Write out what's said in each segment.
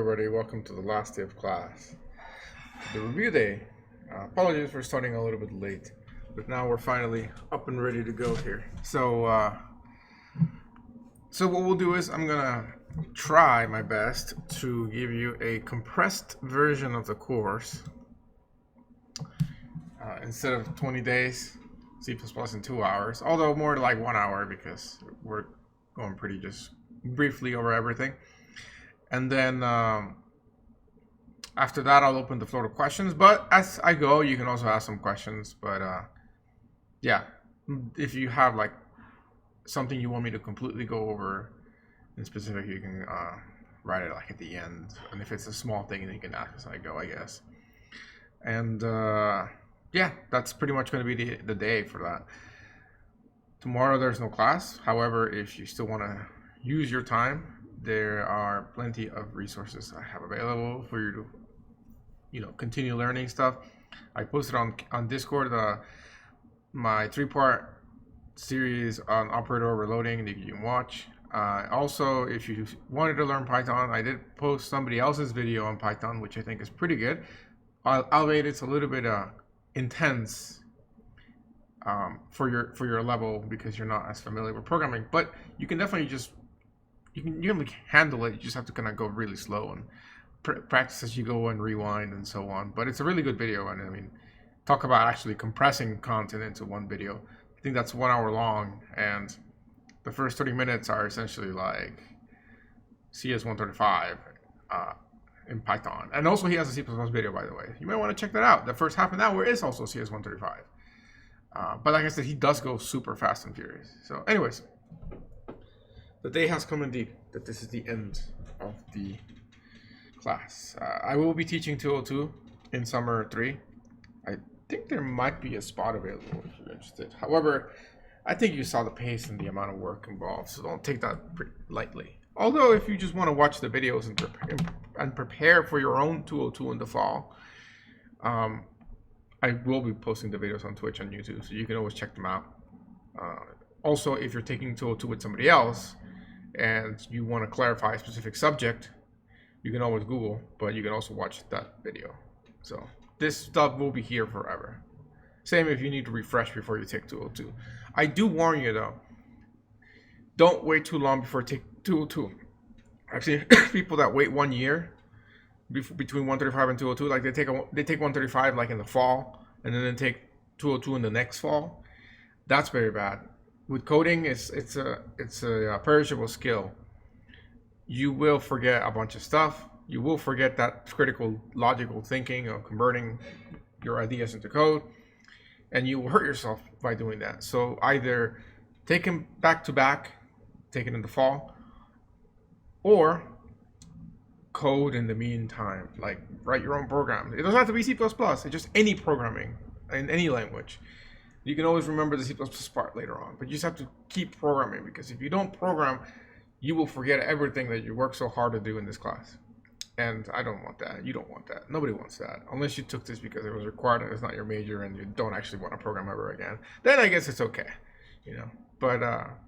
everybody, welcome to the last day of class. The review day. Apologies for starting a little bit late, but now we're finally up and ready to go here. So what we'll do is I'm gonna try my best to give you a compressed version of the course. Instead of 20 days, C++ in 2 hours, although more like 1 hour because we're going pretty just briefly over everything. And then after that, I'll open the floor to questions. But as I go, you can also ask some questions. But yeah, if you have like something you want me to completely go over in specific, you can write it like at the end. And if it's a small thing, then you can ask as I go, I guess. And yeah, that's pretty much going to be the day for that. Tomorrow there's no class. However, if you still want to use your time, there are plenty of resources I have available for you to, continue learning stuff. I posted on Discord my 3-part series on operator overloading that you can watch. Also, if you wanted to learn Python, I did post somebody else's video on Python, which I think is pretty good. Albeit it's a little bit intense for your level because you're not as familiar with programming, but you can definitely you can handle it. You just have to kind of go really slow and practice as you go and rewind and so on. But it's a really good video, and I mean, talk about actually compressing content into one video. I think that's 1 hour long, and the first 30 minutes are essentially like CS135 in Python. And also he has a C++ video, by the way. You might want to check that out. The first half an hour is also CS135. But like I said, he does go super fast and furious. So anyways, the day has come indeed that this is the end of the class. I will be teaching 202 in summer 3. I think there might be a spot available if you're interested. However, I think you saw the pace and the amount of work involved, so don't take that pretty lightly. Although if you just want to watch the videos and prepare for your own 202 in the fall, I will be posting the videos on Twitch and YouTube, so you can always check them out. Also, if you're taking 202 with somebody else and you want to clarify a specific subject, you can always Google, but you can also watch that video. So this stuff will be here forever. Same if you need to refresh before you take 202. I do warn you though, don't wait too long before take 202. Actually, people that wait 1 year between 135 and 202, like they take 135 like in the fall, and then they take 202 in the next fall. That's very bad. With coding, it's a perishable skill. You will forget a bunch of stuff. You will forget that critical logical thinking of converting your ideas into code, and you will hurt yourself by doing that. So either take them back to back, take it in the fall, or code in the meantime, like write your own program. It doesn't have to be C++, it's just any programming in any language. You can always remember the C++ part later on, but you just have to keep programming, because if you don't program, you will forget everything that you worked so hard to do in this class. And I don't want that. You don't want that. Nobody wants that. Unless you took this because it was required and it's not your major and you don't actually want to program ever again. Then I guess it's okay, But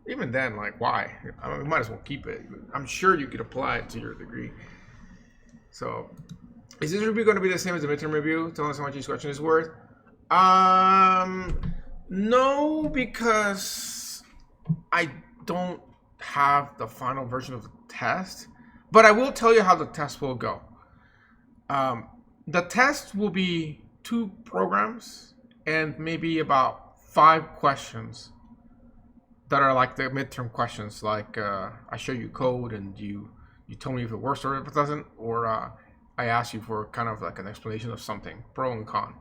even then, like, why? I mean, we might as well keep it. I'm sure you could apply it to your degree. So, is this review going to be the same as the midterm review? Tell us how much each question is worth. No, because I don't have the final version of the test. But I will tell you how the test will go. The test will be 2 programs and maybe about 5 questions that are like the midterm questions. Like I show you code and you tell me if it works or if it doesn't, or I ask you for kind of like an explanation of something, pro and con.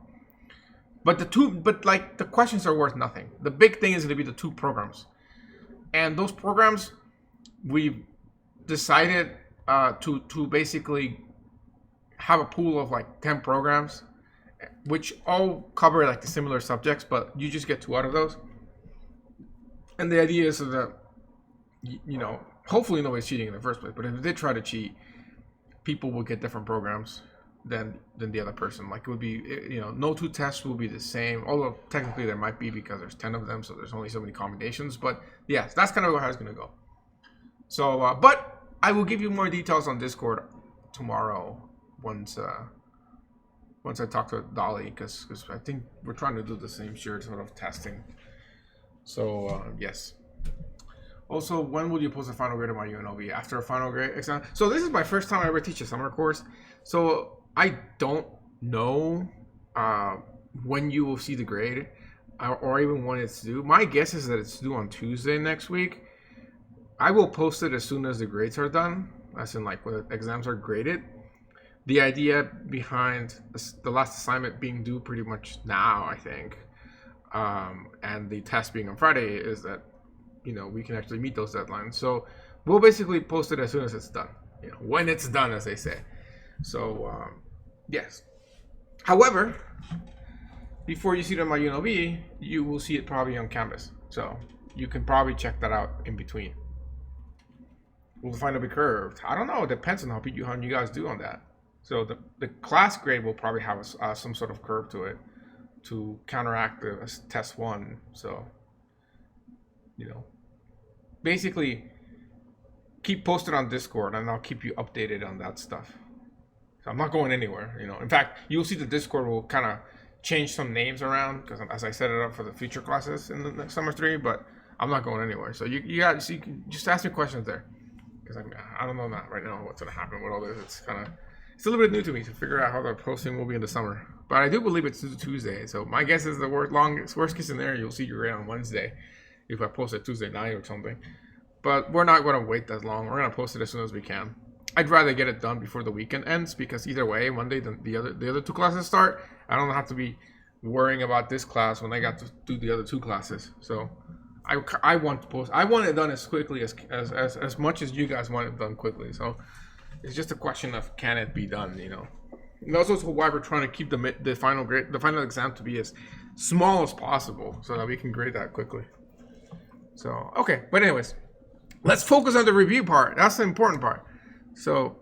But the questions are worth nothing. The big thing is going to be the 2 programs, and those programs we've decided to basically have a pool of like 10 programs, which all cover like the similar subjects, but you just get 2 out of those. And the idea is that, hopefully nobody's cheating in the first place, but if they try to cheat, people will get different programs than the other person. Like it would be, no 2 tests will be the same, although technically there might be because there's 10 of them, so there's only so many combinations. But yeah, that's kind of how it's going to go. So, but I will give you more details on Discord tomorrow once I talk to Dolly, because I think we're trying to do the same shared sort of testing. So yes. Also, when will you post a final grade of my UNLV? After a final grade exam? So this is my first time I ever teach a summer course. So I don't know when you will see the grade or even when it's due. My guess is that it's due on Tuesday next week. I will post it as soon as the grades are done, as in like when the exams are graded. The idea behind the last assignment being due pretty much now, I think, and the test being on Friday is that, you know, we can actually meet those deadlines. So we'll basically post it as soon as it's done, you know, when it's done, as they say. So yes. However, before you see it on my UNLV, you will see it probably on Canvas. So you can probably check that out in between. Will the final be curved? I don't know. It depends on how you guys do on that. So the class grade will probably have some sort of curve to it to counteract the test one. So, you know, basically keep posted on Discord and I'll keep you updated on that stuff. So I'm not going anywhere, you know. In fact, you'll see the Discord will kind of change some names around because as I set it up for the future classes in the next summer 3, but I'm not going anywhere. So you can just ask me questions there, because I don't know right now what's going to happen with all this. It's a little bit new to me to figure out how the posting will be in the summer. But I do believe it's Tuesday. So my guess is the worst case scenario, you'll see your grade on Wednesday if I post it Tuesday night or something. But we're not going to wait that long. We're going to post it as soon as we can. I'd rather get it done before the weekend ends, because either way, Monday the other 2 classes start. I don't have to be worrying about this class when I got to do the other 2 classes. So I want to post. I want it done as quickly as much as you guys want it done quickly. So it's just a question of can it be done, you know. And that's also why we're trying to keep the final exam to be as small as possible so that we can grade that quickly. So okay, but anyways, let's focus on the review part. That's the important part. So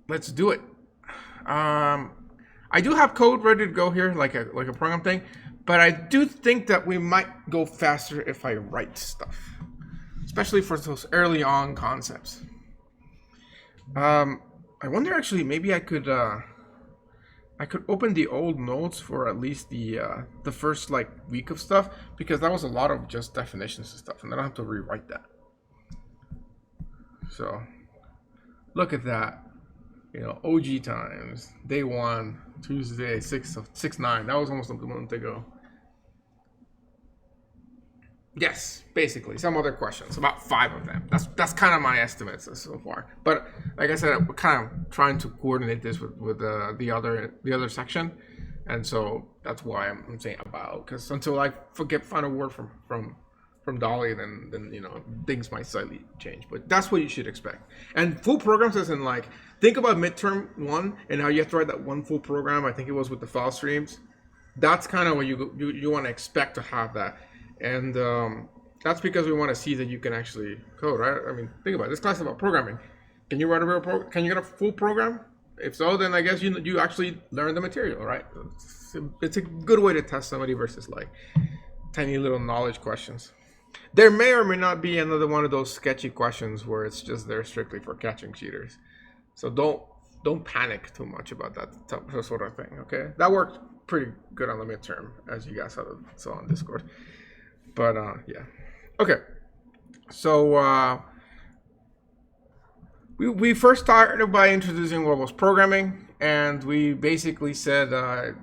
let's do it. I do have code ready to go here, like a program thing, but I do think that we might go faster if I write stuff, especially for those early on concepts. I wonder actually, maybe I could open the old notes for at least the first like week of stuff, because that was a lot of just definitions and stuff, and then I don't have to rewrite that. So look at that, you know, OG times, day 1, Tuesday, 6/9. That was almost a month ago. Yes, basically. Some other questions, about 5 of them. That's kind of my estimates so far. But like I said, we're kind of trying to coordinate this with the other section, and so that's why I'm saying about, because until I forget final word from Dolly, then you know, things might slightly change. But that's what you should expect. And full programs isn't like, think about midterm 1 and how you have to write that one full program. I think it was with the file streams. That's kind of what you want to expect to have that. And that's because we want to see that you can actually code, right? I mean, think about it. This class is about programming. Can you write a real program? Can you get a full program? If so, then I guess you actually learn the material, right? It's a good way to test somebody versus like tiny little knowledge questions. There may or may not be another one of those sketchy questions where it's just there strictly for catching cheaters. So don't panic too much about that sort of thing, okay? That worked pretty good on the midterm, as you guys saw on Discord. But yeah, okay. So we first started by introducing what was programming, and we basically said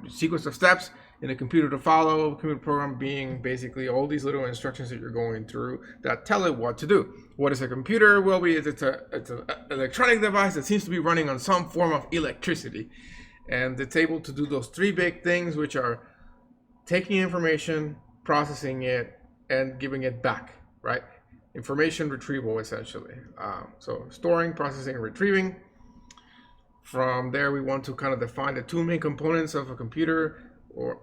sequence of steps in a computer to follow. Computer program being basically all these little instructions that you're going through that tell it what to do. What is a computer? Well, it's an electronic device that seems to be running on some form of electricity, and it's able to do those 3 big things, which are taking information, processing it, and giving it back, right? Information retrieval, essentially. So storing, processing, and retrieving. From there, we want to kind of define the 2 main components of a computer, or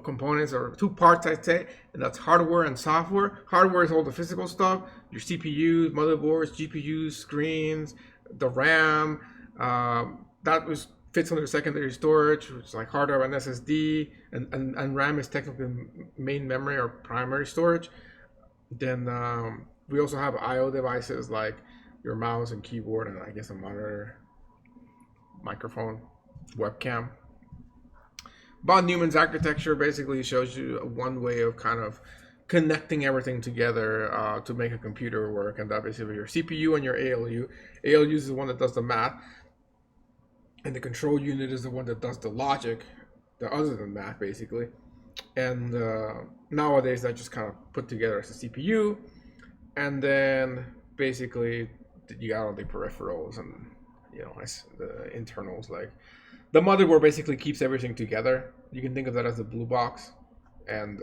components, or 2 parts, I'd say, and that's hardware and software. Hardware is all the physical stuff, your CPUs, motherboards, GPUs, screens, the RAM. That fits under secondary storage, which is like hard drive and SSD, and RAM is technically main memory or primary storage. Then we also have I/O devices like your mouse and keyboard, and I guess a monitor. microphone, webcam. Von Neumann's architecture basically shows you one way of kind of connecting everything together to make a computer work, and that basically your CPU and your ALU. ALU is the one that does the math, and the control unit is the one that does the logic, the other than math, basically. And nowadays, that just kind of put together as a CPU, and then basically you got all the peripherals and the internals. Like the motherboard basically keeps everything together. You can think of that as the blue box, and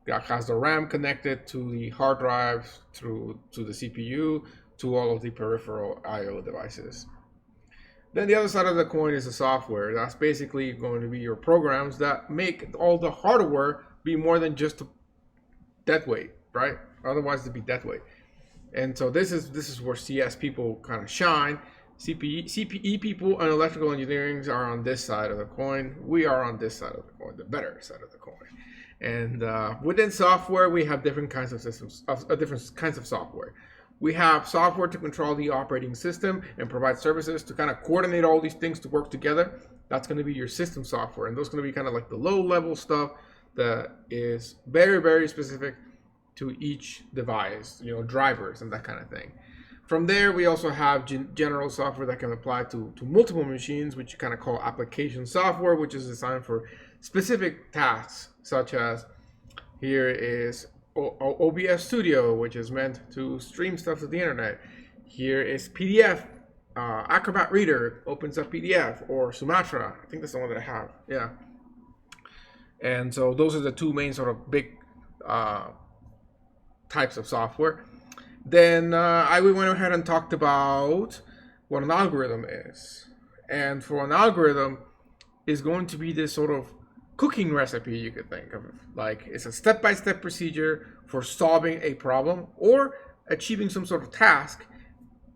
that has the RAM connected to the hard drive to the CPU to all of the peripheral I/O devices. Then the other side of the coin is the software. That's basically going to be your programs that make all the hardware be more than just dead weight, right? Otherwise, it'd be dead weight. And so this is where CS people kind of shine. CPE people and electrical engineering are on this side of the coin. We are on this side of the coin, the better side of the coin. And within software, we have different kinds of systems, different kinds of software. We have software to control the operating system and provide services to kind of coordinate all these things to work together. That's going to be your system software. And those are going to be kind of like the low-level stuff that is very, very specific to each device, drivers and that kind of thing. From there, we also have general software that can apply to multiple machines, which you kind of call application software, which is designed for specific tasks, such as here is OBS Studio, which is meant to stream stuff to the internet. Here is PDF. Acrobat Reader opens up PDF, or Sumatra. I think that's the one that I have. Yeah. And so those are the two main sort of big types of software. Then we went ahead and talked about what an algorithm is. And for an algorithm is going to be this sort of cooking recipe, you could think of it. Like it's a step-by-step procedure for solving a problem or achieving some sort of task.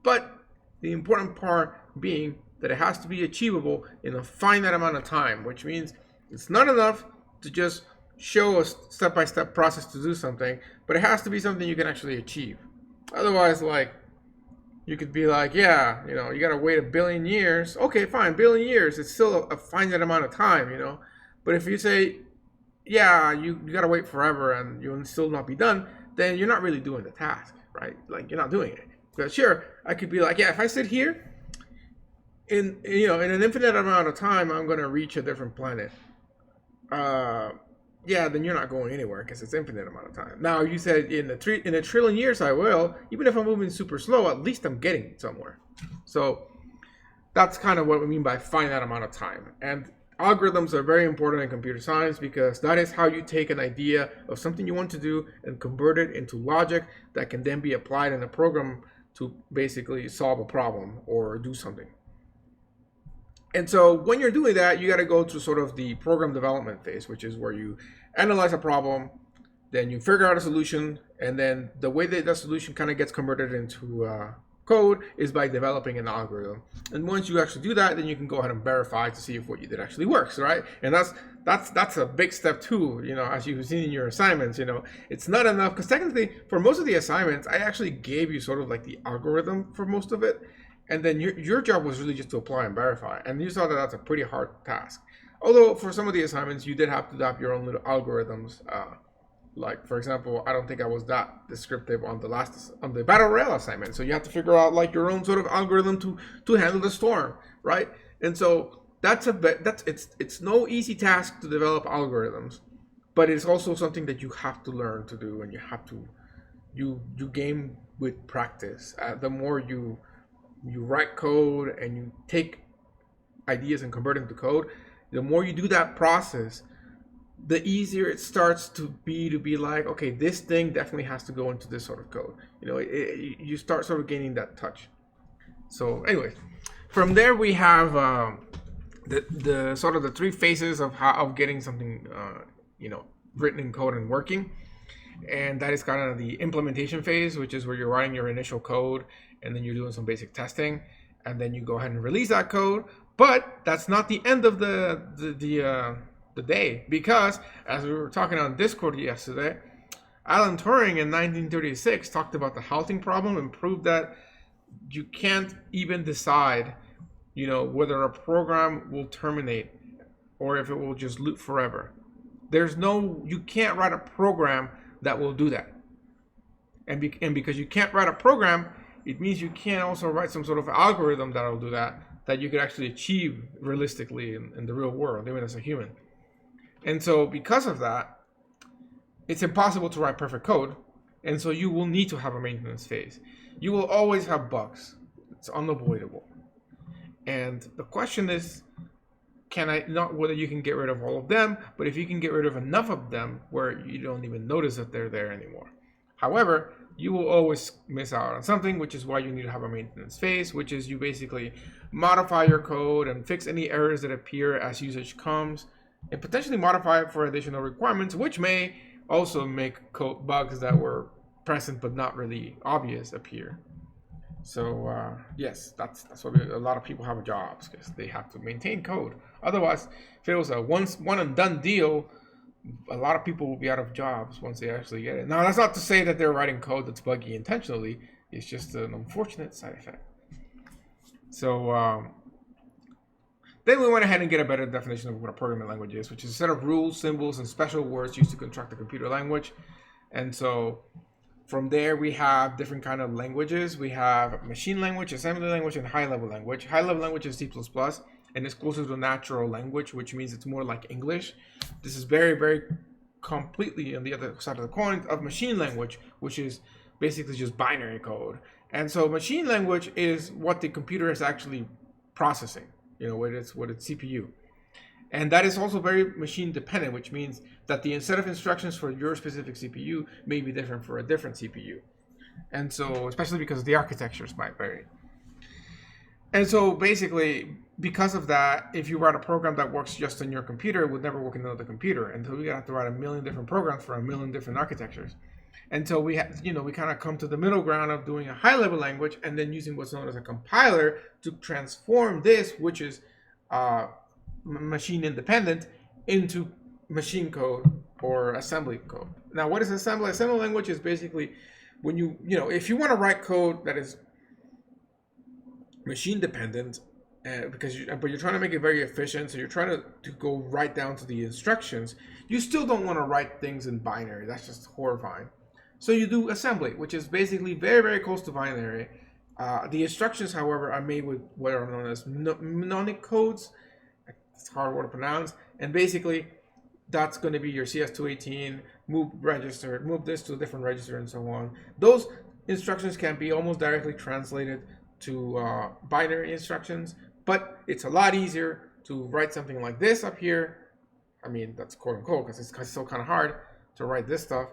But the important part being that it has to be achievable in a finite amount of time, which means it's not enough to just show a step-by-step process to do something, but it has to be something you can actually achieve. Otherwise, like, you could be like, yeah, you gotta wait 1 billion years. Okay, fine, 1 billion years. It's still a finite amount of time, But if you say, yeah, you gotta wait forever and you'll still not be done, then you're not really doing the task, right? Like, you're not doing it. Because sure, I could be like, yeah, if I sit here, in an infinite amount of time, I'm gonna reach a different planet. Yeah, then you're not going anywhere because it's infinite amount of time. Now, you said in a trillion years I will. Even if I'm moving super slow, at least I'm getting somewhere. So that's kind of what we mean by finite amount of time. And algorithms are very important in computer science because that is how you take an idea of something you want to do and convert it into logic that can then be applied in a program to basically solve a problem or do something. And so when you're doing that, you got to go to sort of the program development phase, which is where you analyze a problem, then you figure out a solution, and then the way that that solution kind of gets converted into code is by developing an algorithm. And once you actually do that, then you can go ahead and verify to see if what you did actually works, right? And that's a big step too, as you've seen in your assignments. It's not enough, because technically for most of the assignments, I actually gave you sort of like the algorithm for most of it. And then your job was really just to apply and verify. And you saw that that's a pretty hard task. Although for some of the assignments, you did have to adapt your own little algorithms. Like, for example, I don't think I was that descriptive on the battle rail assignment. So you have to figure out like your own sort of algorithm to handle the storm, right? And so it's no easy task to develop algorithms, but it's also something that you have to learn to do, and you game with practice. The more you write code and you take ideas and convert them to code, the more you do that process, the easier it starts to be like, okay, this thing definitely has to go into this sort of code. You start sort of gaining that touch. So anyways, from there we have the sort of the three phases of getting something written in code and working. And that is kind of the implementation phase, which is where you're writing your initial code and then you're doing some basic testing, and then you go ahead and release that code. But that's not the end of the day, because as we were talking on Discord yesterday, Alan Turing in 1936 talked about the halting problem and proved that you can't even decide you know, whether a program will terminate or if it will just loop forever. You can't write a program that will do that. And because you can't write a program, it means you can't also write some sort of algorithm that will do that you could actually achieve realistically in the real world, even as a human. And so because of that, it's impossible to write perfect code. And so you will need to have a maintenance phase. You will always have bugs. It's unavoidable. And the question is, not whether you can get rid of all of them, but if you can get rid of enough of them where you don't even notice that they're there anymore. However, you will always miss out on something, which is why you need to have a maintenance phase, which is you basically modify your code and fix any errors that appear as usage comes, and potentially modify it for additional requirements, which may also make code bugs that were present but not really obvious appear. So yes, that's why a lot of people have jobs, because they have to maintain code. Otherwise, if it was a one and done deal, a lot of people will be out of jobs once they actually get it. Now, that's not to say that they're writing code that's buggy intentionally. It's just an unfortunate side effect. So then we went ahead and get a better definition of what a programming language is, which is a set of rules, symbols, and special words used to construct a computer language. And so from there, we have different kind of languages. We have machine language, assembly language, and high-level language. High-level language is C++, and it's closer to natural language, which means it's more like English. This is very, very completely on the other side of the coin of machine language, which is basically just binary code. And so machine language is what the computer is actually processing, you know, with its CPU. And that is also very machine dependent, which means that the set of instructions for your specific CPU may be different for a different CPU. And so, especially because the architectures might vary. And so basically, because of that, if you write a program that works just on your computer, it would never work on another computer. And so we have to write a million different programs for a million different architectures. And so we kind of come to the middle ground of doing a high-level language and then using what's known as a compiler to transform this, which is machine independent, into machine code or assembly code. Now, what is assembly? Assembly language is basically when if you want to write code that is machine dependent, but you're trying to make it very efficient, so you're trying to go right down to the instructions, you still don't want to write things in binary. That's just horrifying. So you do assembly, which is basically very, very close to binary. The instructions, however, are made with what are known as mnemonic codes. It's a hard word to pronounce. And basically, that's going to be your CS218, move register, move this to a different register, and so on. Those instructions can be almost directly translated to binary instructions, but it's a lot easier to write something like this up here. I mean, that's quote unquote, because it's still kind of hard to write this stuff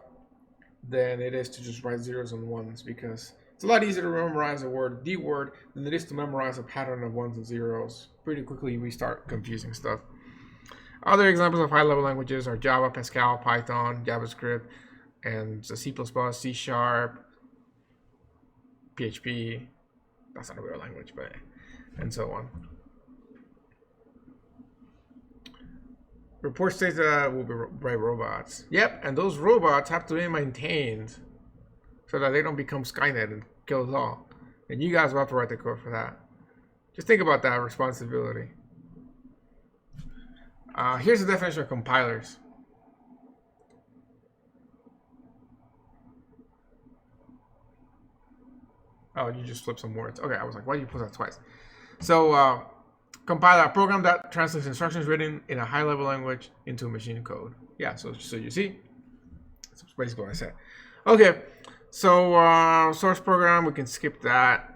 than it is to just write zeros and ones, because it's a lot easier to memorize the word than it is to memorize a pattern of ones and zeros. Pretty quickly we start confusing stuff. Other examples of high-level languages are Java, Pascal, Python, JavaScript, and C++, C#, PHP. That's not a real language, but and so on. Report states that will be by robots. Yep, and those robots have to be maintained so that they don't become Skynet and kill us all. And you guys will have to write the code for that. Just think about that responsibility. Here's the definition of compilers. Oh, you just flipped some words. Okay, I was like, why did you put that twice? So, compiler, a program that translates instructions written in a high-level language into machine code. Yeah, so you see? That's basically what I said. Okay, so source program, we can skip that.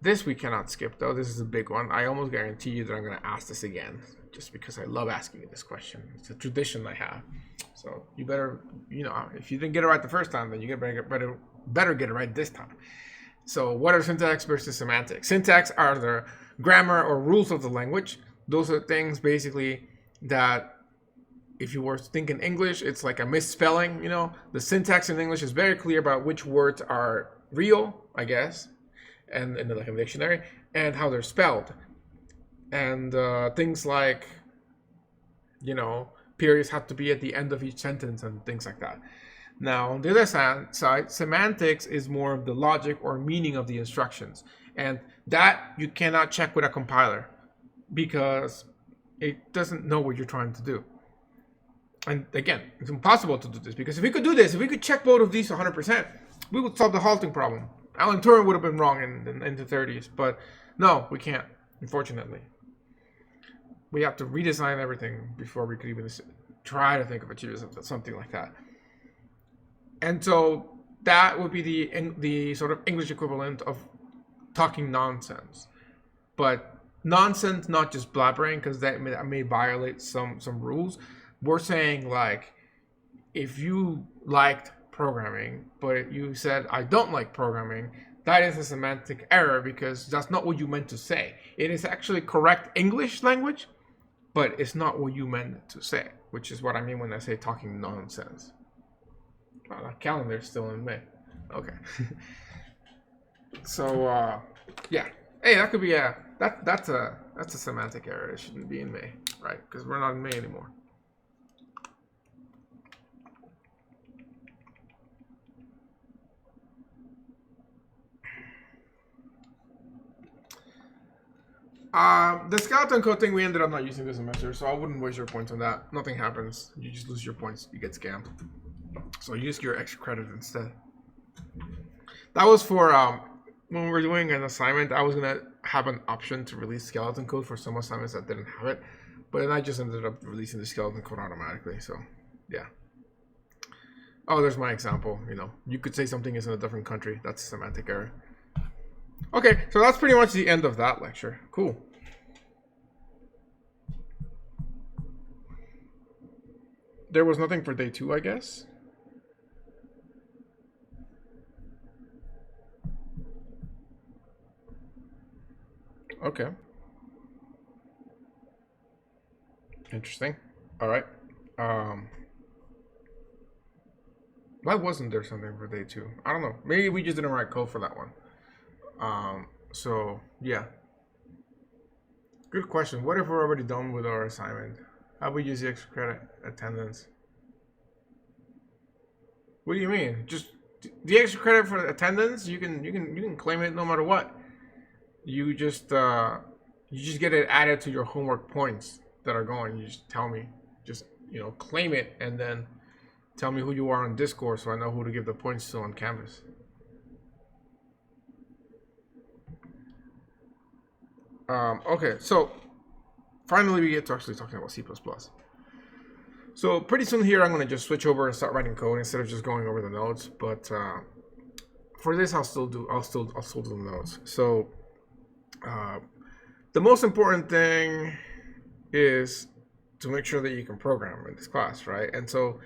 This we cannot skip, though. This is a big one. I almost guarantee you that I'm going to ask this again, just because I love asking you this question. It's a tradition I have. So you better, if you didn't get it right the first time, then you better get it right this time. So what are syntax versus semantics? Syntax are the grammar or rules of the language. Those are things basically that if you were thinking English, it's like a misspelling, The syntax in English is very clear about which words are real, I guess, and in the dictionary, and how they're spelled. And things like, periods have to be at the end of each sentence and things like that. Now, on the other side, semantics is more of the logic or meaning of the instructions. And that you cannot check with a compiler. because it doesn't know what you're trying to do. And again, it's impossible to do this, because if we could do this, if we could check both of these 100%, we would solve the halting problem. Alan Turing would have been wrong in the 30s, but no, we can't, unfortunately. We have to redesign everything before we could even try to think of achieving something like that. And so that would be the sort of English equivalent of talking nonsense. But nonsense, not just blabbering, because that may violate some rules. We're saying, like, if you liked programming, but you said, I don't like programming, that is a semantic error, because that's not what you meant to say. It is actually correct English language, but it's not what you meant to say, which is what I mean when I say talking nonsense. Wow, that calendar's still in May. Okay. So, yeah. Hey, that could be that's a semantic error. It shouldn't be in May, right? Because we're not in May anymore. The skeleton code thing we ended up not using this semester, so I wouldn't waste your points on that. Nothing happens. You just lose your points. You get scammed. So use your extra credit instead. That was for when we were doing an assignment. I was gonna have an option to release skeleton code for some assignments that didn't have it, but then I just ended up releasing the skeleton code automatically. So yeah. Oh, there's my example. You know, you could say something is in a different country. That's a semantic error. Okay, so that's pretty much the end of that lecture. Cool. There was nothing for day 2, I guess. Okay. Interesting. All right. Why wasn't there something for day 2? I don't know. Maybe we just didn't write code for that one. So yeah. Good question. What if we're already done with our assignment? How we use the extra credit attendance? What do you mean? Just the extra credit for attendance? You can claim it no matter what. You just get it added to your homework points that are going. You just tell me. Just, you know, claim it and then tell me who you are on Discord so I know who to give the points to on Canvas. Okay, so finally we get to actually talking about C++. So pretty soon here I'm going to just switch over and start writing code instead of just going over the notes. But for this I'll still do the notes. So the most important thing is to make sure that you can program in this class, right? And so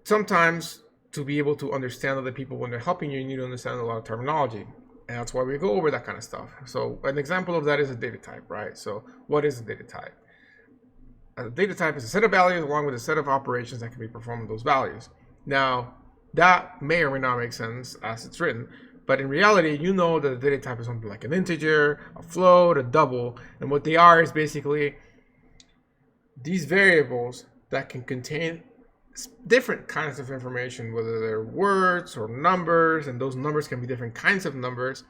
sometimes to be able to understand other people when they're helping you, you need to understand a lot of terminology. And that's why we go over that kind of stuff. So an example of that is a data type, right? So what is a data type? A data type is a set of values along with a set of operations that can be performed with those values. Now, that may or may not make sense as it's written, but in reality, you know that a data type is something like an integer, a float, a double, and what they are is basically these variables that can contain different kinds of information, whether they're words or numbers, and those numbers can be different kinds of numbers.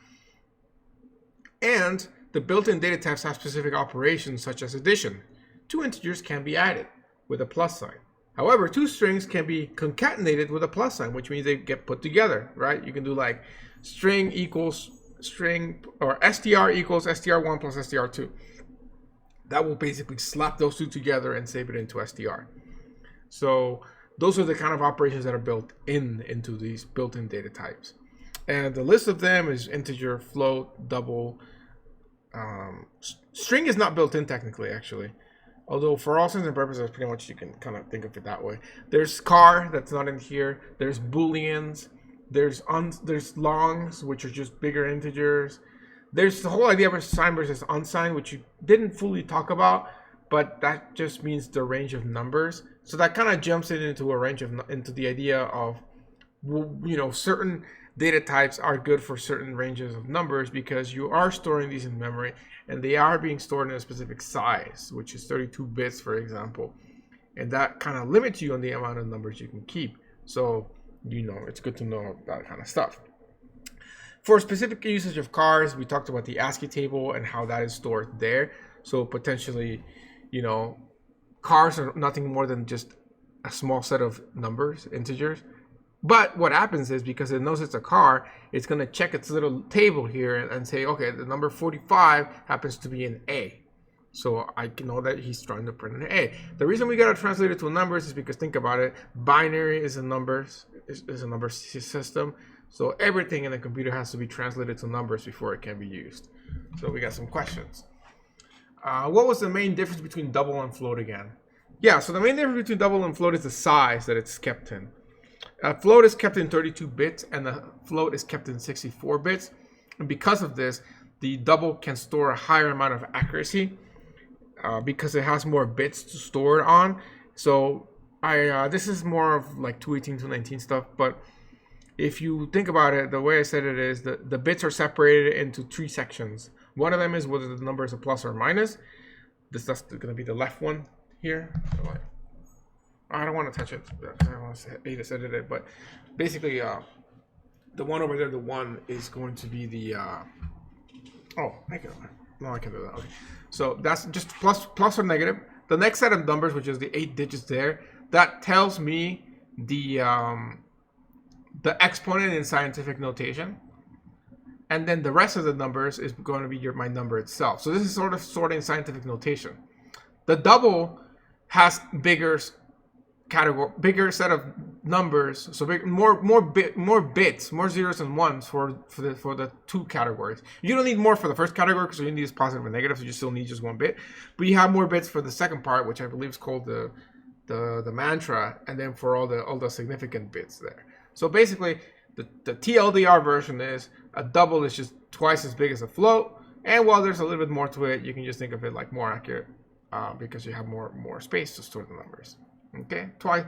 And the built-in data types have specific operations such as addition. 2 integers can be added with a plus sign. However, 2 strings can be concatenated with a plus sign, which means they get put together, right? You can do like string equals string, or str equals str1 plus str2. That will basically slap those 2 together and save it into str. So those are the kind of operations that are built into these built-in data types. And the list of them is integer, float, double. String is not built in technically, actually. Although for all intents and purposes, pretty much you can kind of think of it that way. There's char, that's not in here. There's booleans. There's longs, which are just bigger integers. There's the whole idea of signed versus unsigned, which you didn't fully talk about, but that just means the range of numbers. So that kind of jumps it into a range of, into the idea of, you know, certain data types are good for certain ranges of numbers because you are storing these in memory and they are being stored in a specific size, which is 32 bits, for example. And that kind of limits you on the amount of numbers you can keep. So, you know, it's good to know that kind of stuff. For specific usage of cars, we talked about the ASCII table and how that is stored there. So potentially, you know, cars are nothing more than just a small set of numbers, integers. But what happens is, because it knows it's a car, it's going to check its little table here and say, okay, the number 45 happens to be an A. So I can know that he's trying to print an A. The reason we got to translate it to numbers is because, think about it, binary is a numbers is a number system. So everything in the computer has to be translated to numbers before it can be used. So we got some questions. What was the main difference between double and float again? Yeah, so the main difference between double and float is the size that it's kept in. Float is kept in 32 bits and the float is kept in 64 bits. And because of this, the double can store a higher amount of accuracy because it has more bits to store it on. So this is more of like 218, 219 stuff. But if you think about it, the way I said it is that the bits are separated into 3 sections. One of them is whether the number is a plus or a minus. That's going to be the left one here. I don't want to touch it. I don't want to edit it, but basically, the one over there, the 1 is going to be the. Oh, I can do that. Okay, so that's just plus or negative. The next set of numbers, which is the 8 digits there, that tells me the exponent in scientific notation, and then the rest of the numbers is going to be my number itself. So this is sort of sorting scientific notation. The double has bigger set of numbers, so more bits, more zeros and ones for the 2 categories. You don't need more for the first category because you need is positive and negative, so you still need just 1 bit. But you have more bits for the second part, which I believe is called the mantra, and then for all the significant bits there. So basically, the TLDR version is a double is just twice as big as a float, and while there's a little bit more to it, you can just think of it like more accurate because you have more space to store the numbers. Okay, twice.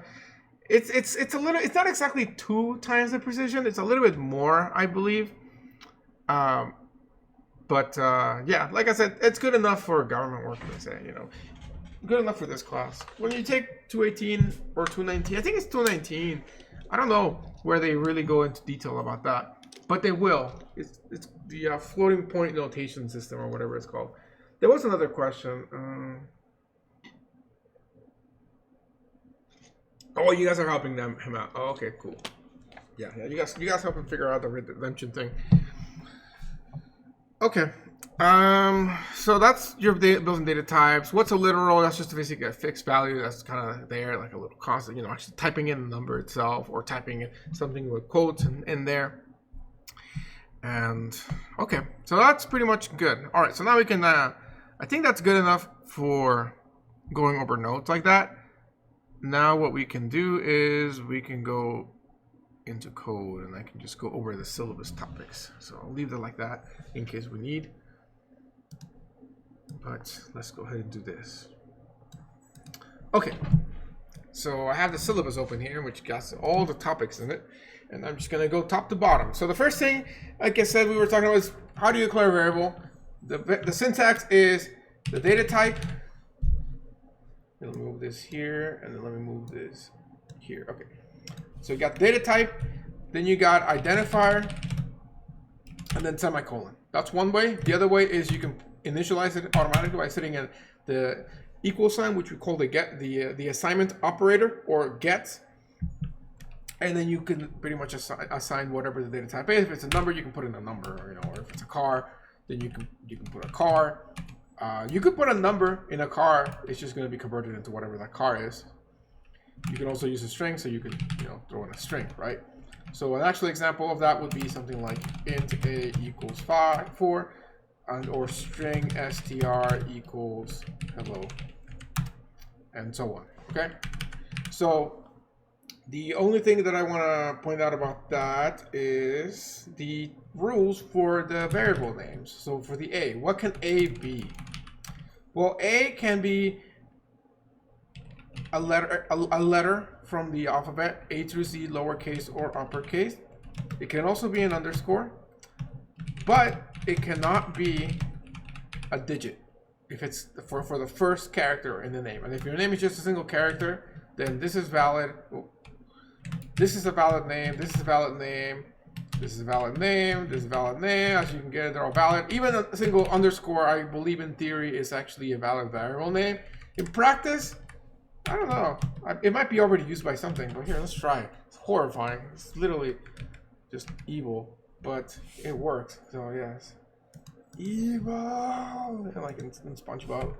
It's a little. It's not exactly 2 times the precision. It's a little bit more, I believe. Yeah, like I said, it's good enough for government work. Let's say, good enough for this class. When you take 218 or 219, I think it's 219. I don't know where they really go into detail about that, but they will. It's the floating point notation system or whatever it's called. There was another question. Oh, you guys are helping him out. Oh, okay, cool. Yeah, you guys help him figure out the redemption thing. Okay. So that's your built-in data types. What's a literal? That's just basically a fixed value that's kind of there, like a little constant. Actually typing in the number itself or typing in something with quotes in there. And okay, so that's pretty much good. All right, so now we can. I think that's good enough for going over notes like that. Now what we can do is we can go into code and I can just go over the syllabus topics. So I'll leave it like that in case we need. But let's go ahead and do this. Okay, so I have the syllabus open here, which got all the topics in it. And I'm just going to go top to bottom. So the first thing, like I said, we were talking about is how do you declare a variable? The syntax is the data type. Let me move this here, and then let me move this here. Okay. So you got data type, then you got identifier, and then semicolon. That's one way. The other way is you can initialize it automatically by setting in the equal sign, which we call the assignment operator or get. And then you can pretty much assign whatever the data type is. If it's a number, you can put in a number, or if it's a car, then you can put a car. You could put a number in a car. It's just going to be converted into whatever that car is. You can also use a string, so you could throw in a string, right? So an actual example of that would be something like int a equals 4, and or string str equals hello, and so on. Okay. So the only thing that I want to point out about that is the rules for the variable names. So for the a, what can a be? Well, a can be a letter from the alphabet, A through Z, lowercase or uppercase. It can also be an underscore, but it cannot be a digit if it's for the first character in the name. And if your name is just a single character, then this is valid. This is a valid name. This is a valid name. This is a valid name. This is a valid name. As you can get, they're all valid. Even a single underscore, I believe in theory, is actually a valid variable name. In practice, I don't know. It might be already used by something, but here, let's try it. It's horrifying. It's literally just evil, but it works. So yes, evil, like in SpongeBob.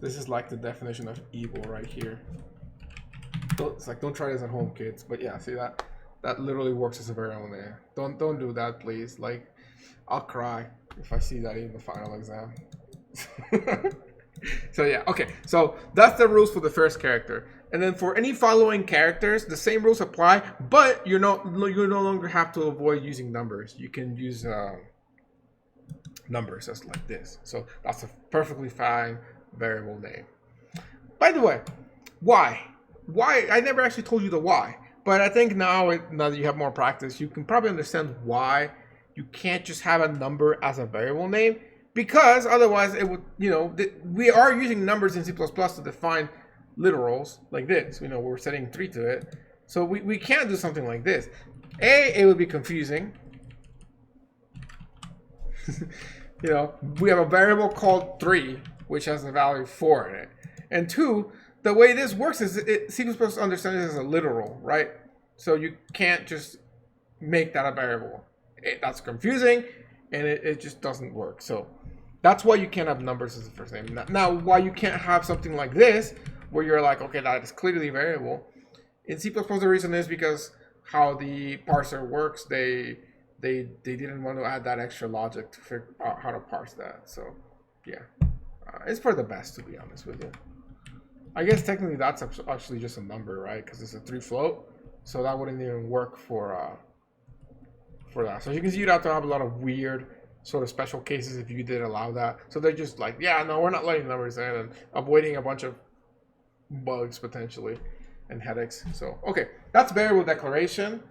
This is like the definition of evil right here. It's like, don't try this at home, kids. But yeah, see that literally works as a variable name. Don't do that, please. Like, I'll cry if I see that in the final exam. So yeah, okay. So that's the rules for the first character, and then for any following characters, the same rules apply. But you no longer have to avoid using numbers. You can use numbers just like this. So that's a perfectly fine variable name. By the way, why? I never actually told you the why, but I think now that you have more practice, you can probably understand why you can't just have a number as a variable name, because otherwise it would, we are using numbers in C++ to define literals like this. We're setting 3 to it, so we can't do something like this. It would be confusing. We have a variable called 3, which has the value 4 in it, and 2. The way this works is C++ understands it as a literal, right? So you can't just make that a variable. That's confusing, and it just doesn't work. So that's why you can't have numbers as the first name. Now, why you can't have something like this, where you're like, okay, that is clearly a variable. In C++, the reason is because how the parser works, they didn't want to add that extra logic to figure out how to parse that. So yeah, it's for the best, to be honest with you. I guess technically that's actually just a number, right? Because it's a 3 float, so that wouldn't even work for that. So you can see you'd have to have a lot of weird sort of special cases if you did allow that. So they're just like, yeah, no, we're not letting numbers in, and avoiding a bunch of bugs potentially and headaches. So okay, that's variable declaration.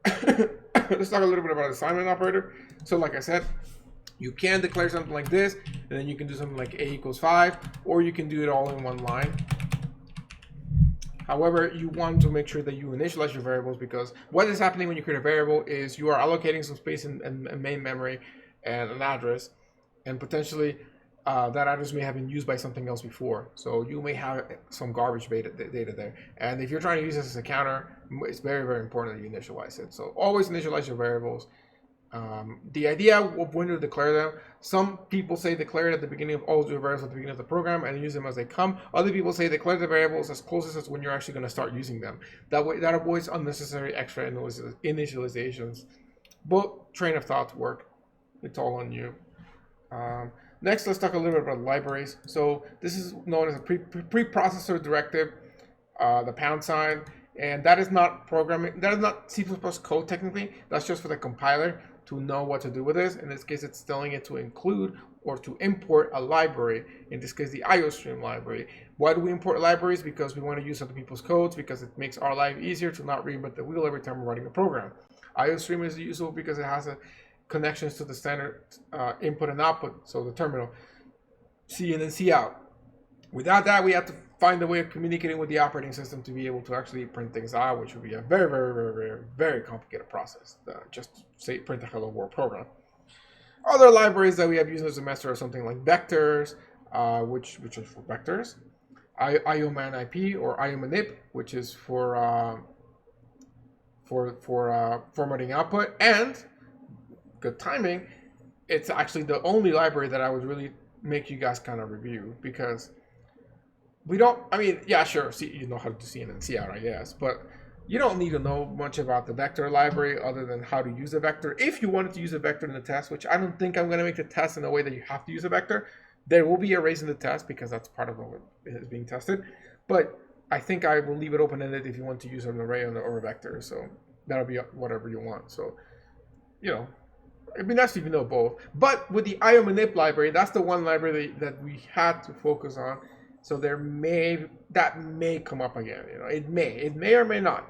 Let's talk a little bit about assignment operator. So like I said, you can declare something like this, and then you can do something like a equals 5, or you can do it all in one line. However, you want to make sure that you initialize your variables, because what is happening when you create a variable is you are allocating some space in main memory and an address, and potentially that address may have been used by something else before. So you may have some garbage data there. And if you're trying to use this as a counter, it's very, very important that you initialize it. So always initialize your variables. The idea of when to declare them, some people say declare it at the beginning of all your variables at the beginning of the program and use them as they come. Other people say declare the variables as close as when you're actually going to start using them. That way, that avoids unnecessary extra initializations. Both train of thoughts work. It's all on you. Next, let's talk a little bit about libraries. So this is known as a preprocessor directive, the £, and that is not programming. That is not C++ code technically. That's just for the compiler to know what to do with this. In this case, it's telling it to include or to import a library. In this case, the IOStream library. Why do we import libraries? Because we want to use other people's codes, because it makes our life easier to not reinvent the wheel every time we're writing a program. IOStream is useful because it has connections to the standard input and output, so the terminal, C in and C out. Without that, we have to find a way of communicating with the operating system to be able to actually print things out, which would be a very, very, very, very, very complicated process. Just say print a hello world program. Other libraries that we have used in the semester are something like vectors, which is for vectors, IOManip or IOManip, which is for formatting output, and good timing, it's actually the only library that I would really make you guys kind of review, because we don't, I mean, yeah, sure, see, you know how to do C in and C out, I guess, but you don't need to know much about the vector library other than how to use a vector. If you wanted to use a vector in the test, which I don't think I'm going to make the test in a way that you have to use a vector, there will be arrays in the test because that's part of what is being tested. But I think I will leave it open-ended if you want to use an array or a vector. So that'll be whatever you want. So, you know, it'd be nice if you know both. But with the IOManip library, that's the one library that we had to focus on. So that may come up again. You know, it may or may not.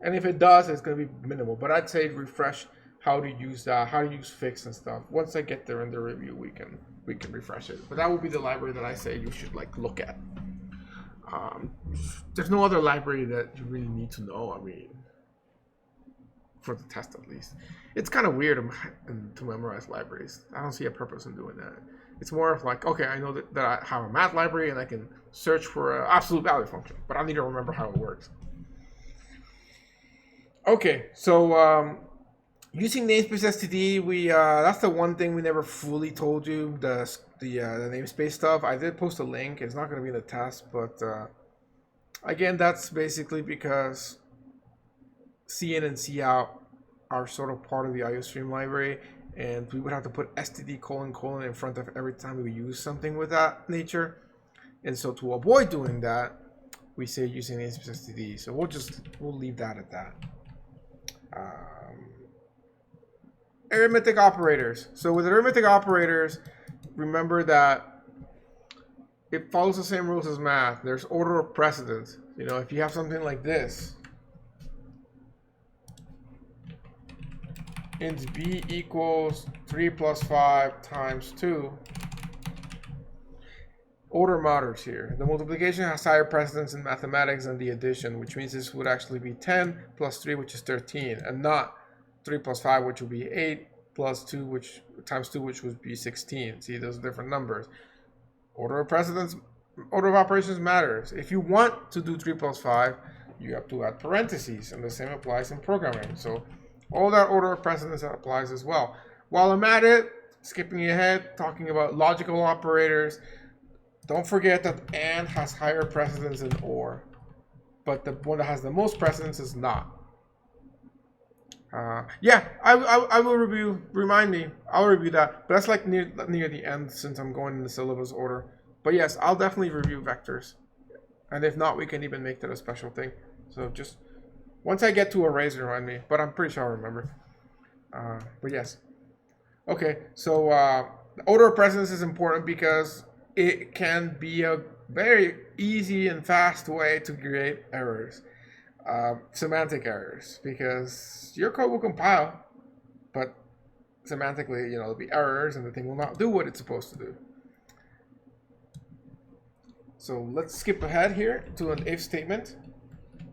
And if it does, it's going to be minimal. But I'd say refresh how to use how to use fix and stuff. Once I get there in the review, we can refresh it. But that would be the library that I say you should like look at. There's no other library that you really need to know. I mean, for the test at least. It's kind of weird to memorize libraries. I don't see a purpose in doing that. It's more of like, okay, I know that I have a math library and I can search for an absolute value function, but I need to remember how it works. Okay, so using namespace std, that's the one thing we never fully told you, the namespace stuff. I did post a link. It's not going to be in the test, but again, that's basically because C in and C out are sort of part of the IOStream library, and we would have to put std : in front of every time we use something with that nature. And so to avoid doing that, we say using namespace std. So we'll leave that at that. Arithmetic operators. So with arithmetic operators, remember that it follows the same rules as math. There's order of precedence. You know, if you have something like this, int b equals 3 plus 5 times 2. Order matters here. The multiplication has higher precedence in mathematics than the addition, which means this would actually be 10 plus 3, which is 13, and not 3 plus 5, which would be 8, plus 2, which times 2, which would be 16. See, those are different numbers. Order of precedence, order of operations matters. If you want to do 3 plus 5, you have to add parentheses, and the same applies in programming. So all that order of precedence applies as well. While I'm at it, skipping ahead, talking about logical operators, don't forget that AND has higher precedence than OR, but the one that has the most precedence is not. Yeah, I will review. Remind me, I'll review that. But that's like near the end since I'm going in the syllabus order. But yes, I'll definitely review vectors, and if not, we can even make that a special thing. So just once I get to arrays, remind me. But I'm pretty sure I'll remember. But yes, okay. So the order of precedence is important because it can be a very easy and fast way to create errors. Semantic errors, because your code will compile, but semantically, you know, there'll be errors and the thing will not do what it's supposed to do. So let's skip ahead here to an if statement.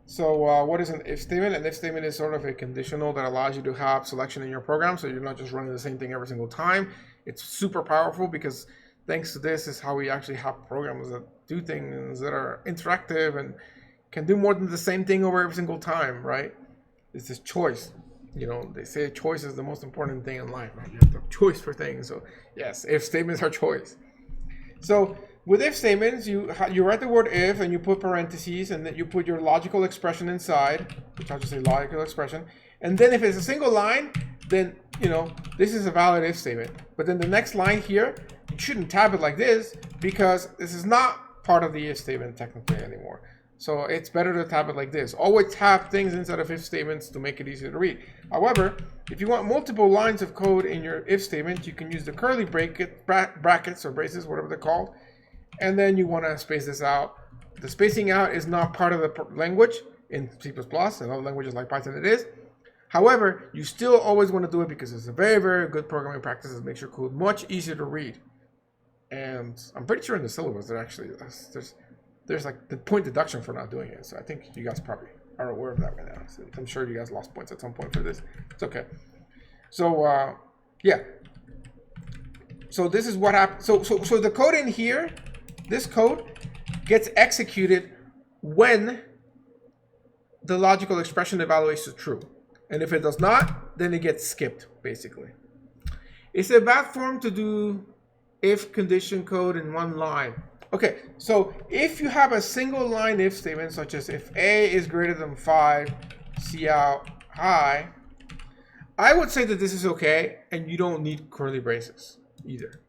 So what is an if statement? An if statement is sort of a conditional that allows you to have selection in your program, so you're not just running the same thing every single time. It's super powerful because thanks to this is how we actually have programs that do things that are interactive and can do more than the same thing over every single time, right? It's this choice. You know, they say choice is the most important thing in life, right? You have to have choice for things. So yes, if statements are choice. So with if statements, you write the word if and you put parentheses and then you put your logical expression inside, which I'll just say logical expression. And then if it's a single line, then, you know, this is a valid if statement. But then the next line here, you shouldn't tab it like this because this is not part of the if statement technically anymore. So it's better to tab it like this. Always tab things inside of if statements to make it easier to read. However, if you want multiple lines of code in your if statement, you can use the curly brackets or braces, whatever they're called. And then you want to space this out. The spacing out is not part of the language in C++, and other languages like Python it is. However, you still always want to do it because it's a very, very good programming practice that makes your code much easier to read. And I'm pretty sure in the syllabus there actually there's like the point deduction for not doing it. So I think you guys probably are aware of that right now. So I'm sure you guys lost points at some point for this. It's okay. So yeah. So this is what happens. So the code in here, this code gets executed when the logical expression evaluates to true. And if it does not, then it gets skipped, basically. It's a bad form to do if condition code in one line. Okay, so if you have a single line if statement, such as if A is greater than 5, C out high, I would say that this is okay, and you don't need curly braces either.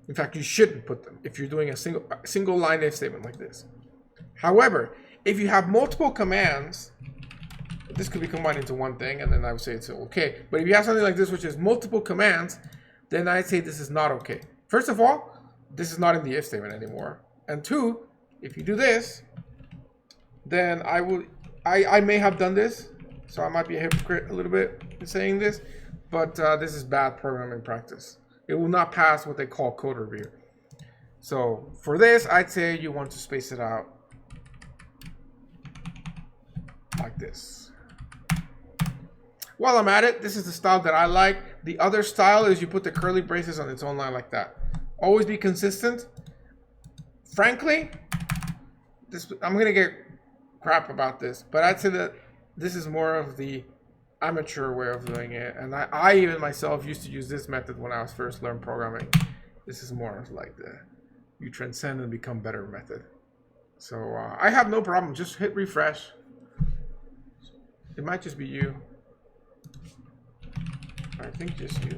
In fact, you shouldn't put them if you're doing a single line if statement like this. However, if you have multiple commands, this could be combined into one thing, and then I would say it's okay. But if you have something like this, which is multiple commands, then I'd say this is not okay. First of all, this is not in the if statement anymore. And two, if you do this, then I may have done this, so I might be a hypocrite a little bit in saying this, but this is bad programming practice. It will not pass what they call code review. So for this, I'd say you want to space it out like this. While I'm at it, this is the style that I like. The other style is you put the curly braces on its own line like that. Always be consistent. Frankly, I'm going to get crap about this, but I'd say that this is more of the amateur way of doing it. And I even myself used to use this method when I was first learning programming. This is more of like the you transcend and become better method. So I have no problem. Just hit refresh. It might just be you. I think just you.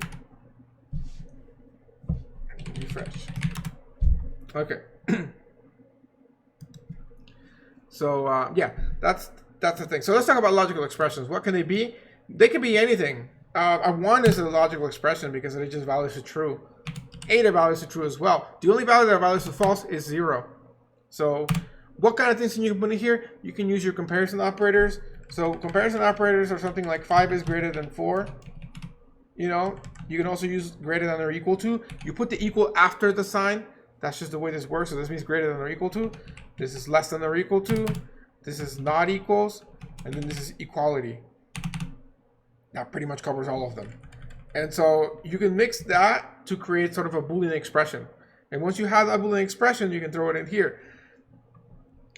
Refresh. Okay. So yeah, that's the thing. So let's talk about logical expressions. What can they be? They can be anything. A 1 is a logical expression because it just values to true. 8 values to true as well. The only value that values to false is 0. So what kind of things can you put in here? You can use your comparison operators. So comparison operators are something like 5 is greater than 4. You know, you can also use greater than or equal to. You put the equal after the sign. That's just the way this works. So this means greater than or equal to. This is less than or equal to. This is not equals. And then this is equality. That pretty much covers all of them. And so you can mix that to create sort of a Boolean expression. And once you have that Boolean expression, you can throw it in here.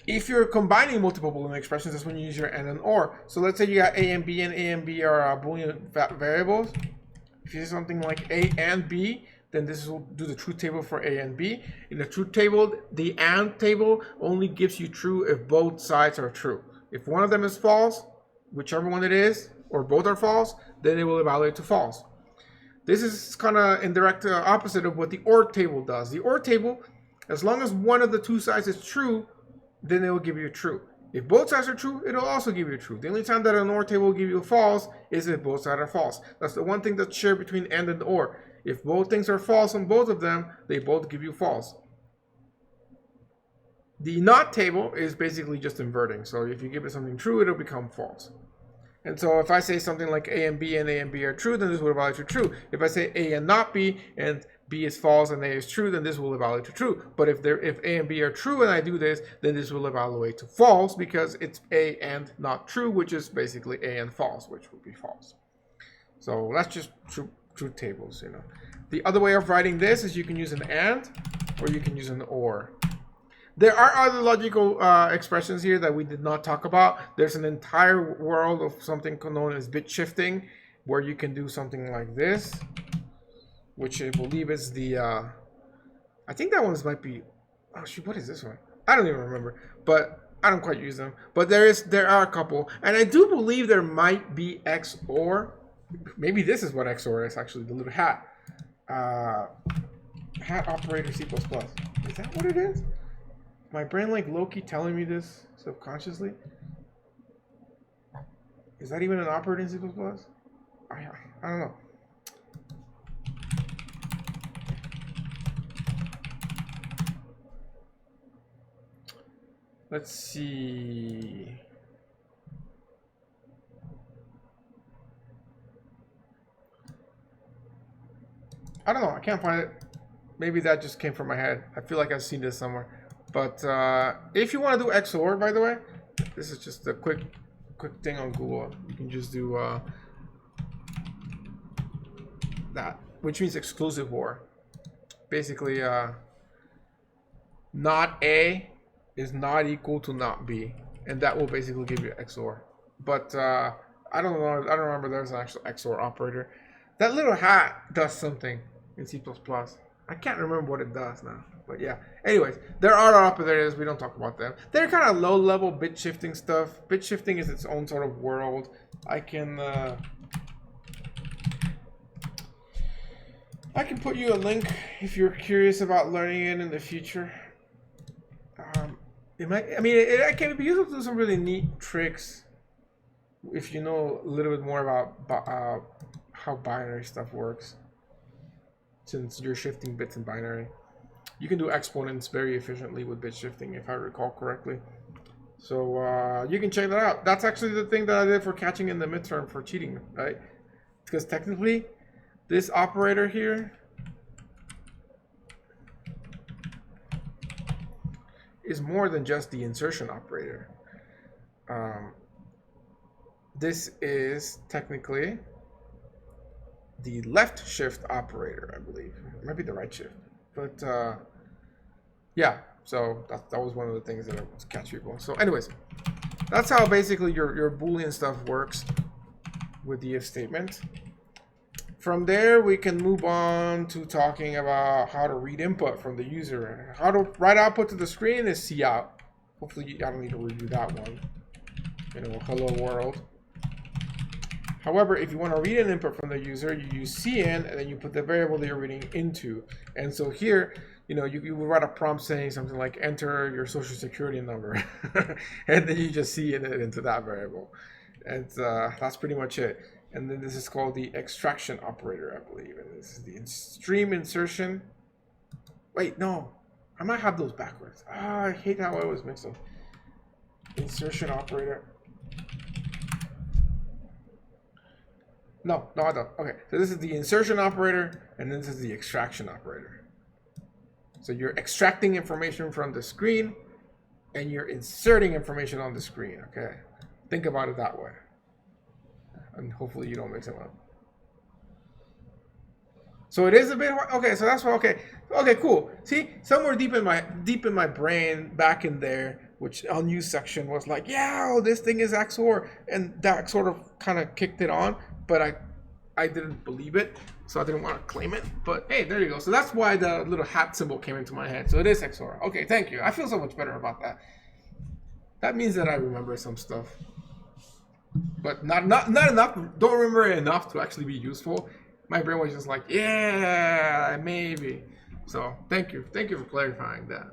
If you're combining multiple Boolean expressions, that's when you use your AND and OR. So let's say you got A and B are Boolean variables. If you do something like A and B, then this will do the truth table for A and B. In the truth table, the AND table only gives you true if both sides are true. If one of them is false, whichever one it is, or both are false, then it will evaluate to false. This is kind of indirect opposite of what the OR table does. The OR table, as long as one of the two sides is true, then it will give you true. If both sides are true, it'll also give you true. The only time that an OR table will give you false is if both sides are false. That's the one thing that's shared between AND and OR. If both things are false on both of them, they both give you false. The NOT table is basically just inverting. So if you give it something true, it'll become false. And so if I say something like A and B are true, then this will evaluate to true. If I say A and not B and B is false and A is true, then this will evaluate to true. But if A and B are true and I do this, then this will evaluate to false because it's A and not true, which is basically A and false, which would be false. So that's just truth tables, you know. The other way of writing this is you can use an AND or you can use an OR. There are other logical expressions here that we did not talk about. There's an entire world of something known as bit shifting, where you can do something like this, which I believe is the, I think that one might be, oh shoot, what is this one? I don't even remember, but I don't quite use them. But there are a couple, and I do believe there might be XOR. Maybe this is what XOR is actually, the little hat. Hat operator C++. Is that what it is? My brain like low-key telling me this subconsciously. Is that even an operator in C++? I don't know. Let's see. I don't know. I can't find it. Maybe that just came from my head. I feel like I've seen this somewhere. But if you want to do XOR, by the way, this is just a quick thing on Google. You can just do that, which means exclusive OR. Basically, not A is not equal to not B, and that will basically give you XOR. But I don't know. I don't remember there's an actual XOR operator. That little hat does something in C++. I can't remember what it does now. But yeah, anyways, there are operators. We don't talk about them. They're kind of low-level bit shifting stuff. Bit shifting is its own sort of world. I can put you a link if you're curious about learning it in the future. It can be useful to do some really neat tricks if you know a little bit more about how binary stuff works. Since you're shifting bits in binary. You can do exponents very efficiently with bit shifting, if I recall correctly. So you can check that out. That's actually the thing that I did for catching in the midterm for cheating, right? Because technically, this operator here is more than just the insertion operator. this is technically the left shift operator, I believe. It might be the right shift, but yeah. So that was one of the things that I was catch people. So anyways, that's how basically your Boolean stuff works with the if statement. From there, we can move on to talking about how to read input from the user. How to write output to the screen is cout. Hopefully, I don't need to review that one. You know, hello world. However, if you want to read an input from the user, you use cin, and then you put the variable that you're reading into. And so here, you know, you would write a prompt saying something like enter your social security number, and then you just cin it into that variable. And that's pretty much it. And then this is called the extraction operator, I believe. And this is the stream insertion. Wait, no. I might have those backwards. Ah, I hate how I always mix them. Insertion operator. No, I don't. Okay, so this is the insertion operator, and this is the extraction operator. So you're extracting information from the screen, and you're inserting information on the screen, okay? Think about it that way. And hopefully you don't mix them up. So it is a bit hard. Okay, so that's why. Okay, cool. See, somewhere deep in my brain, back in there, which unused section was like, yeah, this thing is XOR, and that sort of kind of kicked it on, but I didn't believe it, so I didn't want to claim it. But hey, there you go. So that's why the little hat symbol came into my head. So it is XOR. Okay, thank you. I feel so much better about that. That means that I remember some stuff. But not enough. Don't remember it enough to actually be useful. My brain was just like, yeah, maybe. So thank you for clarifying that.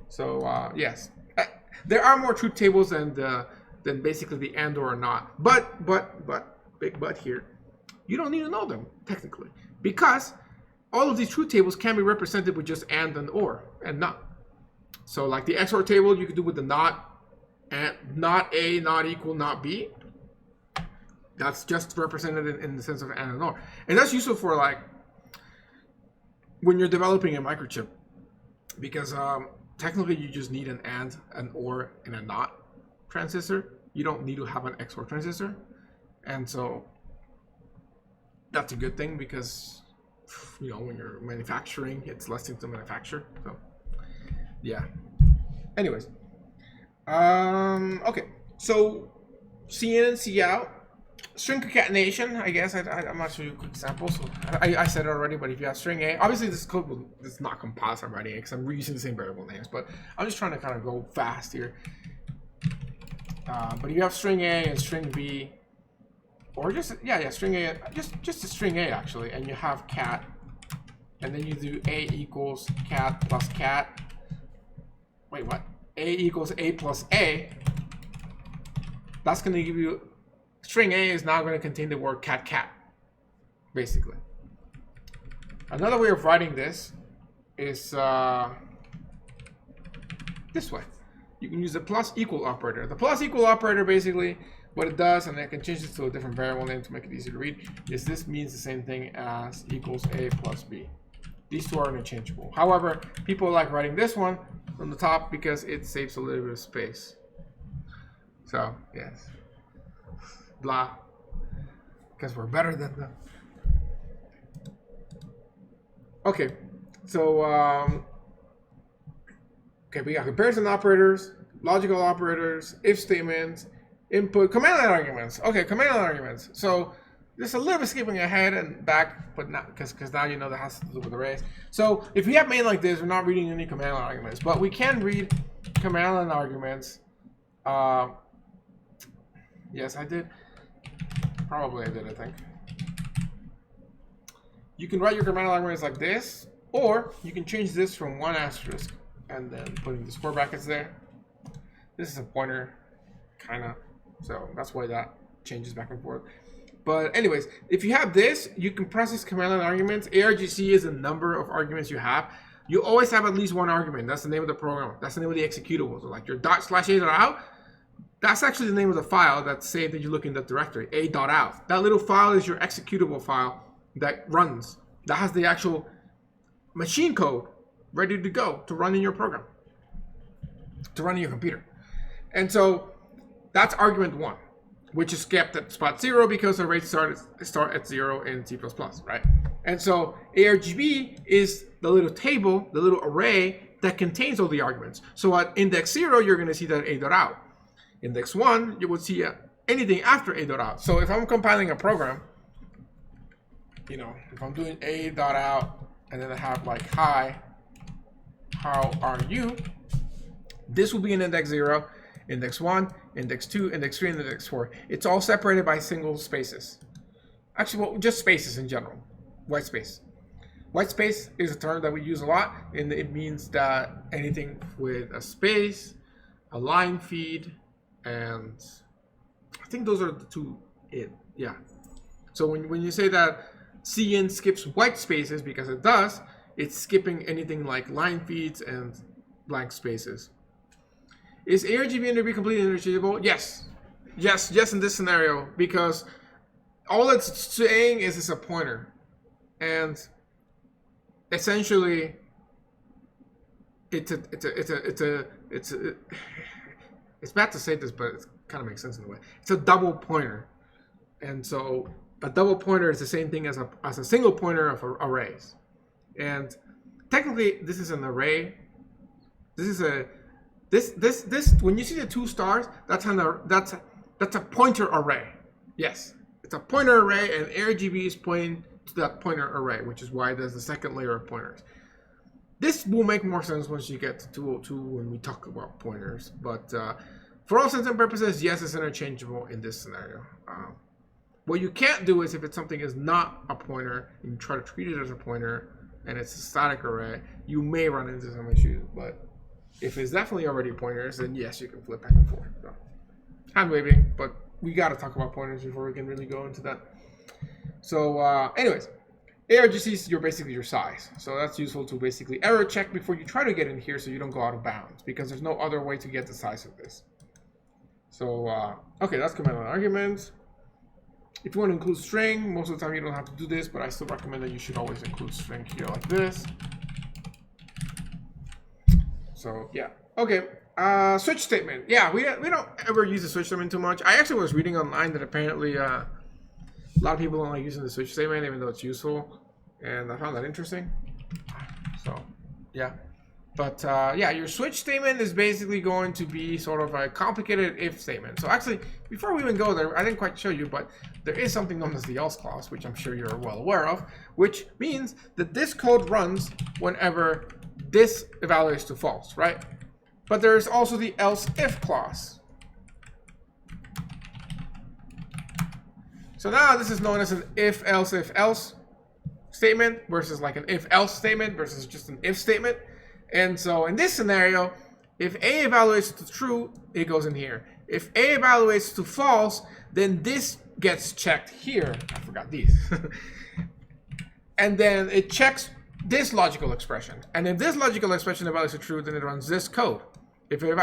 So yes, there are more truth tables than basically the and or not. But big but here, you don't need to know them technically, because all of these truth tables can be represented with just and or and not. So like the XOR table, you could do with the not. And not A, not equal, not B. That's just represented in the sense of and or. And that's useful for like when you're developing a microchip, because technically you just need an and, an or, and a not transistor. You don't need to have an XOR transistor. And so that's a good thing, because you know, when you're manufacturing, it's less things to manufacture. So yeah. Anyways. Okay, so cin and cout, string concatenation. I guess I'm not showing you a quick sample, so I said it already. But if you have string A, obviously this code is not compiled, so I'm writing it because I'm reusing the same variable names. But I'm just trying to kind of go fast here. But if you have string A and string B, or just string A, just a string A actually, and you have cat, and then you do A equals cat plus cat. Wait, what? A equals A plus A, that's going to give you, string A is now going to contain the word cat, basically. Another way of writing this is this way. You can use the plus equal operator. The plus equal operator, basically, what it does, and I can change this to a different variable name to make it easy to read, is this means the same thing as equals A plus B. These two are interchangeable. However, people like writing this one from the top because it saves a little bit of space. So, yes. Blah. Because we're better than them. Okay. So, okay, we got comparison operators, logical operators, if statements, input, command line arguments. Okay, command line arguments. So, just a little bit skipping ahead and back, but not because now you know that has to do with arrays. So if we have main like this, we're not reading any command line arguments, but we can read command line arguments. Yes, I did. Probably I did, I think. You can write your command line arguments like this, or you can change this from 1 asterisk and then putting the square brackets there. This is a pointer, kind of, so that's why that changes back and forth. But anyways, if you have this, you can process command line arguments. ARGC is the number of arguments you have. You always have at least one argument. That's the name of the program. That's the name of the executable. So like your ./a.out, that's actually the name of the file that's saved that you look in the directory, a.out. That little file is your executable file that runs. That has the actual machine code ready to go to run in your program, to run in your computer. And so that's argument 1. which is kept at spot 0 because the arrays start at 0 in C++, right? And so argb is the little table, the little array that contains all the arguments. So at index 0, you're going to see that a.out. Index 1, you would see anything after a.out. So if I'm compiling a program, you know, if I'm doing a.out and then I have like, hi, how are you? This will be in index 0, index 1, index 2, index 3, and index 4. It's all separated by single spaces. Actually, well, just spaces in general. White space. White space is a term that we use a lot, and it means that anything with a space, a line feed, and I think those are the two. Yeah. So when you say that cin skips white spaces, because it does, it's skipping anything like line feeds and blank spaces. Is argb and be completely interchangeable? Yes. Yes in this scenario, because all it's saying is it's a pointer. And essentially it's bad to say this, but it kind of makes sense in a way. It's a double pointer. And so a double pointer is the same thing as a single pointer of arrays. And technically this is an array. This is a this when you see the 2 stars, that's a pointer array. Yes, it's a pointer array, and argb is pointing to that pointer array, which is why there's the second layer of pointers. This will make more sense once you get to 202 when we talk about pointers. But for all intents and purposes, yes, it's interchangeable in this scenario. What you can't do is if it's something is not a pointer and you try to treat it as a pointer and it's a static array, you may run into some issues. But if it's definitely already pointers, then yes, you can flip back and forth. So, hand waving, but we got to talk about pointers before we can really go into that. So anyways, argc is basically your size. So that's useful to basically error check before you try to get in here so you don't go out of bounds, because there's no other way to get the size of this. So, okay, that's command line arguments. If you want to include string, most of the time you don't have to do this, but I still recommend that you should always include string here like this. So yeah, okay. Switch statement. Yeah, we don't ever use the switch statement too much. I actually was reading online that apparently a lot of people don't like using the switch statement, even though it's useful, and I found that interesting. So yeah, but yeah, your switch statement is basically going to be sort of a complicated if statement. So actually, before we even go there, I didn't quite show you, but there is something known as the else clause, which I'm sure you're well aware of, which means that this code runs whenever this evaluates to false, right? But there's also the else if clause. So now this is known as an if else statement versus like an if else statement versus just an if statement. And so in this scenario, if A evaluates to true, it goes in here. If A evaluates to false, then this gets checked here. I forgot these. And then it checks this logical expression. And if this logical expression evaluates to true, then it runs this code. If it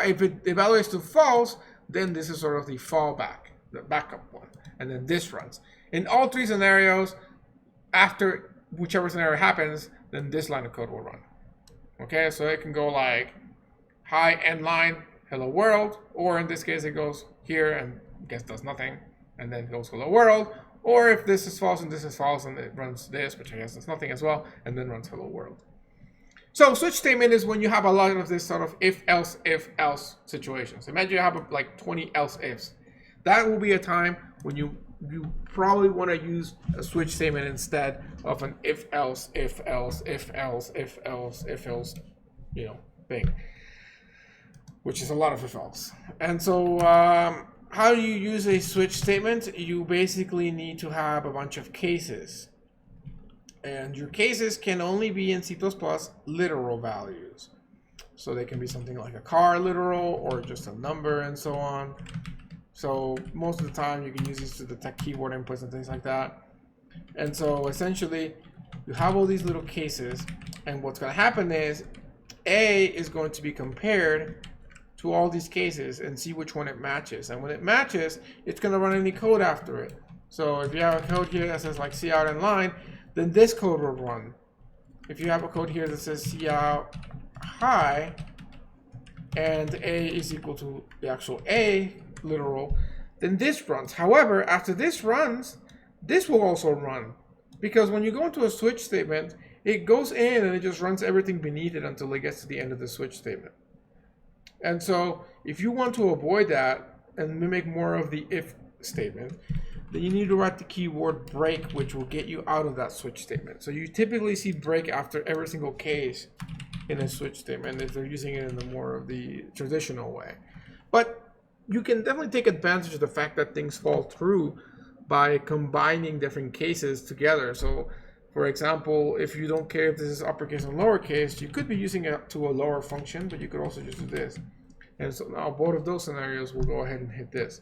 evaluates to false, then this is sort of the fallback, the backup one. And then this runs. In all 3 scenarios, after whichever scenario happens, then this line of code will run. Okay, so it can go like, hi, end line, hello world, or in this case it goes here and I guess does nothing, and then goes hello world, or if this is false and this is false, and it runs this, which I guess does nothing as well, and then runs hello world. So switch statement is when you have a lot of this sort of if else situations. Imagine you have like 20 else ifs. That will be a time when you probably want to use a switch statement instead of an if else, you know, thing, which is a lot of if else. And so how do you use a switch statement? You basically need to have a bunch of cases, and your cases can only be in C++ literal values. So they can be something like a car literal or just a number and so on. So most of the time you can use these to detect keyboard inputs and things like that. And so essentially you have all these little cases, and what's going to happen is A is going to be compared to all these cases and see which one it matches. And when it matches, it's going to run any code after it. So if you have a code here that says like cout in line, then this code will run. If you have a code here that says cout high and A is equal to the actual A literal, then this runs. However, after this runs, this will also run. Because when you go into a switch statement, it goes in and it just runs everything beneath it until it gets to the end of the switch statement. And so if you want to avoid that and mimic more of the if statement, then you need to write the keyword break, which will get you out of that switch statement. So you typically see break after every single case in a switch statement if they're using it in the more of the traditional way. But you can definitely take advantage of the fact that things fall through by combining different cases together. So for example, if you don't care if this is uppercase and lowercase, you could be using it to a lower function, but you could also just do this. And so now both of those scenarios will go ahead and hit this.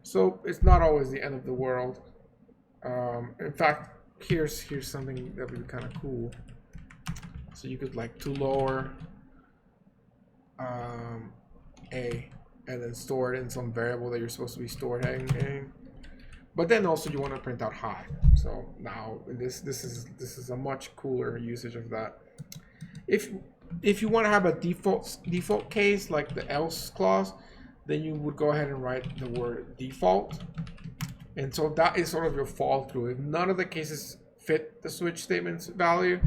So it's not always the end of the world. In fact, here's something that would be kind of cool. So you could like to lower A and then store it in some variable that you're supposed to be storing. But then also you want to print out high. So now this is a much cooler usage of that. If you want to have a default case like the else clause, then you would go ahead and write the word default. And so that is sort of your fall through. If none of the cases fit the switch statement's value,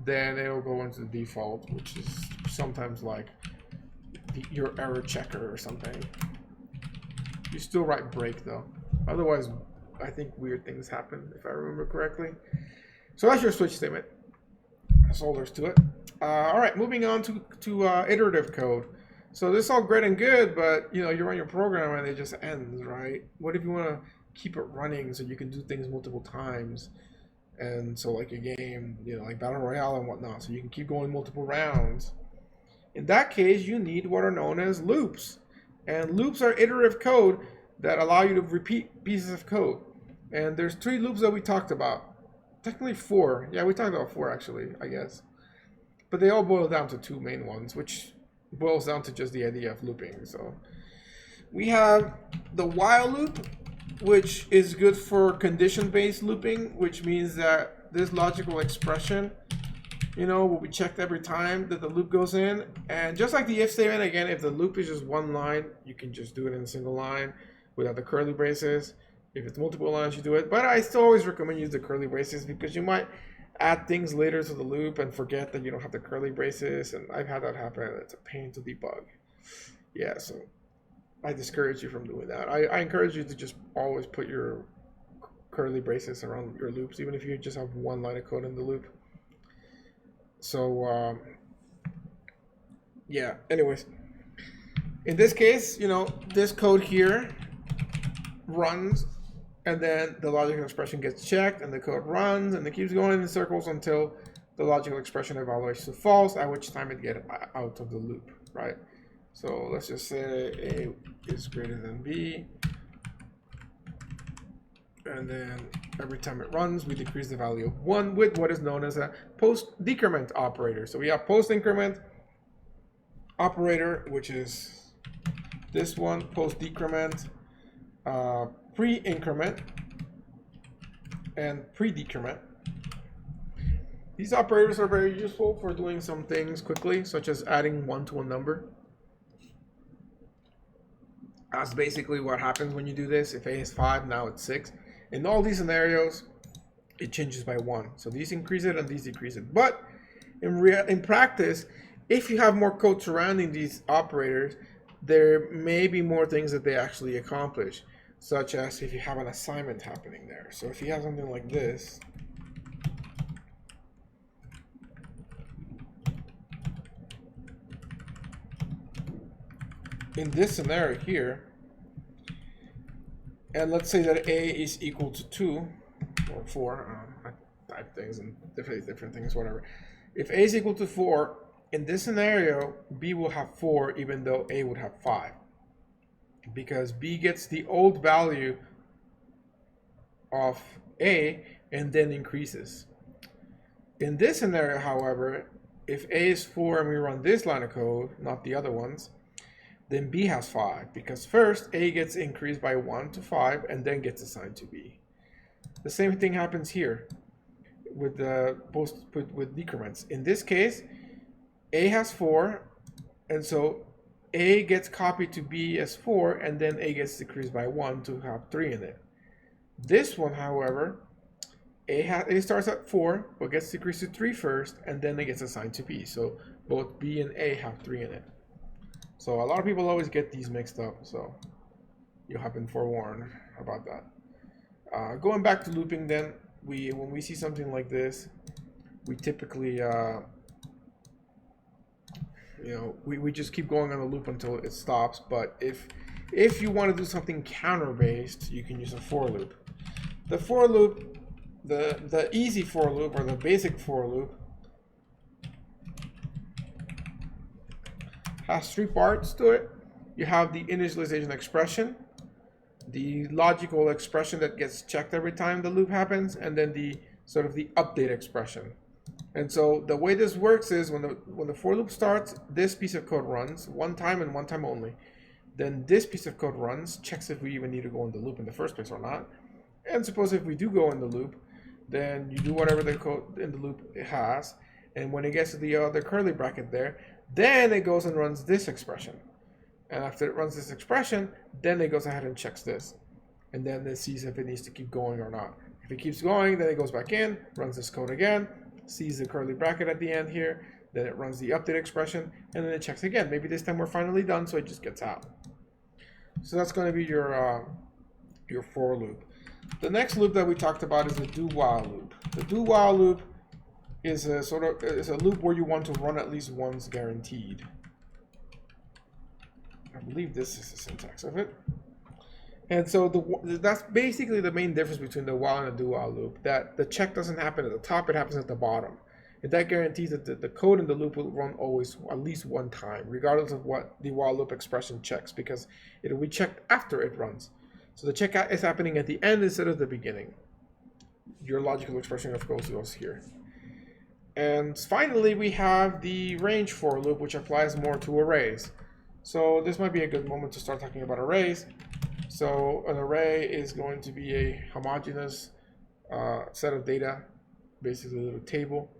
then it'll go into the default, which is sometimes like your error checker or something. You still write break though. Otherwise, I think weird things happen, if I remember correctly. So that's your switch statement. That's all there's to it. All right, moving on to iterative code. So this is all great and good, but you run your program and it just ends, right? What if you want to keep it running so you can do things multiple times? And so like a game, like Battle Royale and whatnot, so you can keep going multiple rounds. In that case, you need what are known as loops. And loops are iterative code that allow you to repeat pieces of code. And there's 3 loops that we talked about. Technically 4. Yeah, we talked about 4 actually, I guess. But they all boil down to 2 main ones, which boils down to just the idea of looping. So we have the while loop, which is good for condition-based looping, which means that this logical expression will be checked every time that the loop goes in. And just like the if statement, again, if the loop is just one line, you can just do it in a single line without the curly braces. If it's multiple lines, you do it. But I still always recommend use the curly braces because you might add things later to the loop and forget that you don't have the curly braces. And I've had that happen. It's a pain to debug. Yeah, so I discourage you from doing that. I encourage you to just always put your curly braces around your loops, even if you just have one line of code in the loop. So, yeah, anyways, in this case, this code here runs, and then the logical expression gets checked, and the code runs, and it keeps going in circles until the logical expression evaluates to false, at which time it gets out of the loop, right? So let's just say A is greater than B. And then every time it runs, we decrease the value of 1 with what is known as a post-decrement operator. So we have post-increment operator, which is this one, post-decrement, pre-increment, and pre-decrement. These operators are very useful for doing some things quickly, such as adding 1 to a number. That's basically what happens when you do this. If A is 5, now it's 6. In all these scenarios, it changes by 1. So these increase it and these decrease it. But in practice, if you have more code surrounding these operators, there may be more things that they actually accomplish, such as if you have an assignment happening there. So if you have something like this, in this scenario here, and let's say that A is equal to 2 or 4, I type things and different things, whatever. If A is equal to 4, in this scenario, B will have 4 even though A would have 5, because B gets the old value of A and then increases. In this scenario, however, if A is 4 and we run this line of code, not the other ones, then B has 5, because first A gets increased by 1 to 5 and then gets assigned to B. The same thing happens here with the with decrements. In this case, A has 4, and so A gets copied to B as 4, and then A gets decreased by 1 to have 3 in it. This one, however, A starts at 4, but gets decreased to 3 first, and then it gets assigned to B. So both B and A have 3 in it. So a lot of people always get these mixed up, so you have been forewarned about that. Going back to looping then, when we see something like this, we typically we just keep going on the loop until it stops. But if you want to do something counter based, you can use a for loop. The for loop, the easy for loop, or the basic for loop, has 3 parts to it. You have the initialization expression, the logical expression that gets checked every time the loop happens, and then the sort of the update expression. And so the way this works is when the for loop starts, this piece of code runs one time and one time only. Then this piece of code runs, checks if we even need to go in the loop in the first place or not. And suppose if we do go in the loop, then you do whatever the code in the loop it has. And when it gets to the other curly bracket there, then it goes and runs this expression. And after it runs this expression, then it goes ahead and checks this. And then it sees if it needs to keep going or not. If it keeps going, then it goes back in, runs this code again, sees the curly bracket at the end here, then it runs the update expression, and then it checks again. Maybe this time we're finally done, so it just gets out. So that's going to be your for loop. The next loop that we talked about is the do while loop. The do while loop is a loop where you want to run at least once guaranteed. I believe this is the syntax of it. And so that's basically the main difference between the while and the do while loop, that the check doesn't happen at the top, it happens at the bottom. And that guarantees that the code in the loop will run always at least one time, regardless of what the while loop expression checks, because it will be checked after it runs. So the check is happening at the end instead of the beginning. Your logical expression of course goes here. And finally, we have the range for loop, which applies more to arrays. So this might be a good moment to start talking about arrays. So an array is going to be a homogeneous set of data, basically a little table.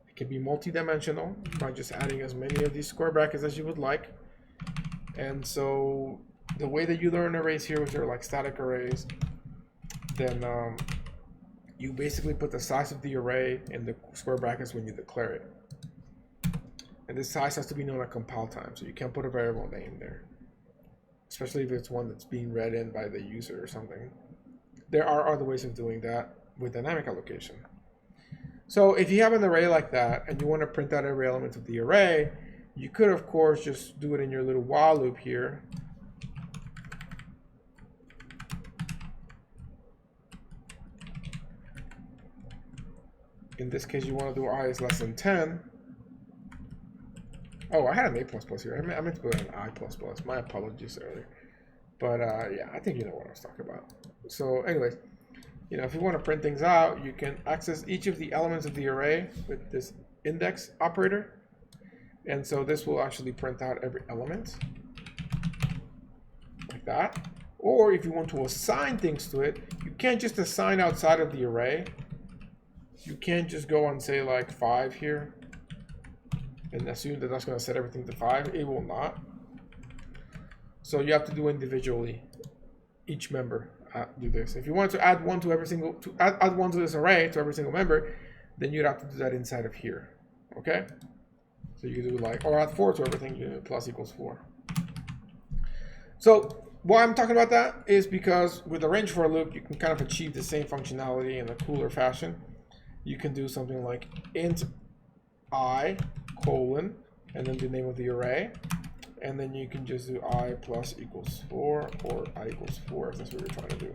It can be multi-dimensional by just adding as many of these square brackets as you would like. And so the way that you learn arrays here, which are like static arrays, then you basically put the size of the array in the square brackets when you declare it. And this size has to be known at compile time, so you can't put a variable name there, especially if it's one that's being read in by the user or something. There are other ways of doing that with dynamic allocation. So if you have an array like that and you want to print out every element of the array, you could of course just do it in your little while loop here. In this case, you want to do I is less than 10. Oh, I had an A++ here. I meant to put an I++. My apologies earlier. But yeah, I think you know what I was talking about. So anyways, if you want to print things out, you can access each of the elements of the array with this index operator. And so this will actually print out every element like that. Or if you want to assign things to it, you can't just assign outside of the array. You can't just go and say like 5 here and assume that that's going to set everything to 5. It will not. So you have to do individually. Each member do this. If you want to add one to every single add one to this array to every single member, then you'd have to do that inside of here. Okay. So you can do like, or add 4 to everything, plus equals 4. So why I'm talking about that is because with the range for a loop, you can kind of achieve the same functionality in a cooler fashion. You can do something like int I colon and then the name of the array, and then you can just do I plus equals 4 or I equals 4 if that's what you're trying to do.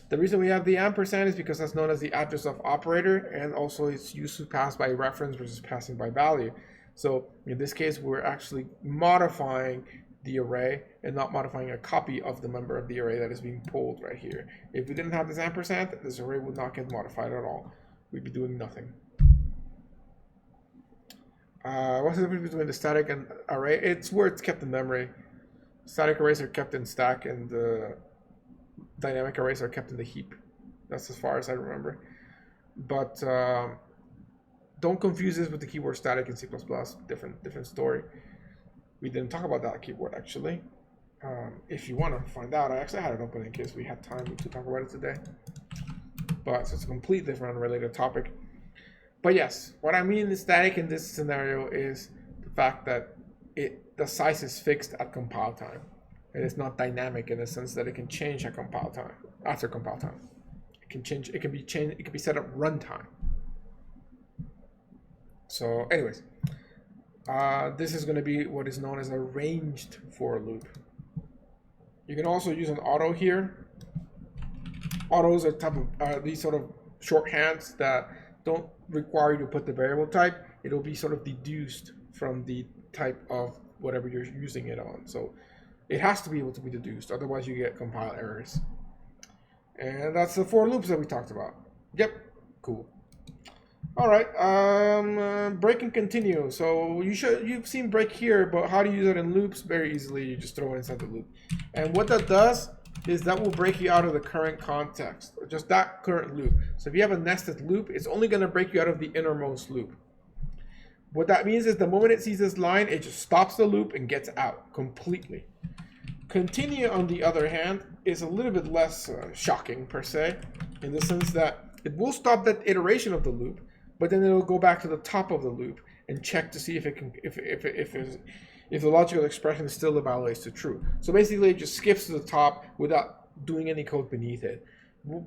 The reason we have the ampersand is because that's known as the address of operator, and also it's used to pass by reference versus passing by value. So in this case, we're actually modifying the array and not modifying a copy of the member of the array that is being pulled right here. If we didn't have this ampersand, this array would not get modified at all. We'd be doing nothing. What's the difference between the static and array? It's where it's kept in memory. Static arrays are kept in stack, and the dynamic arrays are kept in the heap. That's as far as I remember. But don't confuse this with the keyword static in C++. Different story. We didn't talk about that keyword actually. If you want to find out, I actually had it open in case we had time to talk about it today. But so it's a completely different unrelated topic. But yes, what I mean static in this scenario is the fact that the size is fixed at compile time. And it's not dynamic in the sense that it can change at compile time, after compile time. It can change, it can be set up runtime. So anyways, this is going to be what is known as a ranged for loop. You can also use an auto here. Autos are type of these sort of shorthands that don't require you to put the variable type. It'll be sort of deduced from the type of whatever you're using it on. So it has to be able to be deduced, otherwise you get compile errors. And that's the for loops that we talked about. Yep, cool. All right, break and continue. So you've seen break here, but how to use it in loops? Very easily, you just throw it inside the loop. And what that does is that will break you out of the current context, or just that current loop. So if you have a nested loop, it's only going to break you out of the innermost loop. What that means is the moment it sees this line, it just stops the loop and gets out completely. Continue, on the other hand, is a little bit less shocking per se, in the sense that it will stop that iteration of the loop, but then it'll go back to the top of the loop and check to see if it can, if the logical expression still evaluates to true. So basically, it just skips to the top without doing any code beneath it.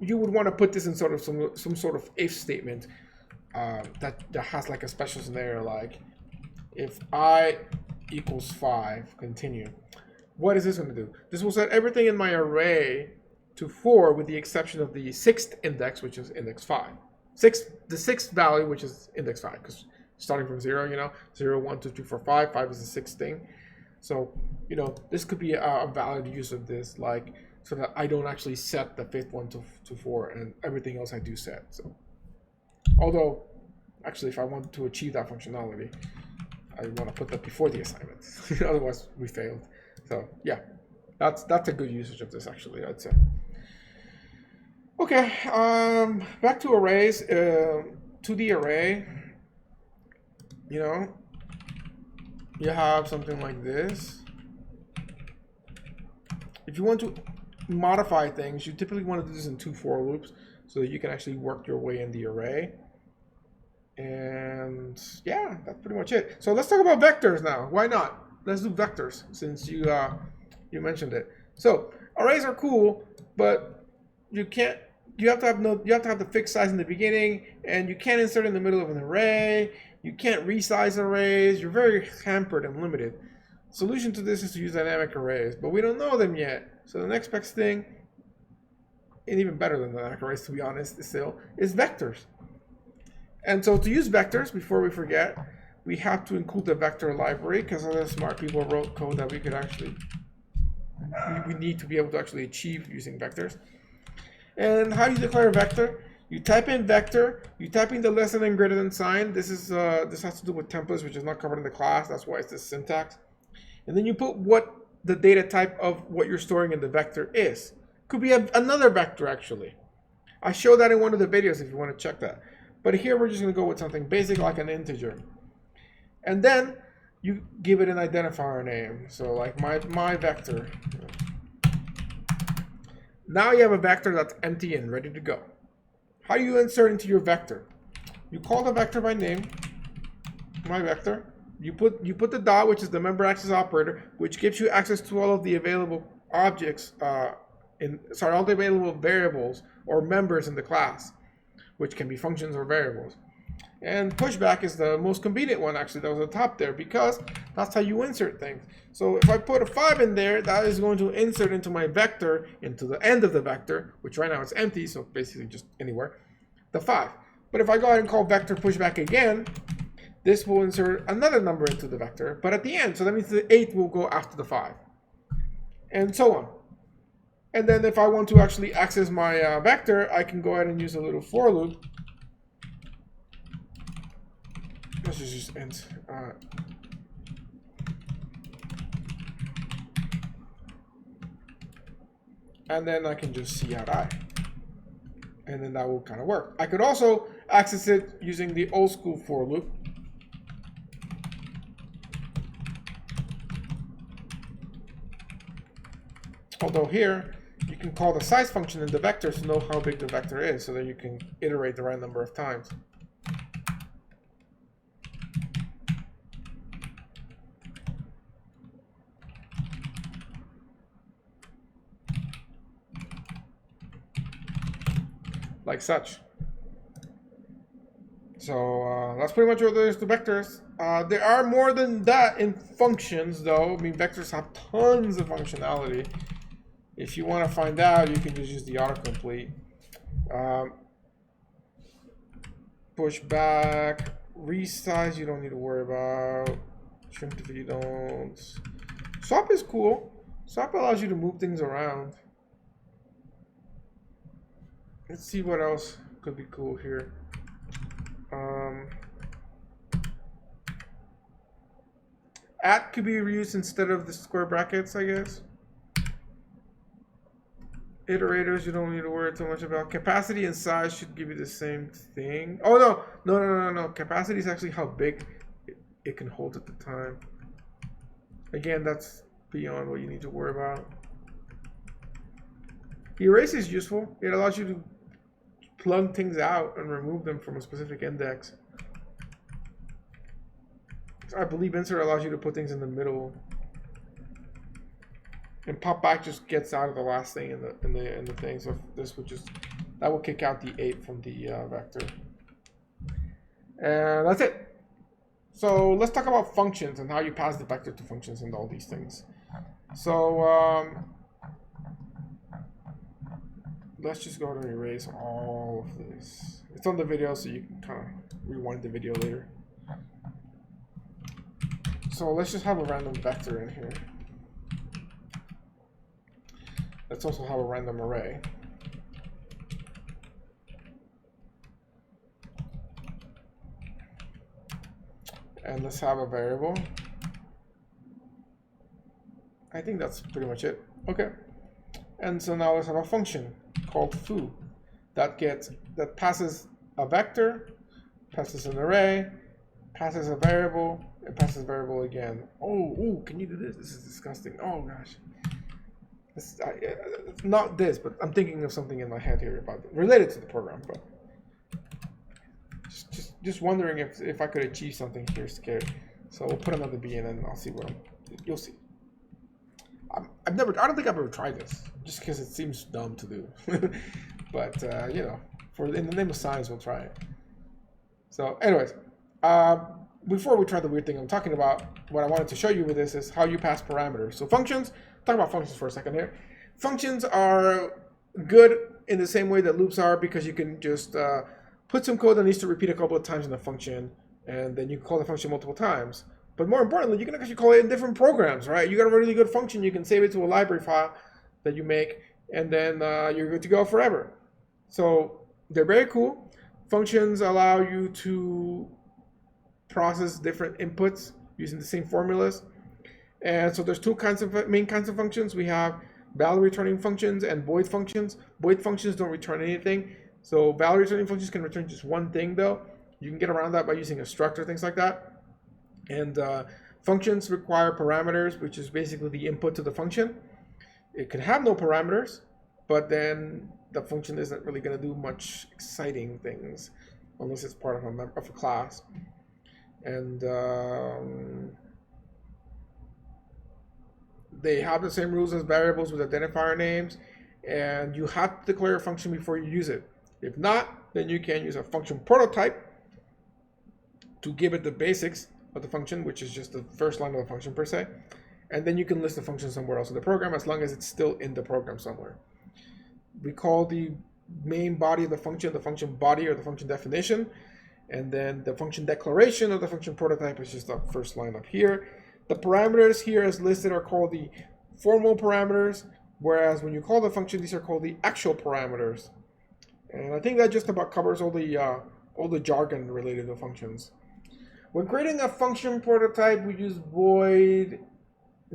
You would want to put this in sort of some sort of if statement that has like a special scenario, like if I equals 5, continue. What is this going to do? This will set everything in my array to 4 with the exception of the 6th index, which is index 5. The 6th value, which is index 5, because starting from 0, you know, 0, 1, 2, 3, 4, 5. 5 is the 6th thing. So, you know, this could be a valid use of this, like, so that I don't actually set the 5th one to 4, and everything else I do set. So, although, actually, if I want to achieve that functionality, I want to put that before the assignment. Otherwise, we failed. So, yeah, that's a good usage of this, actually, I'd say. Okay, back to arrays. To the array, you know, you have something like this. If you want to modify things, you typically want to do this in 2 for loops so that you can actually work your way in the array. And yeah, that's pretty much it. So let's talk about vectors now. Why not? Let's do vectors since you mentioned it. So arrays are cool, but you have to have the fixed size in the beginning, and you can't insert in the middle of an array. You can't resize arrays. You're very hampered and limited. Solution to this is to use dynamic arrays, but we don't know them yet. So the next best thing, and even better than dynamic arrays, to be honest, still, is vectors. And so to use vectors, before we forget, we have to include the vector library, because other smart people wrote code that we could actually, we need to be able to actually achieve using vectors. And how do you declare a vector? You type in vector, you type in the less than and greater than sign. This has to do with templates, which is not covered in the class. That's why it's this syntax. And then you put what the data type of what you're storing in the vector is. Could be another vector, actually. I showed that in one of the videos if you want to check that. But here we're just going to go with something basic like an integer. And then you give it an identifier name. So like my vector. Now you have a vector that's empty and ready to go. How do you insert into your vector? You call the vector by name, my vector. You put the dot, which is the member access operator, which gives you access to all of the available objects, all the available variables or members in the class, which can be functions or variables. And pushback is the most convenient one, actually, that was at the top there, because that's how you insert things. So if I put a 5 in there, that is going to insert into my vector, into the end of the vector, which right now is empty, so basically just anywhere, the 5. But if I go ahead and call vector pushback again, this will insert another number into the vector, but at the end. So that means the 8 will go after the 5. And so on. And then if I want to actually access my vector, I can go ahead and use a little for loop. Let's just end. And then I can just see out I. And then that will kind of work. I could also access it using the old school for loop. Although here, you can call the size function in the vector to know how big the vector is, so that you can iterate the right number of times. Like such. So that's pretty much what there is to vectors. There are more than that in functions, though. I mean, vectors have tons of functionality. If you want to find out, you can just use the autocomplete. Push back, resize, you don't need to worry about. Shrink if you don't. Swap is cool. Swap allows you to move things around. Let's see what else could be cool here. At could be reused instead of the square brackets, I guess. Iterators, you don't need to worry too much about. Capacity and size should give you the same thing. Oh, no. Capacity is actually how big it can hold at the time. Again, that's beyond what you need to worry about. Erase is useful. It allows you to plug things out and remove them from a specific index. I believe insert allows you to put things in the middle. And pop back just gets out of the last thing in the thing. So this would just, that will kick out the 8 from the vector. And that's it. So let's talk about functions and how you pass the vector to functions and all these things. So let's just go ahead and erase all of this. It's on the video, so you can kind of rewind the video later. So let's just have a random vector in here. Let's also have a random array. And let's have a variable. I think that's pretty much it. Okay. And so now let's have a function called foo that passes a vector, passes an array, passes a variable, and passes a variable again. Oh, can you do this? This is disgusting. Oh gosh. Not this, but I'm thinking of something in my head here about it, related to the program, but just wondering if I could achieve something here scared. So we'll put another B in and I'll see what you'll see. I don't think I've ever tried this, just because it seems dumb to do. But you know, in the name of science, we'll try it. So anyways, before we try the weird thing I'm talking about, what I wanted to show you with this is how you pass parameters. So functions, talk about functions for a second here. Functions are good in the same way that loops are, because you can just put some code that needs to repeat a couple of times in the function, and then you can call the function multiple times. But more importantly, you can actually call it in different programs, right? You got a really good function, you can save it to a library file that you make, and then you're good to go forever. So they're very cool. Functions allow you to process different inputs using the same formulas. And so there's two main kinds of functions. We have value returning functions and void functions. Void functions don't return anything. So value returning functions can return just one thing though. You can get around that by using a struct or things like that. And functions require parameters, which is basically the input to the function. It can have no parameters, but then the function isn't really going to do much exciting things unless it's part of a class. And they have the same rules as variables with identifier names, and you have to declare a function before you use it. If not, then you can use a function prototype to give it the basics of the function, which is just the first line of the function per se, and then you can list the function somewhere else in the program as long as it's still in the program somewhere. We call the main body of the function body or the function definition, and then the function declaration of the function prototype is just the first line up here. The parameters here as listed are called the formal parameters, whereas when you call the function, these are called the actual parameters. And I think that just about covers all the jargon related to functions. When creating a function prototype, we use void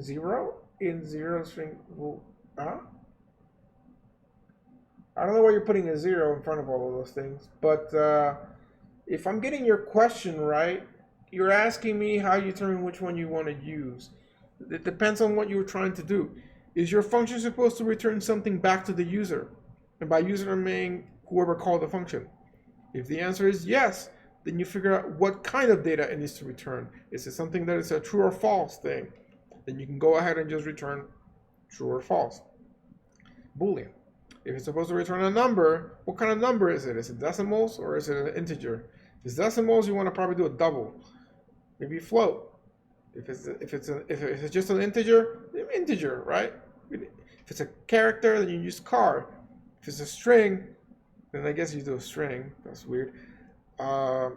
0 in 0 string. I don't know why you're putting a 0 in front of all of those things, but if I'm getting your question right, you're asking me how you determine which one you want to use. It depends on what you were trying to do. Is your function supposed to return something back to the user? And by user, I mean whoever called the function. If the answer is yes, then you figure out what kind of data it needs to return. Is it something that is a true or false thing? Then you can go ahead and just return true or false. Boolean. If it's supposed to return a number, what kind of number is it? Is it decimals or is it an integer? If it's decimals, you want to probably do a double. Maybe float. If it's just an integer, integer, right? If it's a character, then you use char. If it's a string, then I guess you do a string. That's weird.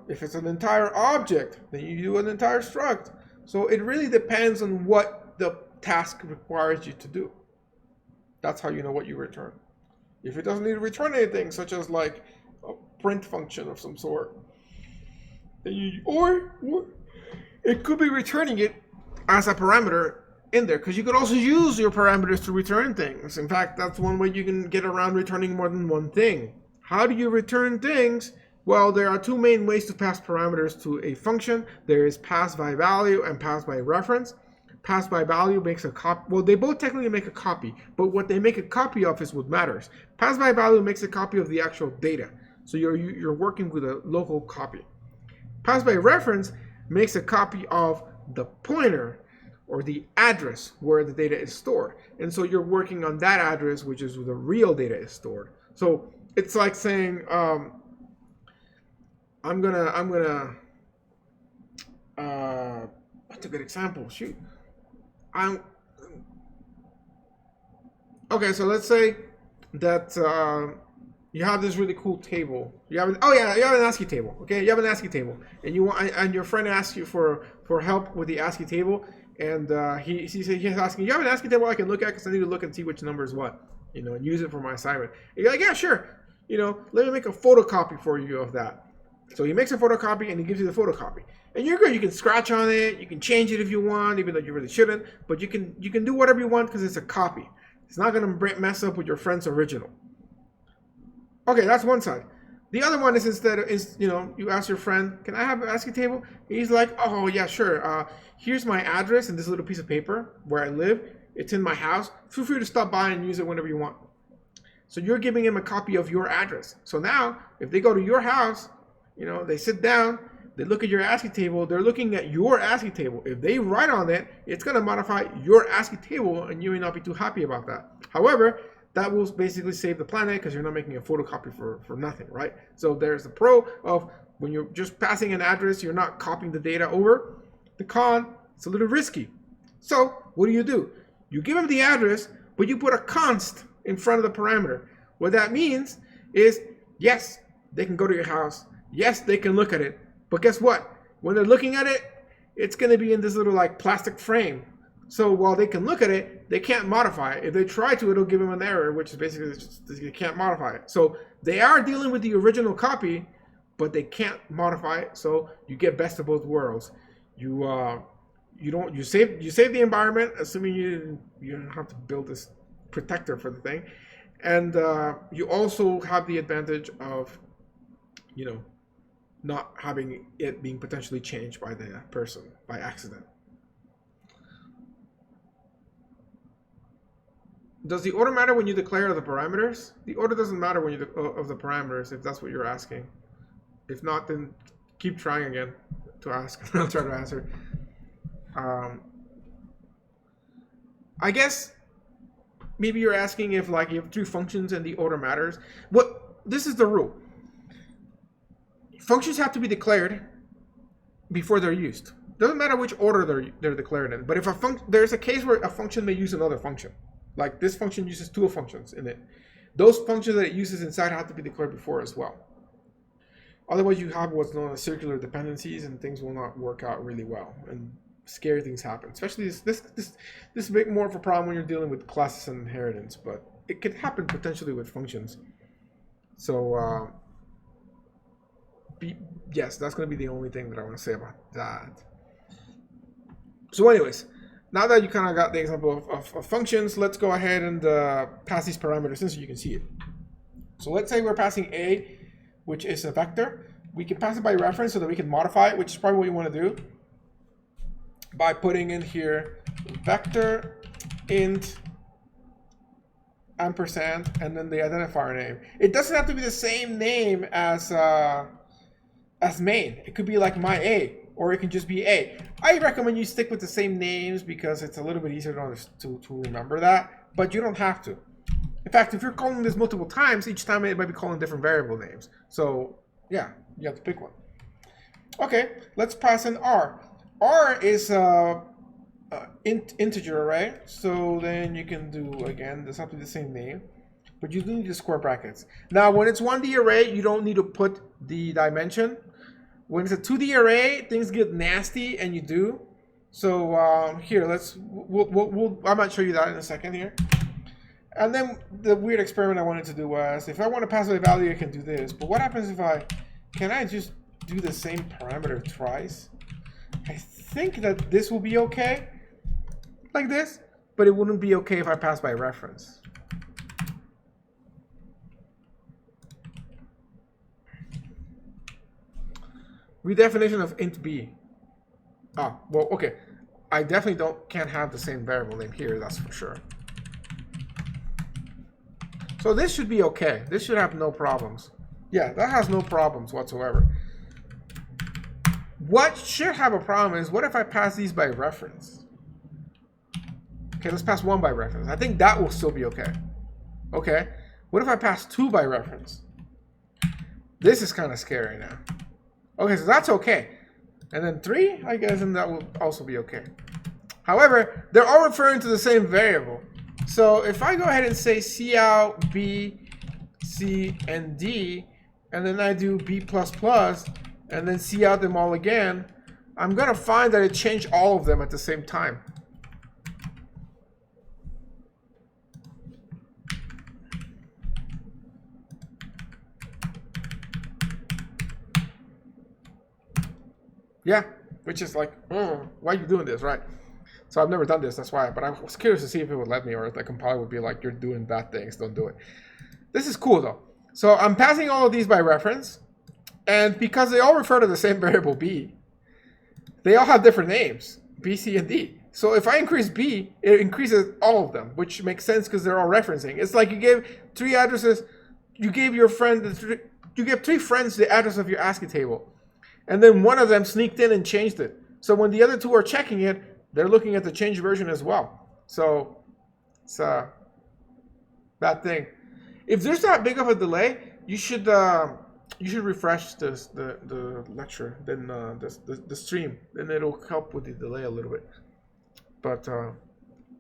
If it's an entire object, then you do an entire struct. So it really depends on what the task requires you to do. That's how you know what you return. If it doesn't need to return anything, such as like a print function of some sort, then or it could be returning it as a parameter in there, because you could also use your parameters to return things. In fact, that's one way you can get around returning more than one thing. How do you return things? Well, there are two main ways to pass parameters to a function. There is pass by value and pass by reference. Pass by value makes a copy. Well, they both technically make a copy, but what they make a copy of is what matters. Pass by value makes a copy of the actual data. So you're working with a local copy. Pass by reference makes a copy of the pointer or the address where the data is stored. And so you're working on that address, which is where the real data is stored. So it's like saying, what's a good example? Shoot. Okay, so let's say that you have this really cool table. You have an ASCII table. Okay, you have an ASCII table, and your friend asks you for help with the ASCII table, and he's asking, you have an ASCII table I can look at because I need to look and see which number is what, and use it for my assignment. And you're like, yeah, sure. Let me make a photocopy for you of that. So he makes a photocopy and he gives you the photocopy. And you're good. You can scratch on it. You can change it if you want, even though you really shouldn't. But you can do whatever you want because it's a copy. It's not going to mess up with your friend's original. Okay, that's one side. The other one is you ask your friend, can I have an ASCII table? And he's like, oh, yeah, sure. Here's my address and this little piece of paper where I live. It's in my house. Feel free to stop by and use it whenever you want. So you're giving him a copy of your address. So now, if they go to your house, they sit down, they look at your ASCII table, they're looking at your ASCII table. If they write on it, it's going to modify your ASCII table, and you may not be too happy about that. However, that will basically save the planet because you're not making a photocopy for nothing, right? So there's the pro of when you're just passing an address, you're not copying the data over. The con, it's a little risky. So what do? You give them the address, but you put a const in front of the parameter. What that means is, yes, they can go to your house. Yes, they can look at it, but guess what? When they're looking at it, it's going to be in this little plastic frame. So while they can look at it, they can't modify it. If they try to, it'll give them an error, which is basically they can't modify it. So they are dealing with the original copy, but they can't modify it. So you get best of both worlds. You save the environment, assuming you don't have to build this protector for the thing, and you also have the advantage of not having it being potentially changed by the person by accident. Does the order matter when you declare the parameters? The order doesn't matter when you of the parameters, if that's what you're asking. If not, then keep trying again to ask. I'll try to answer. I guess maybe you're asking if you have two functions and the order matters. This is the rule. Functions have to be declared before they're used. Doesn't matter which order they're declared in. But if there's a case where a function may use another function, like this function uses two functions in it, those functions that it uses inside have to be declared before as well. Otherwise, you have what's known as circular dependencies, and things will not work out really well, and scary things happen. Especially this is a bit more of a problem when you're dealing with classes and inheritance, but it could happen potentially with functions. So. Yes, that's going to be the only thing that I want to say about that. So anyways, now that you kind of got the example of functions, let's go ahead and pass these parameters in so you can see it. So let's say we're passing A, which is a vector. We can pass it by reference so that we can modify it, which is probably what you want to do, by putting in here vector int ampersand, and then the identifier name. It doesn't have to be the same name as main. It could be like my A, or it can just be A. I recommend you stick with the same names because it's a little bit easier to remember that, but you don't have to. In fact, if you're calling this multiple times, each time it might be calling different variable names. So yeah, you have to pick one. Okay, let's pass in R. R is integer array, so then you can do, again, this have to be the same name, but you do need the square brackets. Now, when it's 1D array, you don't need to put the dimension. When it's a 2D array, things get nasty, and you do. So here, I might show you that in a second here. And then the weird experiment I wanted to do was, if I want to pass a value, I can do this. But what happens if can I just do the same parameter twice? I think that this will be okay, like this, but it wouldn't be okay if I pass by reference. Redefinition of int b. Ah, well, okay. I definitely can't have the same variable name here, that's for sure. So this should be okay. This should have no problems. Yeah, that has no problems whatsoever. What should have a problem is, what if I pass these by reference? Okay, let's pass 1 by reference. I think that will still be okay. Okay, what if I pass 2 by reference? This is kind of scary now. Okay, so that's okay. And then 3, I guess, and that will also be okay. However, they're all referring to the same variable. So if I go ahead and say cout B, C, and D, and then I do B++, and then cout them all again, I'm going to find that it changed all of them at the same time. Yeah, which is like, oh, why are you doing this, right? So I've never done this, that's why. But I was curious to see if it would let me, or if the compiler would be like, you're doing bad things, don't do it. This is cool though. So I'm passing all of these by reference, and because they all refer to the same variable b, they all have different names, b, c, and d. So if I increase b, it increases all of them, which makes sense because they're all referencing. It's like you gave 3 addresses, you gave your friend, you gave 3 friends the address of your ASCII table, and then one of them sneaked in and changed it. So when the other 2 are checking it, they're looking at the changed version as well. So it's that thing. If there's that big of a delay, you should refresh the lecture, then the stream, then it'll help with the delay a little bit. But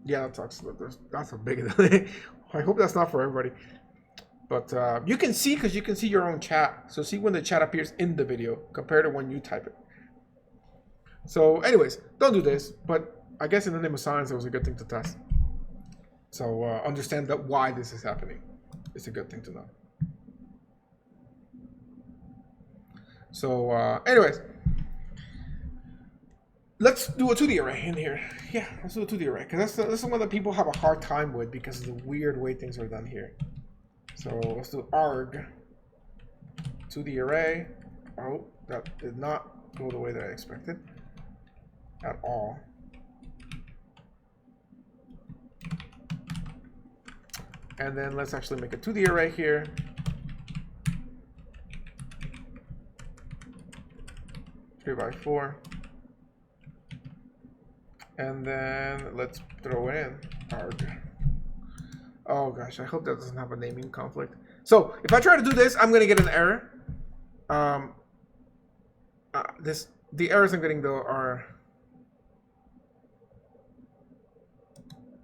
yeah, that sucks. That's a big delay. I hope that's not for everybody. But you can see, because you can see your own chat. So see when the chat appears in the video compared to when you type it. So anyways, don't do this, but I guess in the name of science, it was a good thing to test. So understand that why this is happening. It's a good thing to know. So anyways, let's do a 2D array in here. Yeah, let's do a 2D array, because that's the one that people have a hard time with because of the weird way things are done here. So let's do arg 2D array. Oh, that did not go the way that I expected at all. And then let's actually make a 2D array here. Three by 4. And then let's throw it in arg. Oh gosh, I hope that doesn't have a naming conflict. So if I try to do this, I'm gonna get an error. The errors I'm getting though are,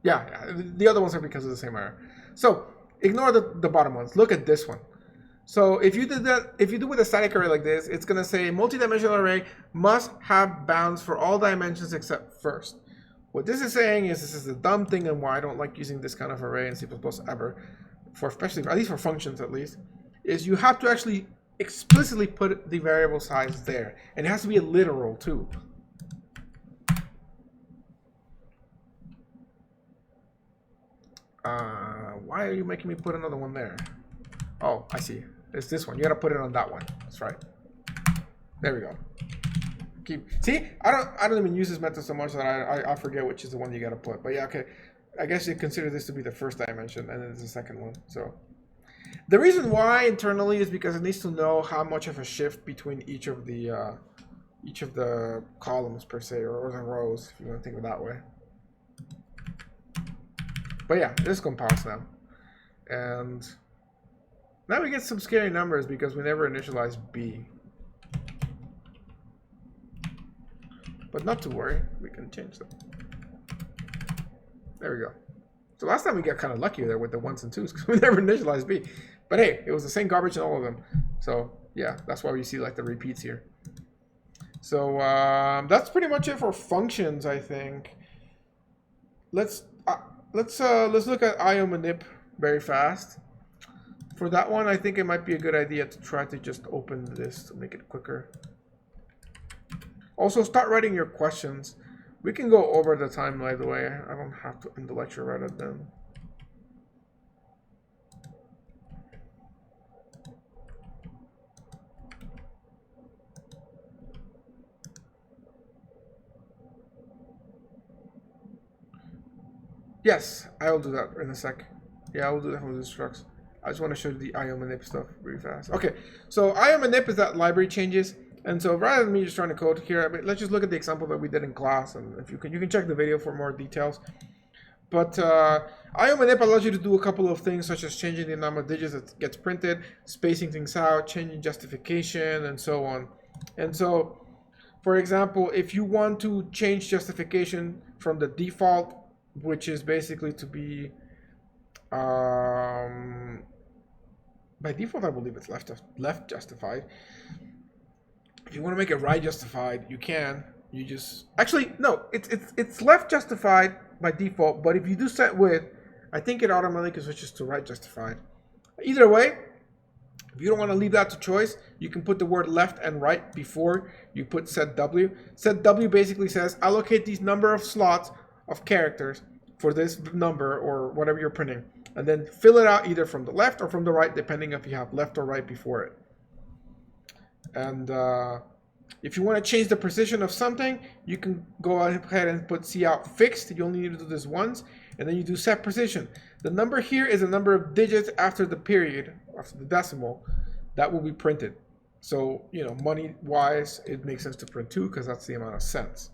yeah, the other ones are because of the same error. So ignore the bottom ones. Look at this one. So if you did that, if you do with a static array like this, it's gonna say multi-dimensional array must have bounds for all dimensions except first. What this is saying is, this is a dumb thing and why I don't like using this kind of array in C++ ever, for especially, at least for functions at least, is you have to actually explicitly put the variable size there, and it has to be a literal too. Why are you making me put another one there? Oh, I see. It's this one. You gotta put it on that one. That's right. There we go. See, I don't even use this method so much that I forget which is the one you gotta put. But yeah, okay. I guess you consider this to be the first dimension, and then there's the second one. So the reason why internally is because it needs to know how much of a shift between each of the columns per se, or the rows, if you want to think of it that way. But yeah, this compiles now, and now we get some scary numbers because we never initialized b. But not to worry, we can change them. There we go. So last time we got kind of lucky there with the 1s and 2s because we never initialized b. But hey, it was the same garbage in all of them. So yeah, that's why we see like the repeats here. So that's pretty much it for functions, I think. Let's look at IO Manip very fast. For that one, I think it might be a good idea to try to just open this to make it quicker. Also, start writing your questions. We can go over the time, by the way. I don't have to end the lecture right at then. Yes, I will do that in a sec. Yeah, I will do that with the Structs. I just want to show you the IO Manip stuff really fast. Okay, so IO Manip is that library changes. And so rather than me just trying to code here, let's just look at the example that we did in class. And if you can check the video for more details. But IO Manip allows you to do a couple of things, such as changing the number of digits that gets printed, spacing things out, changing justification, and so on. And so, for example, if you want to change justification from the default, which is basically to be, by default, I believe it's left justified. If you want to make it right justified, you can. You just actually no, it's left justified by default. But if you do set with, I think it automatically switches to right justified. Either way, if you don't want to leave that to choice, you can put the word left and right before you put set W. Set W basically says allocate these number of slots of characters for this number or whatever you're printing, and then fill it out either from the left or from the right, depending if you have left or right before it. And if you want to change the precision of something, you can go ahead and put cout fixed. You only need to do this once, and then you do set precision. The number here is the number of digits after the period, after the decimal, that will be printed. So, you know, money-wise, it makes sense to print 2 because that's the amount of cents.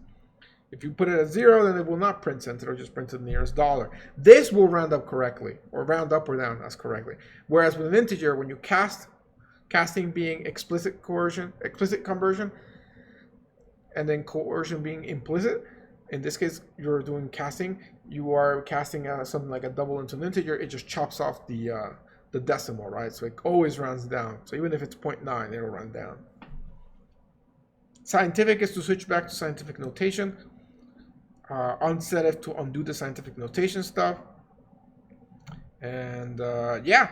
If you put it at 0, then it will not print cents. It'll just print the nearest dollar. This will round up correctly, or round up or down as correctly. Whereas with an integer, when you casting being explicit conversion, and then coercion being implicit. In this case, you're doing casting. You are casting something like a double into an integer. It just chops off the decimal, right? So it always rounds down. So even if it's 0.9, it'll round down. Scientific is to switch back to scientific notation. Unsetf to undo the scientific notation stuff. And yeah,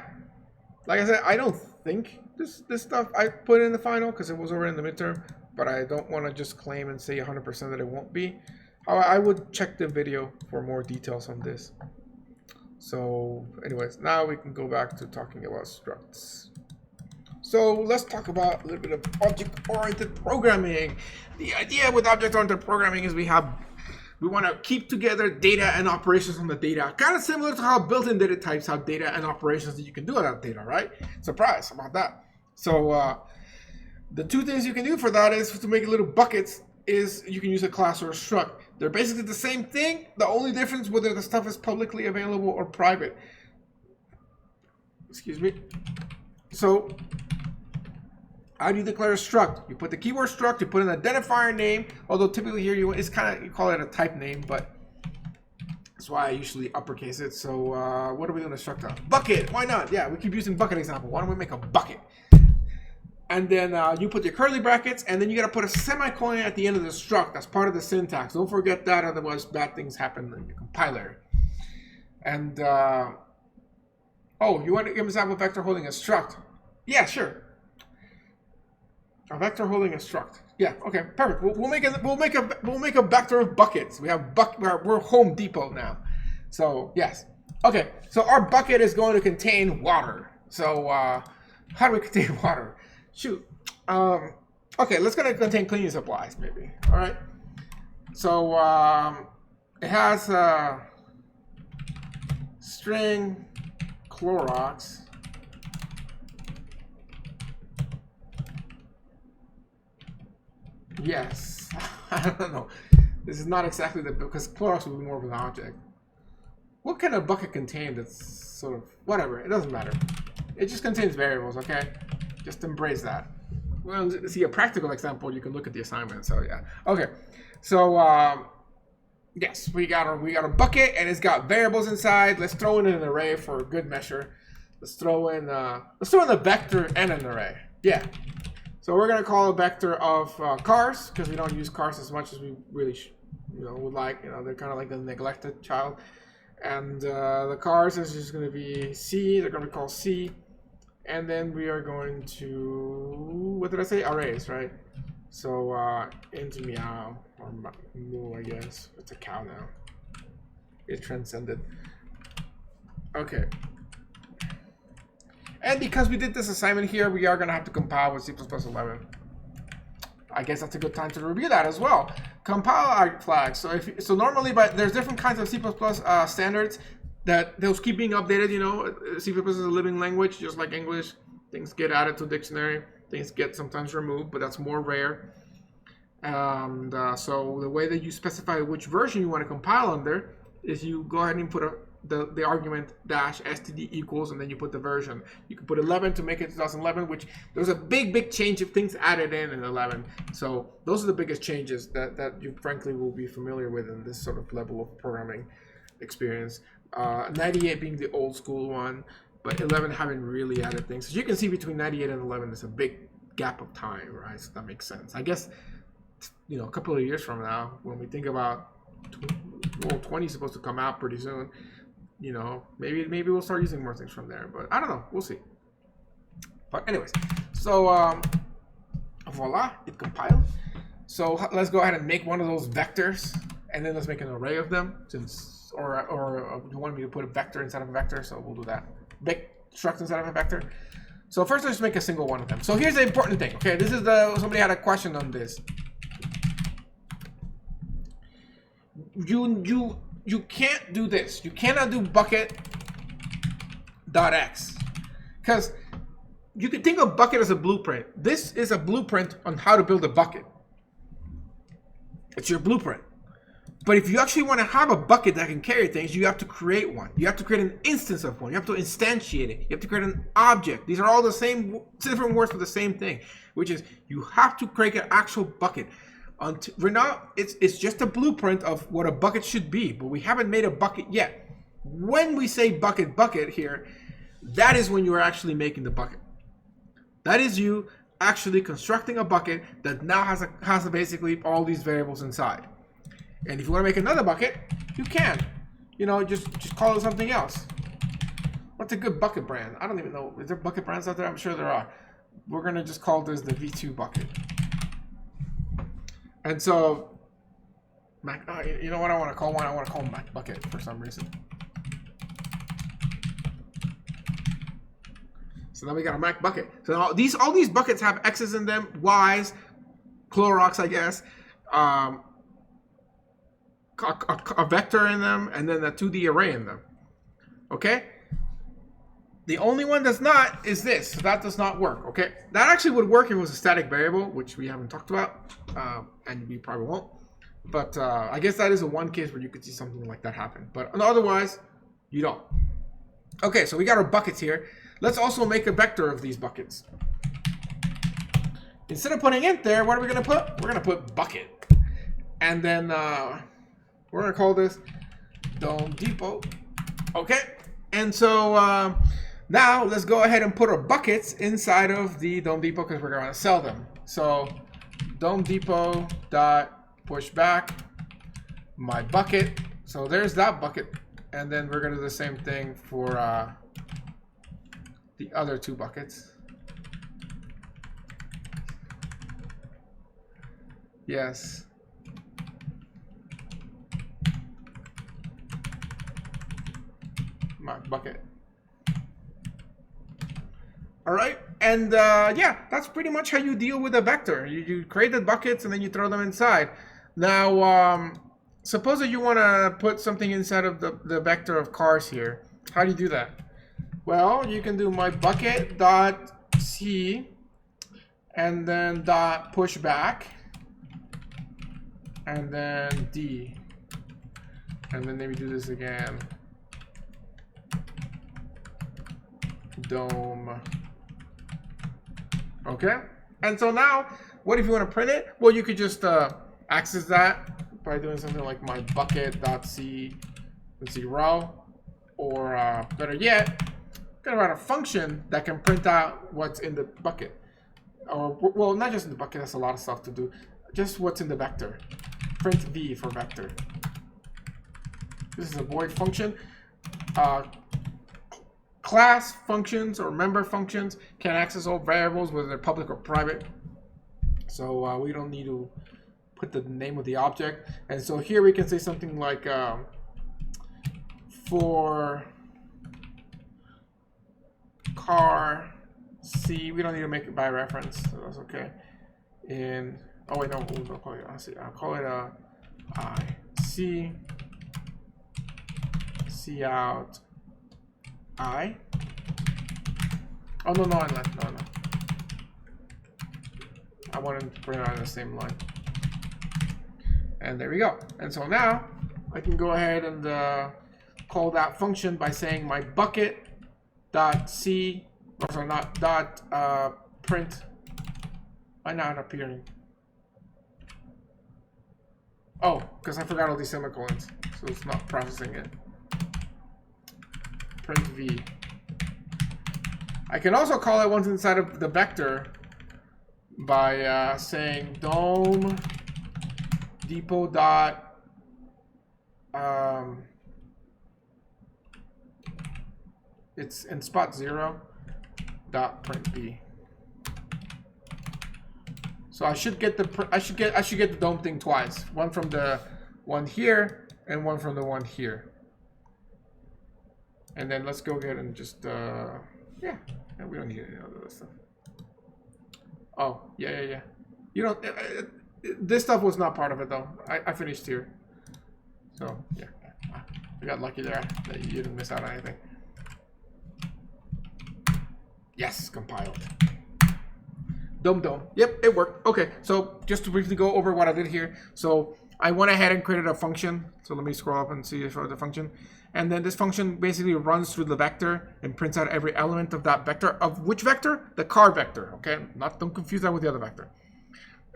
like I said, I don't think this stuff I put in the final because it was already in the midterm, but I don't want to just claim and say 100% that it won't be. I would check the video for more details on this. So anyways, now we can go back to talking about structs. So let's talk about a little bit of object-oriented programming. The idea with object-oriented programming is we want to keep together data and operations on the data. Kind of similar to how built-in data types have data and operations that you can do on that data, right? Surprise about that. So the two things you can do for that is to make little buckets is you can use a class or a struct. They're basically the same thing. The only difference whether the stuff is publicly available or private. Excuse me. So how do you declare a struct? You put the keyword struct, you put an identifier name, although typically here you call it a type name, but that's why I usually uppercase it. So what are we going to struct on? Bucket, why not? Yeah, we keep using bucket example. Why don't we make a bucket? And then you put your curly brackets, and then you got to put a semicolon at the end of the struct. That's part of the syntax. Don't forget that, otherwise bad things happen in your compiler. And oh, you want to give an example of vector holding a struct? Yeah, sure. A vector holding a struct. Yeah, okay, perfect. We'll make a vector of buckets. We have we're Home Depot now. So yes. Okay, so our bucket is going to contain water. So how do we contain water? Shoot. Okay, let's gonna contain cleaning supplies maybe. All right. So it has string Clorox yes. I don't know. This is not exactly the, because Clorox would be more of an object. What can a bucket contain that's sort of, whatever, it doesn't matter. It just contains variables, okay? Just embrace that. Well, to see a practical example, you can look at the assignment, so yeah. Okay, so yes, we got a bucket and it's got variables inside. Let's throw in an array for good measure. Let's throw in a vector and an array. Yeah. So we're gonna call a vector of cars, because we don't use cars as much as we really would like. They're kind of like the neglected child. And the cars is just gonna be C. They're gonna be called C. And then we are going to, what did I say? Arrays, right? So into meow or moo, I guess. It's a cow now. It transcended. Okay. And because we did this assignment here, we are going to have to compile with C++11. I guess that's a good time to review that as well. Compile arg flags. So normally, there's different kinds of C++ standards that they'll keep being updated. C++ is a living language, just like English. Things get added to dictionary. Things get sometimes removed, but that's more rare. And so the way that you specify which version you want to compile under is you go ahead and put the argument -std equals, and then you put the version. You can put 11 to make it 2011, which there's a big change of things added in 11. So those are the biggest changes that you frankly will be familiar with in this sort of level of programming experience. 98 being the old school one, but 11 haven't really added things. As you can see, between 98 and 11, there's a big gap of time, right? So that makes sense. I guess, a couple of years from now, when we think about, 20 is supposed to come out pretty soon, maybe we'll start using more things from there. But I don't know. We'll see. But anyways, so voila, it compiled. So let's go ahead and make one of those vectors, and then let's make an array of them, since, or you want me to put a vector inside of a vector, so we'll do that. Big struct inside of a vector. So first, let's make a single one of them. So here's the important thing. Okay, this is somebody had a question on this. You can't do this. You cannot do bucket.x, because you can think of bucket as a blueprint. This is a blueprint on how to build a bucket. It's your blueprint. But if you actually want to have a bucket that can carry things, you have to create one. You have to create an instance of one. You have to instantiate it. You have to create an object. These are all the same, different words for the same thing, which is you have to create an actual bucket. Right now, it's just a blueprint of what a bucket should be, but we haven't made a bucket yet. When we say bucket here, that is when you are actually making the bucket. That is you actually constructing a bucket that now has basically all these variables inside. And if you want to make another bucket, you can. Just call it something else. What's a good bucket brand? I don't even know. Is there bucket brands out there? I'm sure there are. We're going to just call this the V2 bucket. And so, you know what I want to call one? I want to call Mac bucket for some reason. So now we got a Mac bucket. So now all these buckets have X's in them, Y's, Clorox, I guess, a vector in them, and then a 2D array in them. Okay? The only one that's not is this. So that does not work. Okay? That actually would work if it was a static variable, which we haven't talked about, and we probably won't. But I guess that is the one case where you could see something like that happen. But otherwise, you don't. Okay, so we got our buckets here. Let's also make a vector of these buckets. Instead of putting int there, what are we going to put? We're going to put bucket. And then we're going to call this Dome Depot. Okay? And so now let's go ahead and put our buckets inside of the Dome Depot, because we're going to sell them. So Dome Depot dot push back my bucket. So there's that bucket. And then we're going to do the same thing for the other two buckets. Yes. My bucket. All right. And yeah, that's pretty much how you deal with a vector. You create the buckets and then you throw them inside. Now, suppose that you want to put something inside of the vector of cars here. How do you do that? Well, you can do my bucket dot C and then dot push back and then D. And then maybe do this again. Dome. Okay. And so now, what if you want to print it? Well, you could just access that by doing something like my bucket.c, let's see, row, or better yet, gonna write a function that can print out what's in the bucket. Or, well, not just in the bucket, that's a lot of stuff to do. Just what's in the vector. Print v for vector. This is a void function. Class functions or member functions can access all variables, whether they're public or private. So we don't need to put the name of the object. And so here we can say something like for car C. We don't need to make it by reference, so that's okay. Oh wait, no, we'll call it C. I'll call it I C. C out I. Oh no, no. I wanted to print it on the same line. And there we go. And so now I can go ahead and call that function by saying my bucket dot C, or sorry, not dot print. Why not appearing? Oh, because I forgot all these semicolons, so it's not processing it. Print v. I can also call it once inside of the vector by saying dome depot dot it's in spot 0 dot print v. So I should get the dome thing twice. One from the one here and one from the one here. And then let's go ahead and just yeah, we don't need any other stuff. Oh, yeah. You don't this stuff was not part of it though. I finished here. So yeah. I got lucky there that you didn't miss out on anything. Yes, compiled. Dome. Yep, it worked. Okay, so just to briefly go over what I did here. So I went ahead and created a function. So let me scroll up and see if the function. And then this function basically runs through the vector and prints out every element of that vector. Of which vector? The car vector. Okay, don't confuse that with the other vector.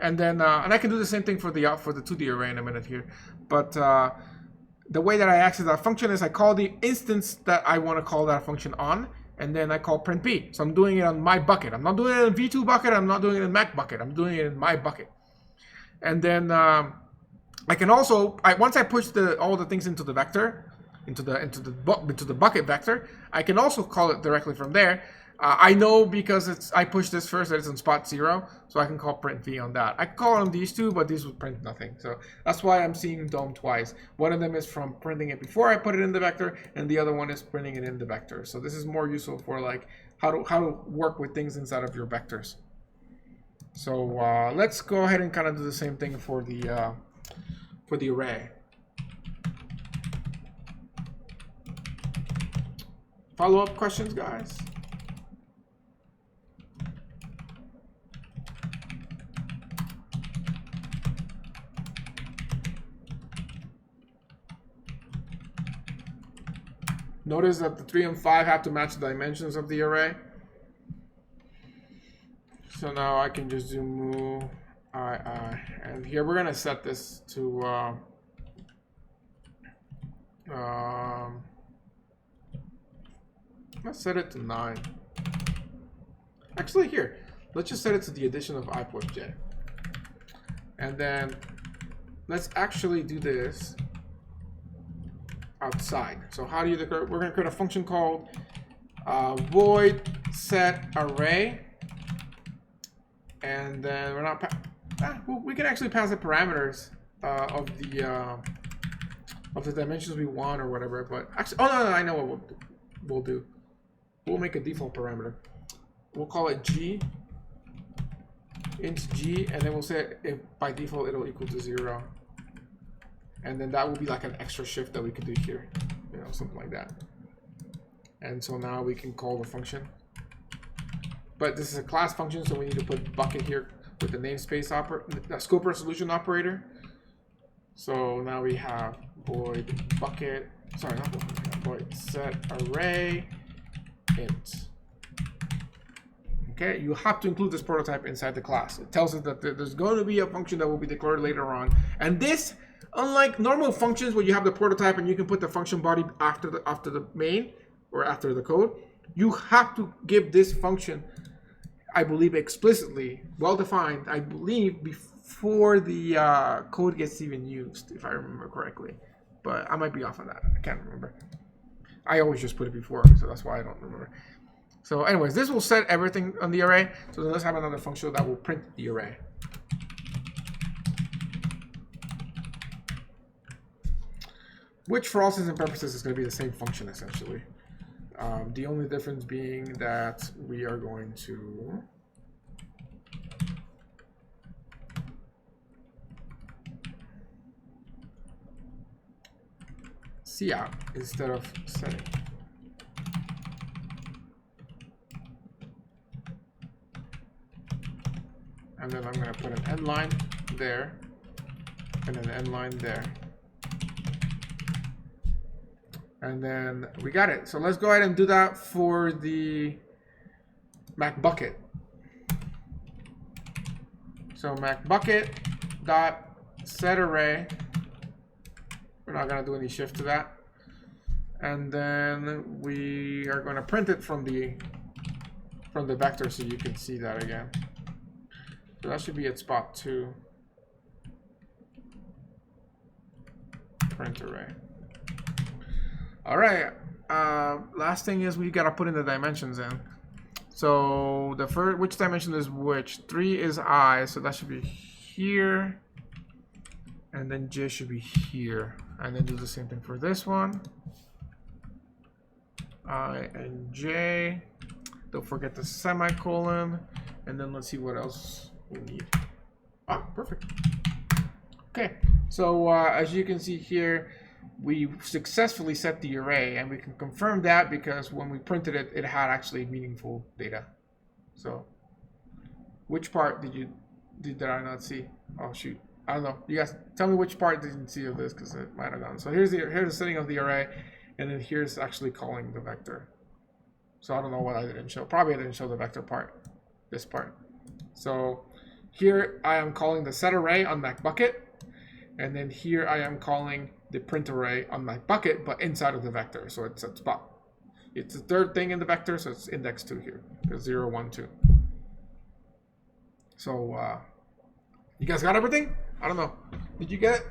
And then and I can do the same thing for the 2D array in a minute here. But the way that I access that function is I call the instance that I want to call that function on, and then I call print b. So I'm doing it on my bucket. I'm not doing it in V2 bucket. I'm not doing it in Mac bucket. I'm doing it in my bucket. And then I can also once I push all the things into the vector, into the bucket vector, I can also call it directly from there. I know because I pushed this first that it's in spot 0, so I can call print v on that. I can call on these two, but these would print nothing. So that's why I'm seeing dome twice. One of them is from printing it before I put it in the vector, and the other one is printing it in the vector. So this is more useful for like how to work with things inside of your vectors. So let's go ahead and kind of do the same thing for the array. Follow-up questions, guys? Notice that the 3 and 5 have to match the dimensions of the array. So now I can just do move I. And here we're going to set this to let's set it to 9. Actually, here, let's just set it to the addition of I plus j. And then let's actually do this outside. So how do you declare? We're going to create a function called void set array. And then we're not, we can actually pass the parameters of the dimensions we want or whatever. But actually, oh no, I know what we'll do. We'll make a default parameter. We'll call it g, int g, and then we'll say if by default it'll equal to 0. And then that will be like an extra shift that we could do here, you know, something like that. And so now we can call the function. But this is a class function, so we need to put bucket here with the namespace scope resolution operator. So now we have void bucket, sorry, not void set array int. Okay, you have to include this prototype inside the class. It tells us that there's going to be a function that will be declared later on. And this, unlike normal functions where you have the prototype and you can put the function body after the main or after the code, you have to give this function, I believe, explicitly, well-defined, I believe, before the code gets even used, if I remember correctly. But I might be off on that. I can't remember. I always just put it before, so that's why I don't remember. So anyways, this will set everything on the array. So then let's have another function that will print the array. Which for all intents and purposes is going to be the same function essentially. The only difference being that we are going to cout instead of setting. And then I'm going to put an end line there and an end line there. And then we got it. So let's go ahead and do that for the Mac bucket. So Mac bucket dot set array. We're not going to do any shift to that. And then we are going to print it from the vector so you can see that again. So that should be at spot 2. Print array. All right. Last thing is we gotta put in the dimensions in. So the first, which dimension is which? 3 is I, so that should be here, and then J should be here, and then do the same thing for this one. I and J. Don't forget the semicolon, and then let's see what else we need. Ah, perfect. Okay, so as you can see here, we successfully set the array, and we can confirm that because when we printed it, it had actually meaningful data. So, which part did I not see? Oh shoot, I don't know. You guys tell me which part didn't see of this because it might have gone. So here's the setting of the array, and then here's actually calling the vector. So I don't know what I didn't show. Probably I didn't show the vector part, this part. So here I am calling the set array on Mac bucket, and then here I am calling the print array on my bucket, but inside of the vector. So it's at spot. It's the third thing in the vector, so it's index 2 here. There's 0, 1, 2. So you guys got everything? I don't know. Did you get it?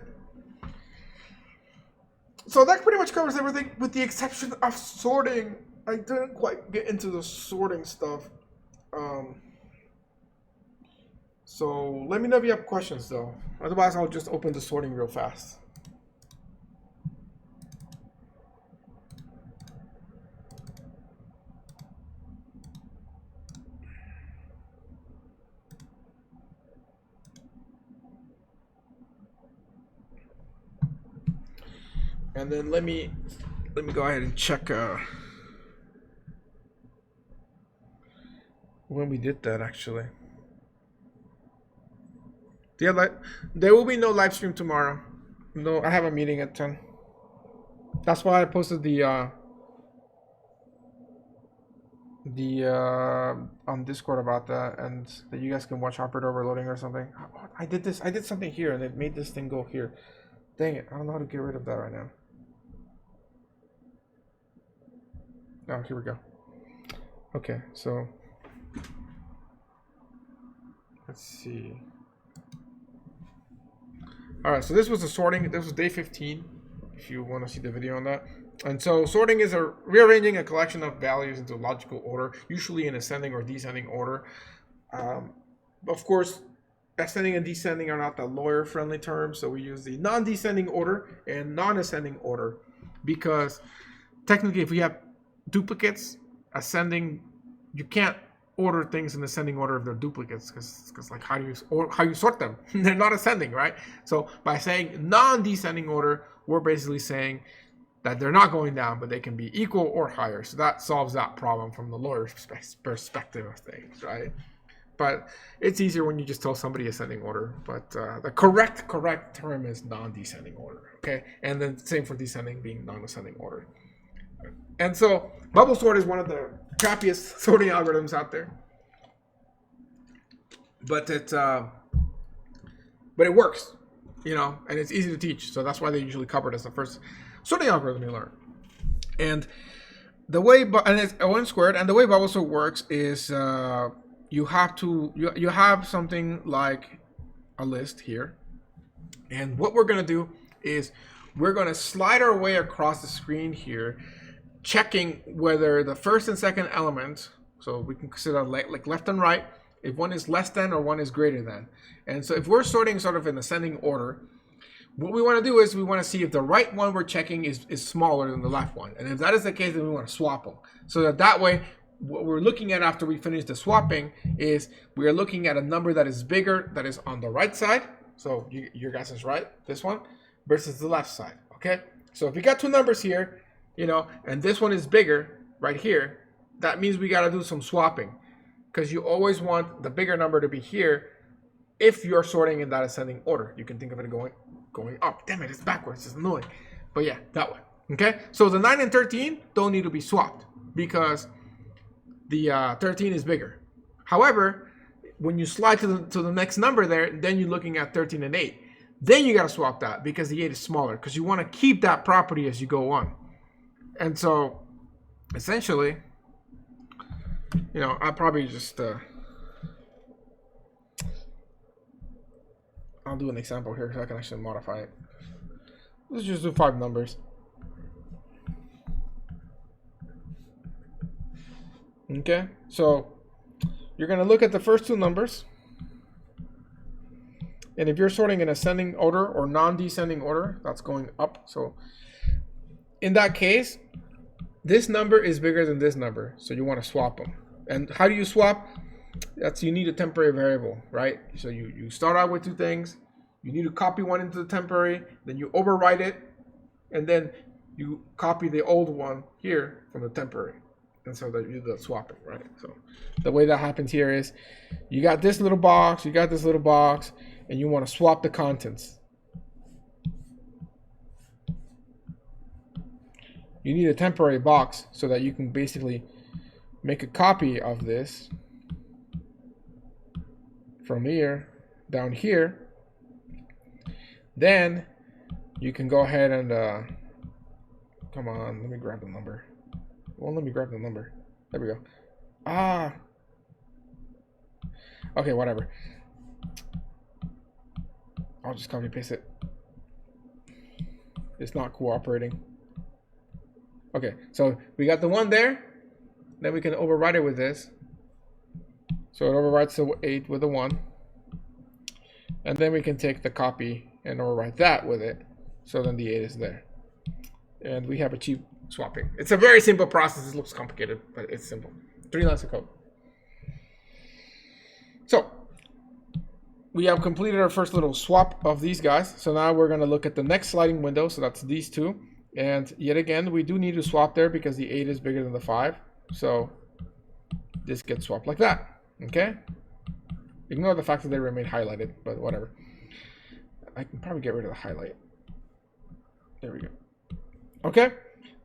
So that pretty much covers everything with the exception of sorting. I didn't quite get into the sorting stuff. So let me know if you have questions though. Otherwise I'll just open the sorting real fast. And then let me go ahead and check when we did that actually. Yeah, there will be no live stream tomorrow. No, I have a meeting at 10. That's why I posted the on Discord about that, and that you guys can watch operator overloading or something. I did something here and it made this thing go here. Dang it, I don't know how to get rid of that right now. Oh, here we go. Okay, so let's see. All right, so this was the sorting. This was day 15, if you want to see the video on that. And so sorting is rearranging a collection of values into logical order, usually in ascending or descending order. Of course, ascending and descending are not the lawyer-friendly terms, so we use the non-descending order and non-ascending order because technically if we have duplicates, ascending, you can't order things in ascending order if they're duplicates because like how you sort them? They're not ascending, right? So by saying non-descending order, we're basically saying that they're not going down, but they can be equal or higher. So that solves that problem from the lawyer's perspective of things, right? But it's easier when you just tell somebody ascending order. But the correct term is non-descending order, okay? And then same for descending being non-ascending order. And so bubble sort is one of the crappiest sorting algorithms out there. But it works, you know, and it's easy to teach. So that's why they usually cover it as the first sorting algorithm you learn. And the way, and it's O(n) squared, and the way bubble sort works is you have something like a list here, and what we're gonna do is we're gonna slide our way across the screen here, checking whether the first and second element, so we can consider like left and right, if one is less than or one is greater than. And so if we're sorting sort of in ascending order, what we want to do is we want to see if the right one we're checking is smaller than the left one. And if that is the case, then we want to swap them. So that way, what we're looking at after we finish the swapping is we are looking at a number that is bigger, that is on the right side. So your guess is right, this one, versus the left side, okay? So if we got two numbers here, you know, and this one is bigger right here, that means we got to do some swapping, because you always want the bigger number to be here if you're sorting in that ascending order. You can think of it going up. Damn it, it's backwards. It's annoying. But yeah, that way. Okay? So the 9 and 13 don't need to be swapped because the 13 is bigger. However, when you slide to the next number there, then you're looking at 13 and 8. Then you got to swap that because the 8 is smaller, because you want to keep that property as you go on. And so, essentially, you know, I'll probably just I'll do an example here so I can actually modify it. Let's just do 5 numbers. Okay, so you're going to look at the first 2 numbers. And if you're sorting in ascending order or non-descending order, that's going up. So in that case, this number is bigger than this number. So you want to swap them. And how do you swap? You need a temporary variable, right? So you start out with 2 things. You need to copy one into the temporary, then you overwrite it, and then you copy the old one here from the temporary. And so that you do the swapping, right? So the way that happens here is you got this little box, and you want to swap the contents. You need a temporary box so that you can basically make a copy of this from here down here. Then you can go ahead and come on, let me grab the number. Well, let me grab the number. There we go. Okay, whatever. I'll just copy paste it. It's not cooperating. Okay, so we got the 1 there. Then we can overwrite it with this. So it overwrites the 8 with the 1. And then we can take the copy and overwrite that with it. So then the 8 is there. And we have achieved swapping. It's a very simple process. It looks complicated, but it's simple. 3 lines of code. So we have completed our first little swap of these guys. So now we're going to look at the next sliding window. So that's these 2. And yet again, we do need to swap there because the 8 is bigger than the 5. So this gets swapped like that. Okay? Ignore the fact that they remain highlighted, but whatever. I can probably get rid of the highlight. There we go. Okay?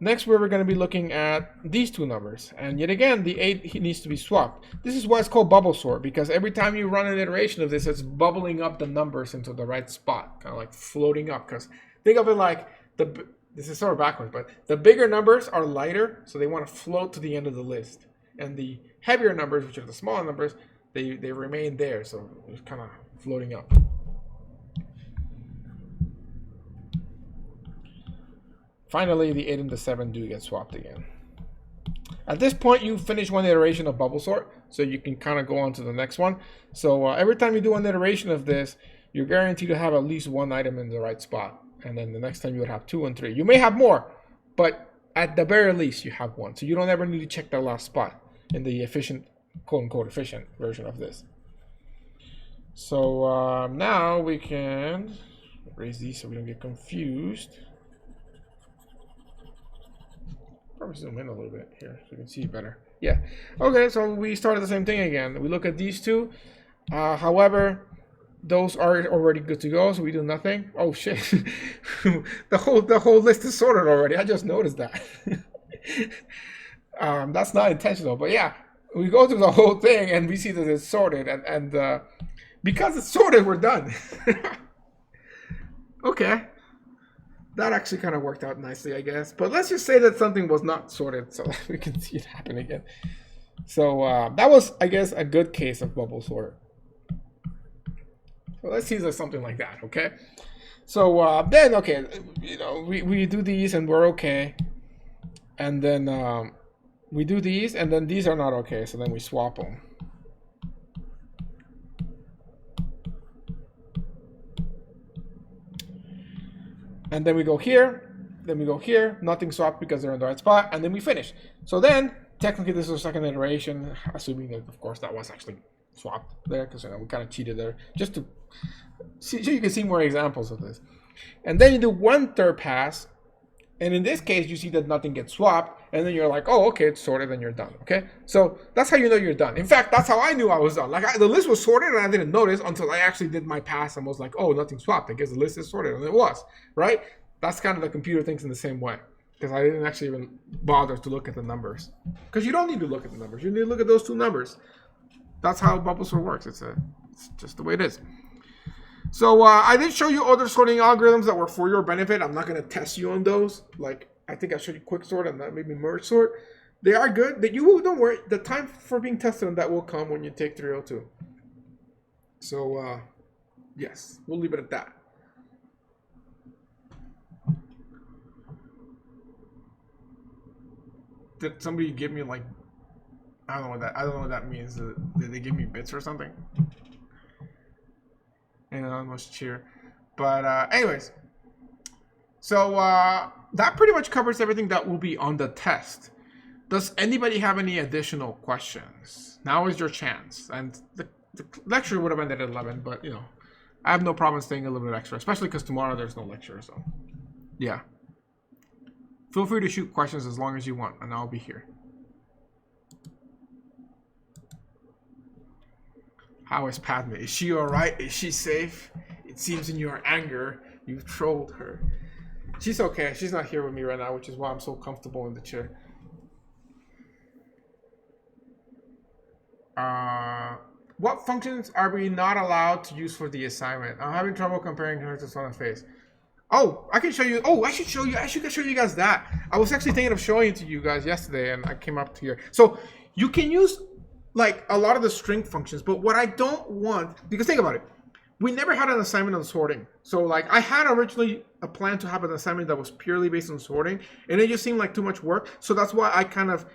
Next, we're going to be looking at these 2 numbers. And yet again, the 8 needs to be swapped. This is why it's called bubble sort, because every time you run an iteration of this, it's bubbling up the numbers into the right spot, kind of like floating up. Because think of it like, this is sort of backwards, but the bigger numbers are lighter, so they want to float to the end of the list. And the heavier numbers, which are the smaller numbers, they remain there, so it's kind of floating up. Finally, the 8 and the 7 do get swapped again. At this point, you finish one iteration of bubble sort, so you can kind of go on to the next one. So every time you do an iteration of this, you're guaranteed to have at least 1 item in the right spot. And then the next time you would have 2 and 3. You may have more, but at the very least, you have 1. So you don't ever need to check that last spot in the efficient, quote-unquote, efficient version of this. So now we can erase these so we don't get confused. probably zoom in a little bit here so you can see better. Yeah. Okay, so we started the same thing again. We look at these two. However, those are already good to go, so we do nothing. Oh shit. the whole list is sorted already. I just noticed that. That's not intentional, but yeah, we go through the whole thing and we see that it's sorted, and because it's sorted, we're done. Okay. That actually kind of worked out nicely, I guess. But let's just say that something was not sorted so we can see it happen again. So that was, I guess, a good case of bubble sort. So let's use something like that, okay? So then, okay, you know, we do these and we're okay. And then we do these and then these are not okay. So then we swap them. And then we go here, then we go here, nothing swapped because they're in the right spot, and then we finish. So then, technically this is a second iteration, assuming that, of course, that was actually swapped there, because we kind of cheated there, just to see, so you can see more examples of this. And then you do 1/3 pass, and in this case, you see that nothing gets swapped, and then you're like, oh, okay, it's sorted, and you're done, okay? So that's how you know you're done. In fact, that's how I knew I was done. Like, the list was sorted, and I didn't notice until I actually did my pass and was like, oh, nothing swapped. I guess the list is sorted, and it was, right? That's kind of the computer thinks in the same way, because I didn't actually even bother to look at the numbers. Because you don't need to look at the numbers. You need to look at those two numbers. That's how bubble sort works. It's just the way it is. So I did show you other sorting algorithms that were for your benefit. I'm not going to test you on those. Like, I think I showed you quick sort and maybe merge sort. They are good. That you don't worry. The time for being tested on that will come when you take 302. So yes, we'll leave it at that. Did somebody give me like, I don't know what that means. Did they give me bits or something? And almost cheer. But anyways, so that pretty much covers everything that will be on the test. Does anybody have any additional questions? Now is your chance. And the lecture would have ended at 11, but you know, I have no problem staying a little bit extra, especially because tomorrow there's no lecture. So yeah, feel free to shoot questions as long as you want, and I'll be here. How is Padme? Is she alright? Is she safe? It seems in your anger, you've trolled her. She's okay. She's not here with me right now, which is why I'm so comfortable in the chair. What functions are we not allowed to use for the assignment? I'm having trouble comparing her to someone's face. Oh, I can show you. Oh, I should show you. I should show you guys that. I was actually thinking of showing it to you guys yesterday, and I came up to here. So you can use like a lot of the string functions, but what I don't want, because think about it, we never had an assignment on sorting. So like I had originally a plan to have an assignment that was purely based on sorting, and it just seemed like too much work. So that's why I kind of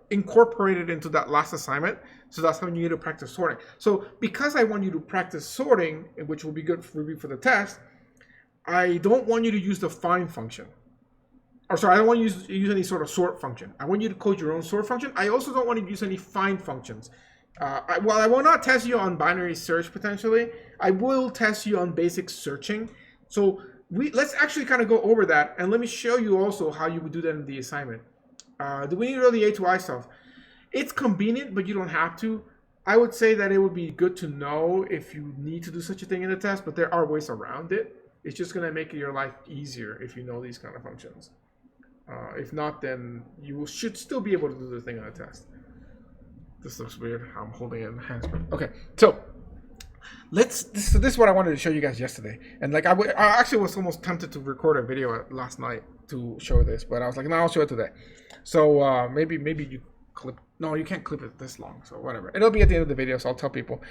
incorporated into that last assignment. So that's how you need to practice sorting. So because I want you to practice sorting, which will be good for the test, I don't want you to use the find function. Or sorry, I don't want you to use any sort of sort function. I want you to code your own sort function. I also don't want you to use any find functions. While I will not test you on binary search potentially, I will test you on basic searching. So let's actually kind of go over that, and let me show you also how you would do that in the assignment. Do we need to know the A to I stuff? It's convenient, but you don't have to. I would say that it would be good to know if you need to do such a thing in the test, but there are ways around it. It's just going to make your life easier if you know these kind of functions. If not, then you should still be able to do the thing on a test. This looks weird. I'm holding it in my hands. Okay, so this is what I wanted to show you guys yesterday. And like I actually was almost tempted to record a video last night to show this, but I was like, no, I'll show it today. So maybe you clip. No, you can't clip it this long. So whatever. It'll be at the end of the video, so I'll tell people.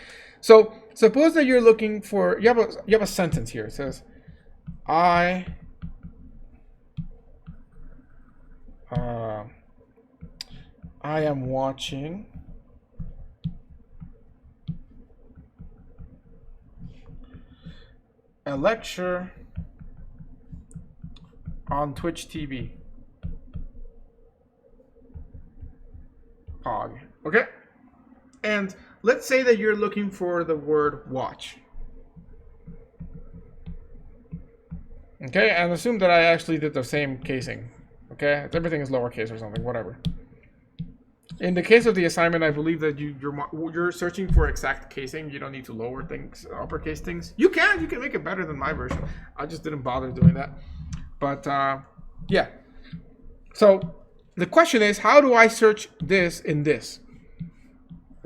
So suppose that you're looking for, you have a sentence here. It says, I am watching a lecture on Twitch TV. Pog. Okay? And let's say that you're looking for the word watch. Okay, and assume that I actually did the same casing. Okay, everything is lowercase or something, whatever. In the case of the assignment, I believe that you're searching for exact casing. You don't need to lower things, uppercase things. You can make it better than my version. I just didn't bother doing that. But yeah. So the question is, how do I search this in this?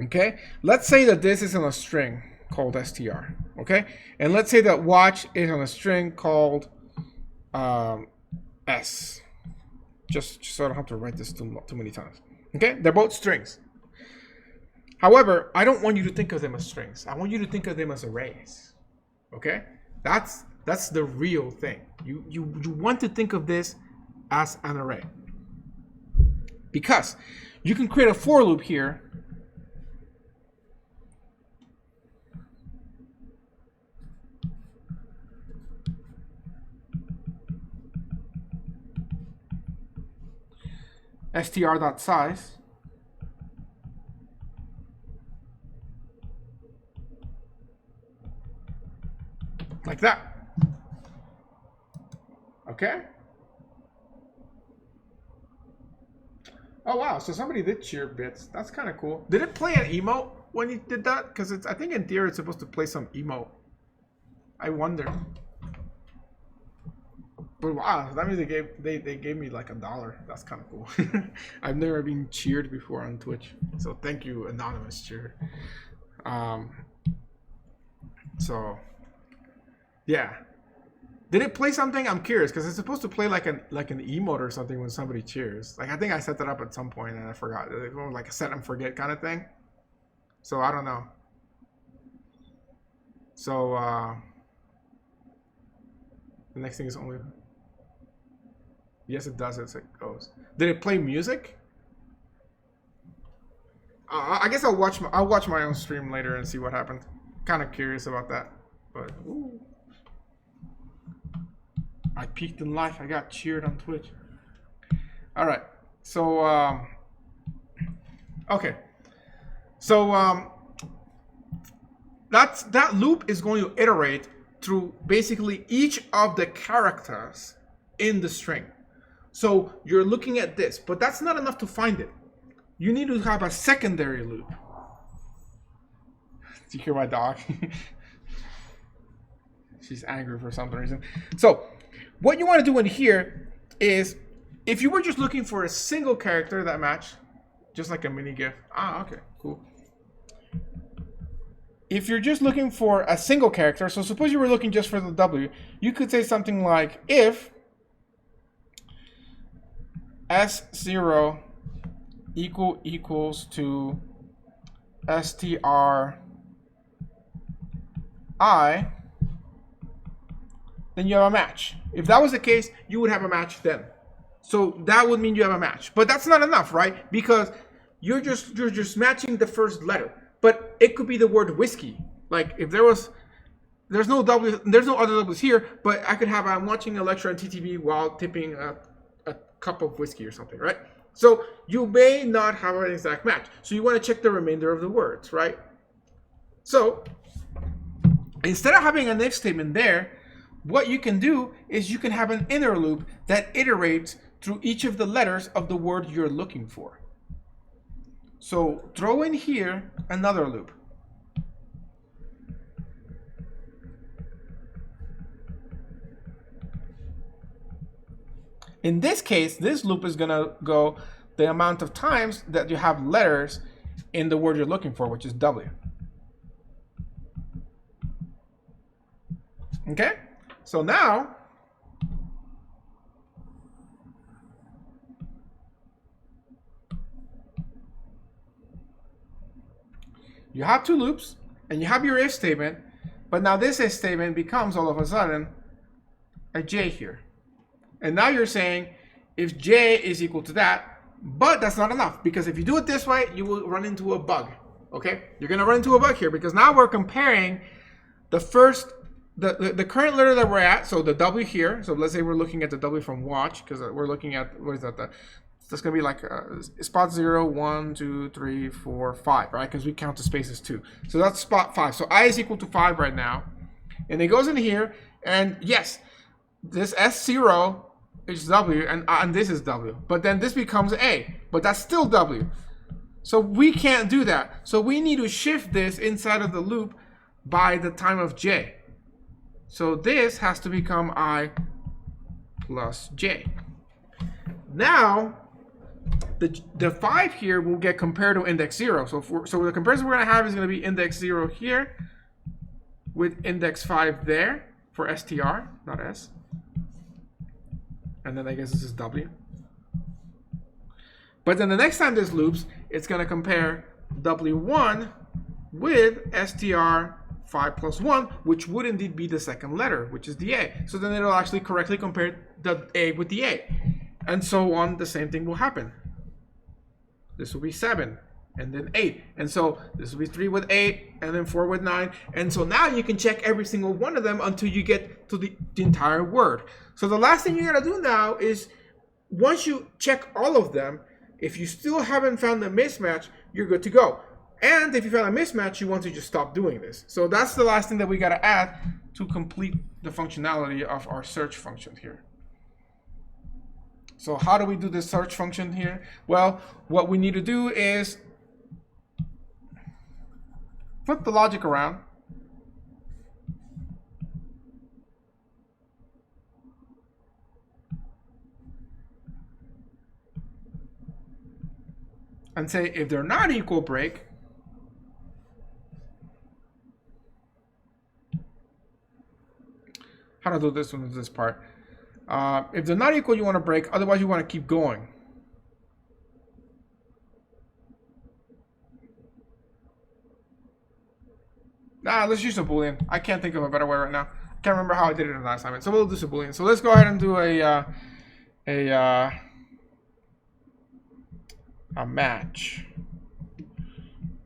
Okay, let's say that this is on a string called str. Okay, and let's say that watch is on a string called s. Just so I don't have to write this too many times. Okay, they're both strings. However, I don't want you to think of them as strings. I want you to think of them as arrays. Okay, that's the real thing. You want to think of this as an array, because you can create a for loop here. str.size like that. Okay. Oh wow, so somebody did cheer bits. That's kind of cool. Did it play an emote when you did that? Because I think in theory it's supposed to play some emote. I wonder. But wow, that means they gave me like $1. That's kind of cool. I've never been cheered before on Twitch, so thank you, anonymous cheer. So yeah, did it play something? I'm curious because it's supposed to play like an emote or something when somebody cheers. Like I think I set that up at some point and I forgot. It was like a set and forget kind of thing. So I don't know. So the next thing is only. Yes, it does. It goes. Did it play music? I guess I'll watch my own stream later and see what happened. Kind of curious about that, but ooh. I peaked in life. I got cheered on Twitch. All right. So okay. So that loop is going to iterate through basically each of the characters in the string. So you're looking at this, but that's not enough to find it. You need to have a secondary loop. Do you hear my dog? She's angry for some reason. So what you want to do in here is, if you were just looking for a single character that matched, just like a mini GIF. Ah, okay, cool. If you're just looking for a single character, so suppose you were looking just for the W, you could say something like if S0 equals to str I, then you have a match. If that was the case, you would have a match then. So that would mean you have a match. But that's not enough, right? Because you're just matching the first letter. But it could be the word whiskey. Like if there's no W, there's no other W's here, but I could have, I'm watching a lecture on TTV while tipping a cup of whiskey or something, right? So you may not have an exact match. So you want to check the remainder of the words, right? So instead of having an if statement there, what you can do is you can have an inner loop that iterates through each of the letters of the word you're looking for. So throw in here another loop. In this case, this loop is going to go the amount of times that you have letters in the word you're looking for, which is W. Okay? So now, you have two loops, and you have your if statement, but now this if statement becomes all of a sudden a J here. And now you're saying if J is equal to that, but that's not enough, because if you do it this way, you will run into a bug. Okay? You're going to run into a bug here, because now we're comparing the first, the current letter that we're at, so the W here. So let's say we're looking at the W from watch, because we're looking at, what is that? That's going to be like spot 0, 1, 2, 3, 4, 5, right? Because we count the spaces too. So that's spot 5. So I is equal to 5 right now. And it goes in here, and yes, this S0 it's W, and this is W. But then this becomes A, but that's still W. So we can't do that. So we need to shift this inside of the loop by the time of J. So this has to become I plus J. Now, the 5 here will get compared to index 0. So the comparison we're going to have is going to be index 0 here with index 5 there for str, not s. And then I guess this is W. But then the next time this loops, it's going to compare W1 with str 5 plus 1, which would indeed be the second letter, which is the A. So then it'll actually correctly compare the A with the A. And so on, the same thing will happen. This will be 7, and then 8. And so this will be 3 with 8, and then 4 with 9. And so now you can check every single one of them until you get to the entire word. So the last thing you gotta do now is, once you check all of them, if you still haven't found the mismatch, you're good to go. And if you found a mismatch, you want to just stop doing this. So that's the last thing that we gotta add to complete the functionality of our search function here. So how do we do this search function here? Well, what we need to do is flip the logic around. And say if they're not equal, break. How to do this one with this part. If they're not equal, you want to break. Otherwise, you want to keep going. Let's use a Boolean. I can't think of a better way right now. I can't remember how I did it in the last assignment. So we'll do some Boolean. So let's go ahead and do a match.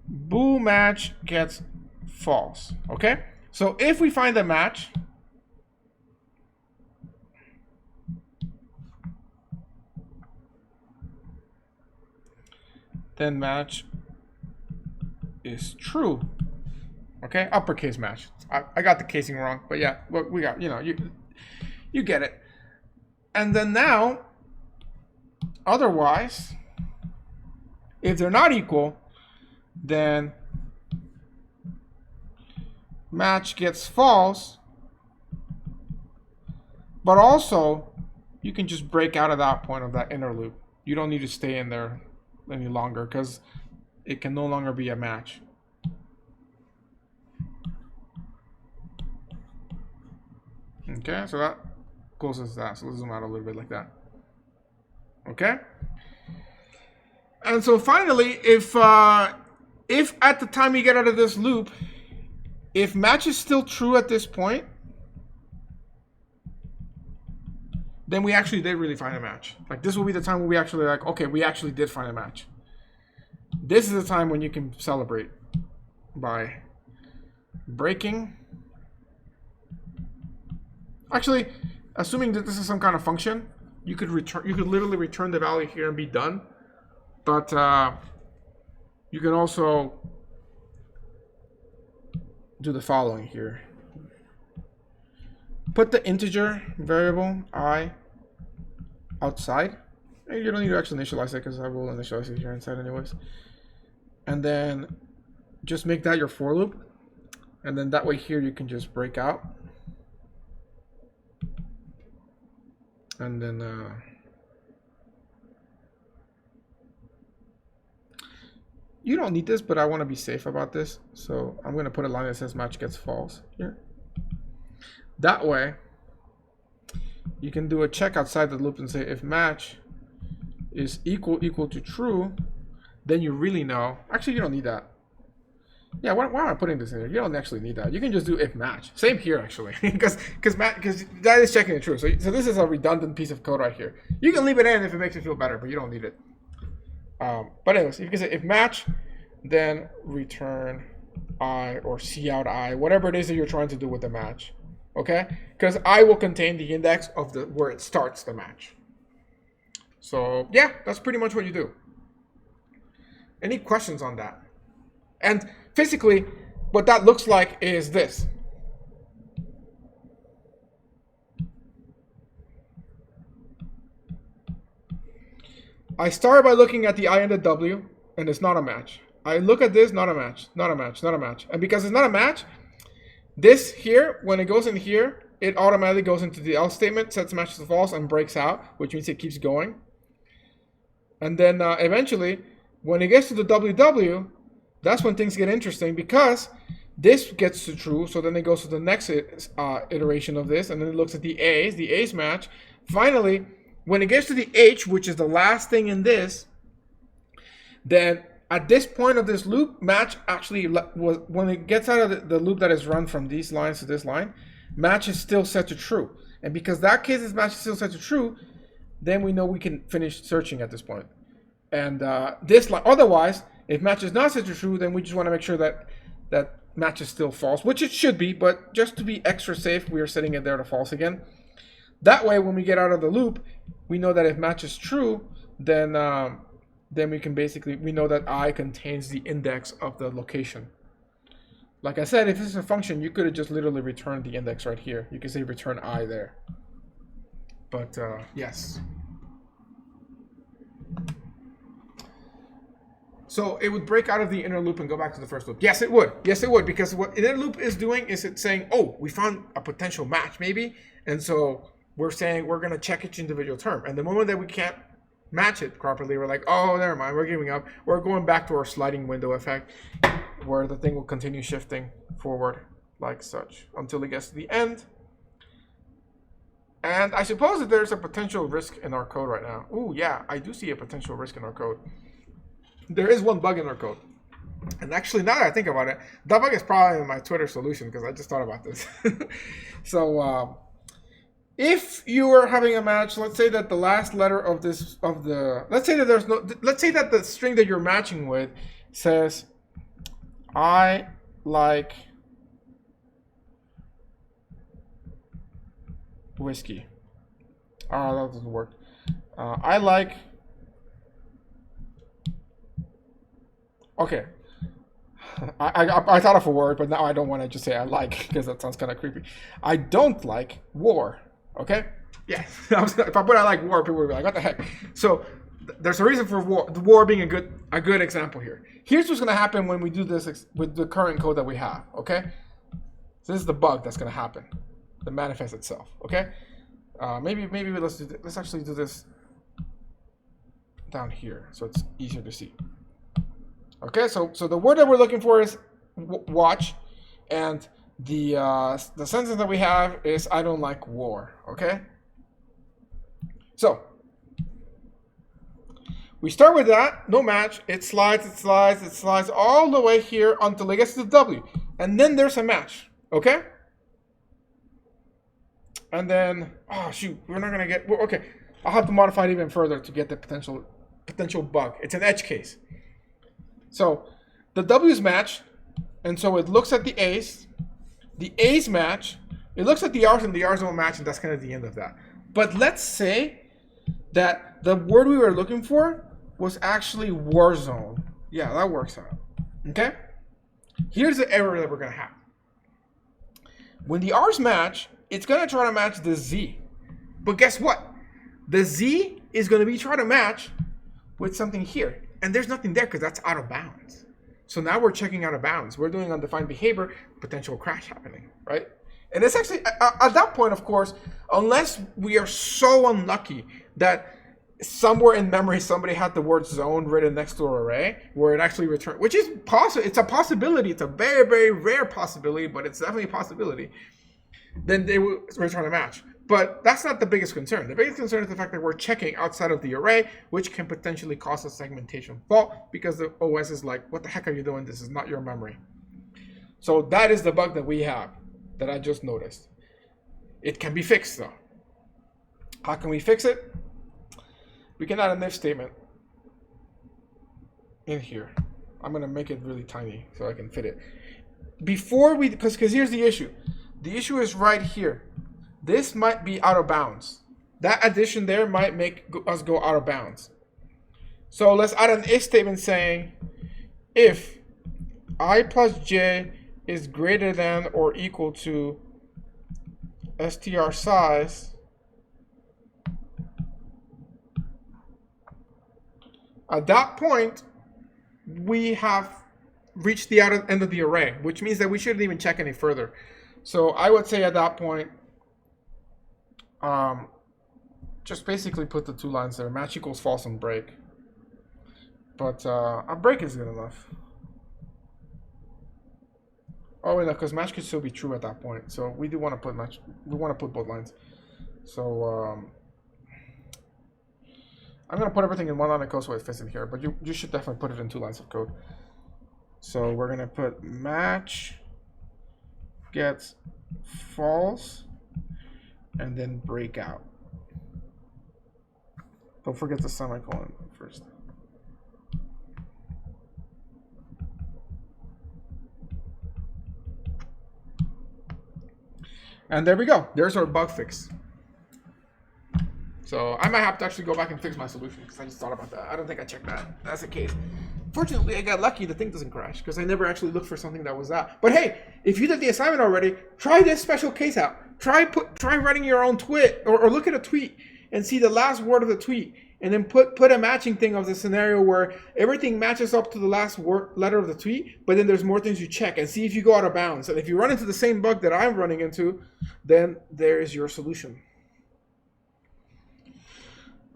Bool match gets false. Okay? So if we find a match, then match is true. Okay, uppercase match. I got the casing wrong, but yeah, we got, you get it. And then now, otherwise, if they're not equal, then match gets false. But also, you can just break out of that point of that inner loop. You don't need to stay in there any longer because it can no longer be a match. Okay, so that closes that. So let's zoom out a little bit like that. Okay. And so finally, if at the time you get out of this loop, if match is still true at this point, then we actually did really find a match. Like this will be the time where we actually like, okay, we actually did find a match. This is the time when you can celebrate by breaking. Actually, assuming that this is some kind of function, you could literally return the value here and be done. But you can also do the following here. Put the integer variable I outside. And you don't need to actually initialize it because I will initialize it here inside anyways. And then just make that your for loop. And then that way here you can just break out. And then you don't need this, but I want to be safe about this. So I'm going to put a line that says match gets false here. That way, you can do a check outside the loop and say if match is equal to true, then you really know. Actually, you don't need that. Yeah, why am I putting this in here? You don't actually need that. You can just do if match. Same here actually, because that is checking the true. So this is a redundant piece of code right here. You can leave it in if it makes you feel better, but you don't need it. But anyways, you can say if match, then return I or cout I, whatever it is that you're trying to do with the match. Okay? Because I will contain the index of the where it starts the match. So yeah, that's pretty much what you do. Any questions on that? And physically, what that looks like is this. I start by looking at the I and the W, and it's not a match. I look at this, not a match, not a match, not a match. And because it's not a match, this here, when it goes in here, it automatically goes into the else statement, sets match to false, and breaks out, which means it keeps going. And then eventually, when it gets to the WW, that's when things get interesting, because this gets to true, so then it goes to the next iteration of this, and then it looks at the A's match. Finally, when it gets to the H, which is the last thing in this, then at this point of this loop, match actually was, when it gets out of the loop that is run from these lines to this line, match is still set to true. And because that case is match is still set to true, then we know we can finish searching at this point. And this line, otherwise, if match is not set to true, then we just want to make sure that match is still false, which it should be, but just to be extra safe, we are setting it there to false again. That way, when we get out of the loop, we know that if match is true, then we can basically, we know that I contains the index of the location. Like I said, if this is a function, you could have just literally returned the index right here. You could say return I there. But yes. So it would break out of the inner loop and go back to the first loop. Yes, it would. Yes, it would. Because what inner loop is doing is it's saying, oh, we found a potential match maybe. And so we're saying we're going to check each individual term. And the moment that we can't match it properly, we're like, oh, never mind, we're giving up. We're going back to our sliding window effect, where the thing will continue shifting forward like such until it gets to the end. And I suppose that there's a potential risk in our code right now. Ooh, yeah, I do see a potential risk in our code. There is one bug in our code. And actually, now that I think about it, that bug is probably in my Twitter solution, because I just thought about this. So if you were having a match, let's say that the last letter of this, let's say that the string that you're matching with says, I like whiskey. That doesn't work. I like, okay. I thought of a word, but now I don't want to just say I like, because that sounds kind of creepy. I don't like war. Okay? Yeah. If I put I like war, people would be like, what the heck? So there's a reason for war. The war being a good example here. Here's what's going to happen when we do this with the current code that we have. Okay? So this is the bug that's going to happen. That manifests itself. Okay? Maybe let's do this. Let's actually do this down here, so it's easier to see. Okay, so the word that we're looking for is watch, and the sentence that we have is I don't like war. Okay, so we start with that, no match. It slides all the way here until it gets to the W, and then there's a match. Okay, and then oh shoot, we're not gonna get okay. I'll have to modify it even further to get the potential bug. It's an edge case. So the W's match, and so it looks at the A's. The A's match, it looks at the R's, and the R's don't match, and that's kind of the end of that. But let's say that the word we were looking for was actually war zone. Yeah, that works out. Okay? Here's the error that we're going to have. When the R's match, it's going to try to match the Z. But guess what? The Z is going to be trying to match with something here. And there's nothing there because that's out of bounds. So now we're checking out of bounds. We're doing undefined behavior, potential crash happening, right? And it's actually, at that point, of course, unless we are so unlucky that somewhere in memory somebody had the word zone written next to an array where it actually returned, which is possible. It's a possibility. It's a very, very rare possibility, but it's definitely a possibility. Then they will return a match. But that's not the biggest concern. The biggest concern is the fact that we're checking outside of the array, which can potentially cause a segmentation fault because the OS is like, what the heck are you doing? This is not your memory. So that is the bug that we have that I just noticed. It can be fixed though. How can we fix it? We can add an if statement in here. I'm going to make it really tiny so I can fit it. Before we, because here's the issue. The issue is right here. This might be out of bounds. That addition there might make us go out of bounds. So let's add an if statement saying if I plus j is greater than or equal to str size, At that point, we have reached the end of the array, which means that we shouldn't even check any further. So I would say at that point, just basically put the 2 lines there. Match equals false and break. But a break is good enough. Oh, wait, no, because match could still be true at that point. So we do want to put match. We want to put both lines. So I'm going to put everything in 1 line of code so it fits in here. But you should definitely put it in 2 lines of code. So we're going to put match gets false and then break out. Don't forget the semicolon first. And there we go. There's our bug fix. So I might have to actually go back and fix my solution because I just thought about that. I don't think I checked that. That's the case. Fortunately, I got lucky. The thing doesn't crash because I never actually looked for something that was that. But hey, if you did the assignment already, try this special case out. Try writing your own tweet or look at a tweet and see the last word of the tweet. And then put a matching thing of the scenario where everything matches up to the last letter of the tweet, but then there's more things you check and see if you go out of bounds. And if you run into the same bug that I'm running into, then there is your solution.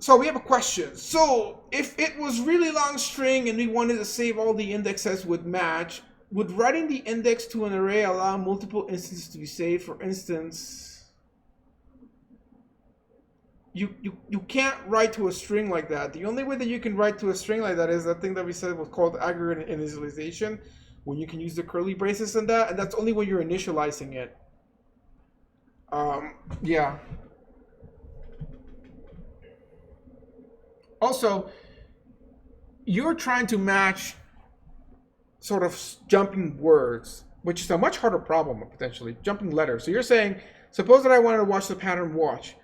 So we have a question. So if it was really long string and we wanted to save all the indexes with match, would writing the index to an array allow multiple instances to be saved? For instance, you can't write to a string like that. The only way that you can write to a string like that is that thing that we said was called aggregate initialization, when you can use the curly braces and that's only when you're initializing it. Yeah. Also, you're trying to match sort of jumping words, which is a much harder problem, potentially, jumping letters. So you're saying, suppose that I wanted to watch the pattern watch,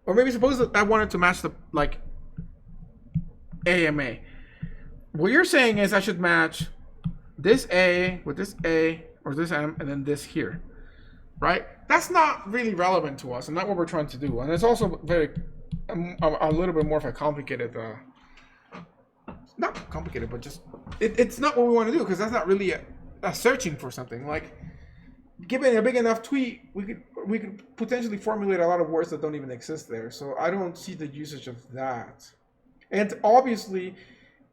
or maybe suppose that I wanted to match the, like, AMA. What you're saying is I should match this A with this A, or this M, and then this here, right? That's not really relevant to us, and not what we're trying to do. And it's also a little bit more of a complicated, not complicated, but just, it's not what we want to do, because that's not really a searching for something. Like, given a big enough tweet, we could potentially formulate a lot of words that don't even exist there. So I don't see the usage of that. And obviously,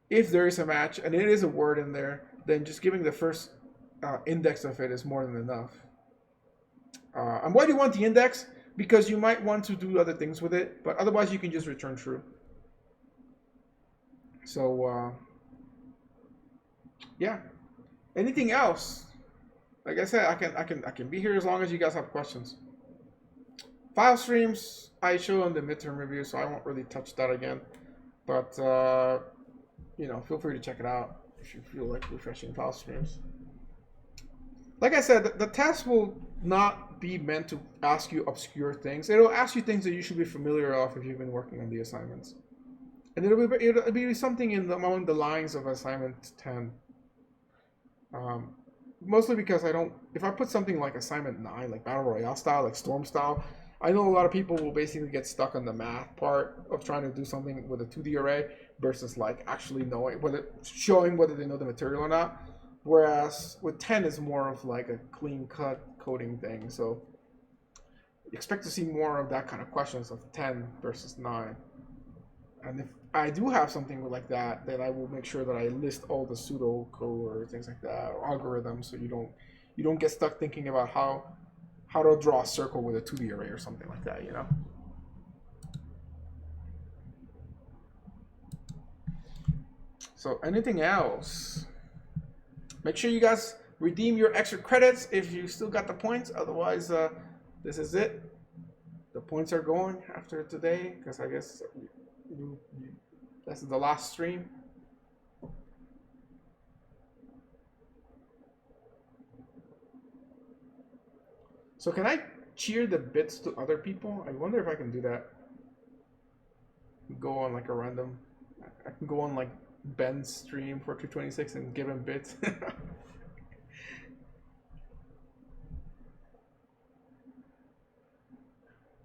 if there is a match and it is a word in there, then just giving the first index of it is more than enough. And why do you want the index? Because you might want to do other things with it, but otherwise you can just return true. So yeah. Anything else? Like I said, I can be here as long as you guys have questions. File streams I show in the midterm review, so I won't really touch that again. But you know, feel free to check it out if you feel like refreshing file streams. Like I said, the test will not be meant to ask you obscure things. It'll ask you things that you should be familiar of if you've been working on the assignments. And it'll be something along the lines of assignment 10. Mostly because if I put something like assignment 9, like Battle Royale style, like Storm style, I know a lot of people will basically get stuck on the math part of trying to do something with a 2D array versus like actually showing whether they know the material or not. Whereas with 10 is more of like a clean cut coding thing. So expect to see more of that kind of questions of 10 versus 9. And if I do have something like that, then I will make sure that I list all the pseudo code or things like that, or algorithms, so you don't get stuck thinking about how to draw a circle with a 2D array or something like that, you know. So anything else? Make sure you guys redeem your extra credits if you still got the points. Otherwise, this is it. The points are going after today, because I guess this is the last stream. So can I cheer the bits to other people? I wonder if I can do that. Go on like a random, I can go on like Ben's stream for 226 and give him bits.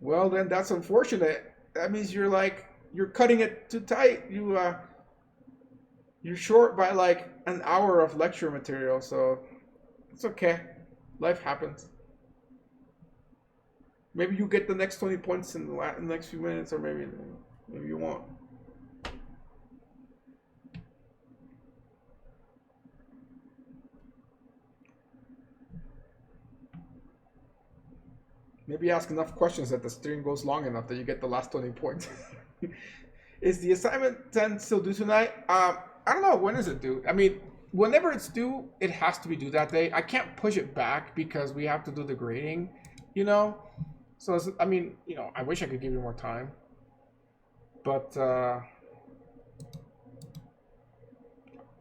Well, then that's unfortunate. That means you're cutting it too tight. You're short by like an hour of lecture material, so it's okay. Life happens. Maybe you get the next 20 points in the next few minutes, or maybe you won't. Maybe ask enough questions that the stream goes long enough that you get the last 20 points. Is the assignment 10 still due tonight? I don't know. When is it due? I mean, whenever it's due, it has to be due that day. I can't push it back because we have to do the grading, you know? So, I mean, you know, I wish I could give you more time. But,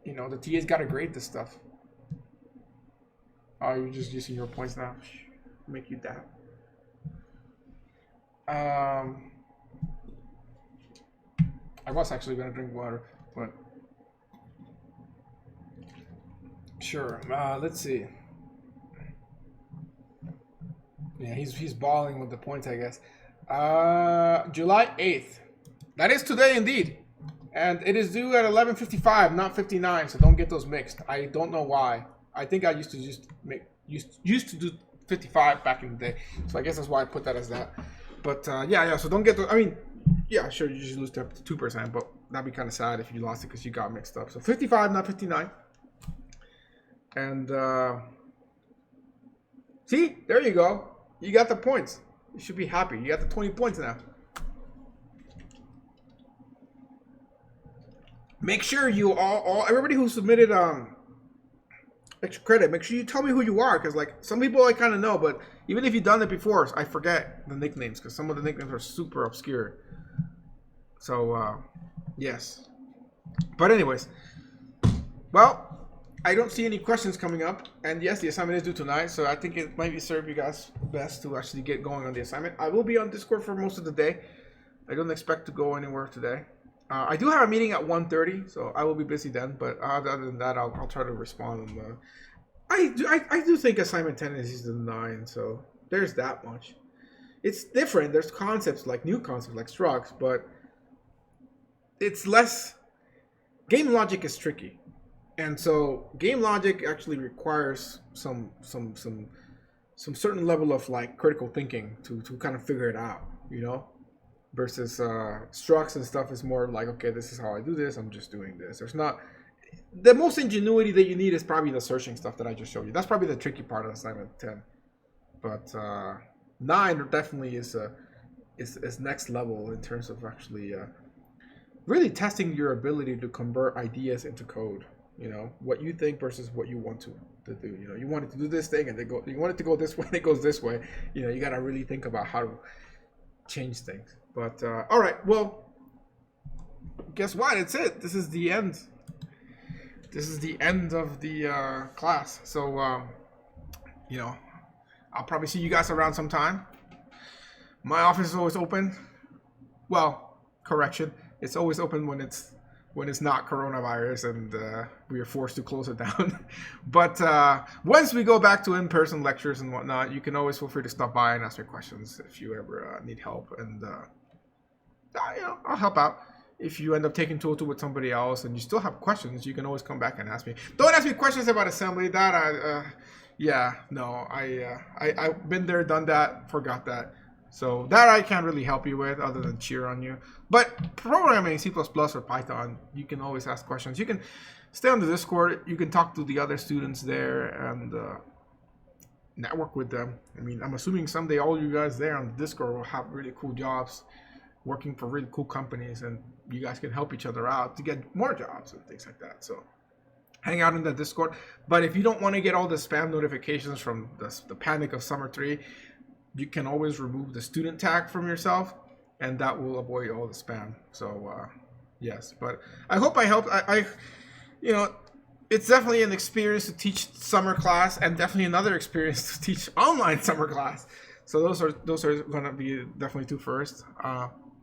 you know, the TA's got to grade this stuff. Oh, you're just using your points now? Make you that. I was actually going to drink water, but sure. Let's see. Yeah, he's balling with the points, I guess. July 8th. That is today indeed. And it is due at 11:55, not 59, so don't get those mixed. I don't know why. I think I used to used to do 55 back in the day. So I guess that's why I put that as that. But yeah, so don't get those. I mean, yeah, sure, you just lose to 2%, but that'd be kind of sad if you lost it because you got mixed up. So 55, not 59. And see, there you go. You got the points. You should be happy. You got the 20 points now. Make sure you everybody who submitted extra credit, make sure you tell me who you are, because like some people I kind of know, but even if you've done it before, I forget the nicknames because some of the nicknames are super obscure. So yes, but anyways, well, I don't see any questions coming up, and yes, the assignment is due tonight, so I think it might be serve you guys best to actually get going on the assignment. I will be on Discord for most of the day. I don't expect to go anywhere today. I do have a meeting at 1:30, so I will be busy then. But other than that, I'll try to respond. I do think assignment 10 is the 9, so there's that much. It's different. There's concepts like new concepts like Structs, but it's less. Game logic is tricky, and so game logic actually requires some certain level of like critical thinking to kind of figure it out, you know. Versus structs and stuff is more like, okay, this is how I do this. I'm just doing this. There's not the most ingenuity that you need is probably the searching stuff that I just showed you. That's probably the tricky part of assignment 10. But 9 definitely is next level in terms of actually really testing your ability to convert ideas into code. You know, what you think versus what you want to do. You know, you want it to do this thing and you want it to go this way and it goes this way. You know, you got to really think about how to change things. But all right, well, guess what? It's it. This is the end. This is the end of the class. So, you know, I'll probably see you guys around sometime. My office is always open. Well, correction, it's always open when it's not coronavirus and we are forced to close it down. But once we go back to in-person lectures and whatnot, you can always feel free to stop by and ask me questions if you ever need help. And you know, I'll help out. If you end up taking Tool 2 with somebody else and you still have questions, you can always come back and ask me. Don't ask me questions about assembly. That I've been there, done that, forgot that. So that I can't really help you with other than cheer on you. But programming C++ or Python, you can always ask questions. You can stay on the Discord. You can talk to the other students there and network with them. I mean, I'm assuming someday all you guys there on the Discord will have really cool jobs, working for really cool companies, and you guys can help each other out to get more jobs and things like that. So hang out in the Discord. But if you don't want to get all the spam notifications from the panic of summer 3, you can always remove the student tag from yourself, and that will avoid all the spam. So yes, but I hope I helped. I you know, it's definitely an experience to teach summer class, and definitely another experience to teach online summer class. So those are gonna be definitely two first.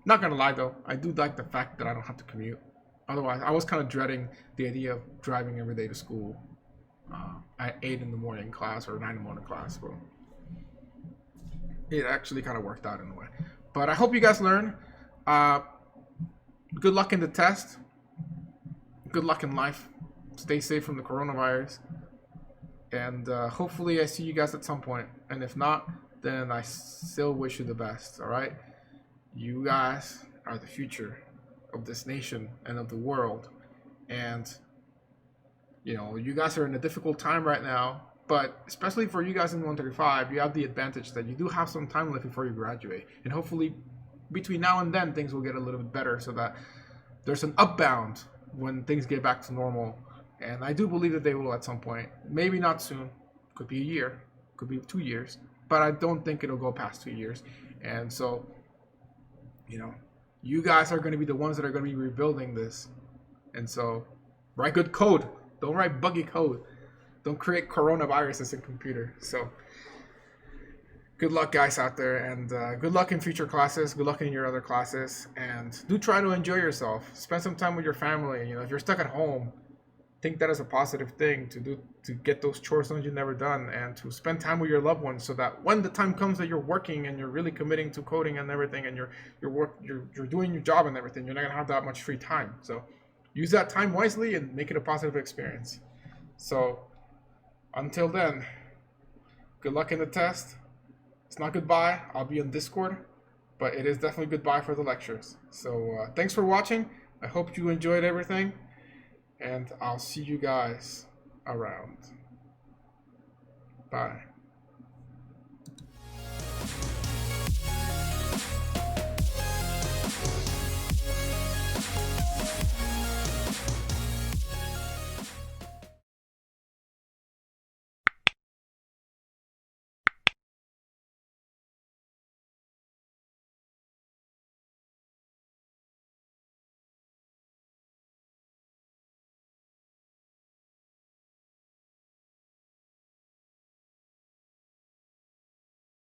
Not gonna lie though, I do like the fact that I don't have to commute. Otherwise, I was kind of dreading the idea of driving every day to school at 8 in the morning class or 9 in the morning class. Well, it actually kind of worked out in a way. But I hope you guys learn. Good luck in the test. good luck in life. Stay safe from the coronavirus. And hopefully I see you guys at some point. And if not, then I still wish you the best, all right? You guys are the future of this nation and of the world. And, you know, you guys are in a difficult time right now. But especially for you guys in 135, you have the advantage that you do have some time left before you graduate. And hopefully between now and then, things will get a little bit better so that there's an upbound when things get back to normal. And I do believe that they will at some point. Maybe not soon. Could be a year. Could be 2 years. But I don't think it'll go past 2 years. And so, you know, you guys are going to be the ones that are going to be rebuilding this. And so, write good code. Don't write buggy code. Don't create coronaviruses in computer. So, good luck, guys, out there. And good luck in future classes. Good luck in your other classes. And do try to enjoy yourself. Spend some time with your family. You know, if you're stuck at home, think that is a positive thing to do, to get those chores done you've never done, and to spend time with your loved ones, so that when the time comes that you're working and you're really committing to coding and everything, and you're doing your job and everything, you're not gonna have that much free time. So use that time wisely and make it a positive experience. So until then, good luck in the test. It's not goodbye. I'll be on Discord, but it is definitely goodbye for the lectures. So thanks for watching. I hope you enjoyed everything. And I'll see you guys around. Bye.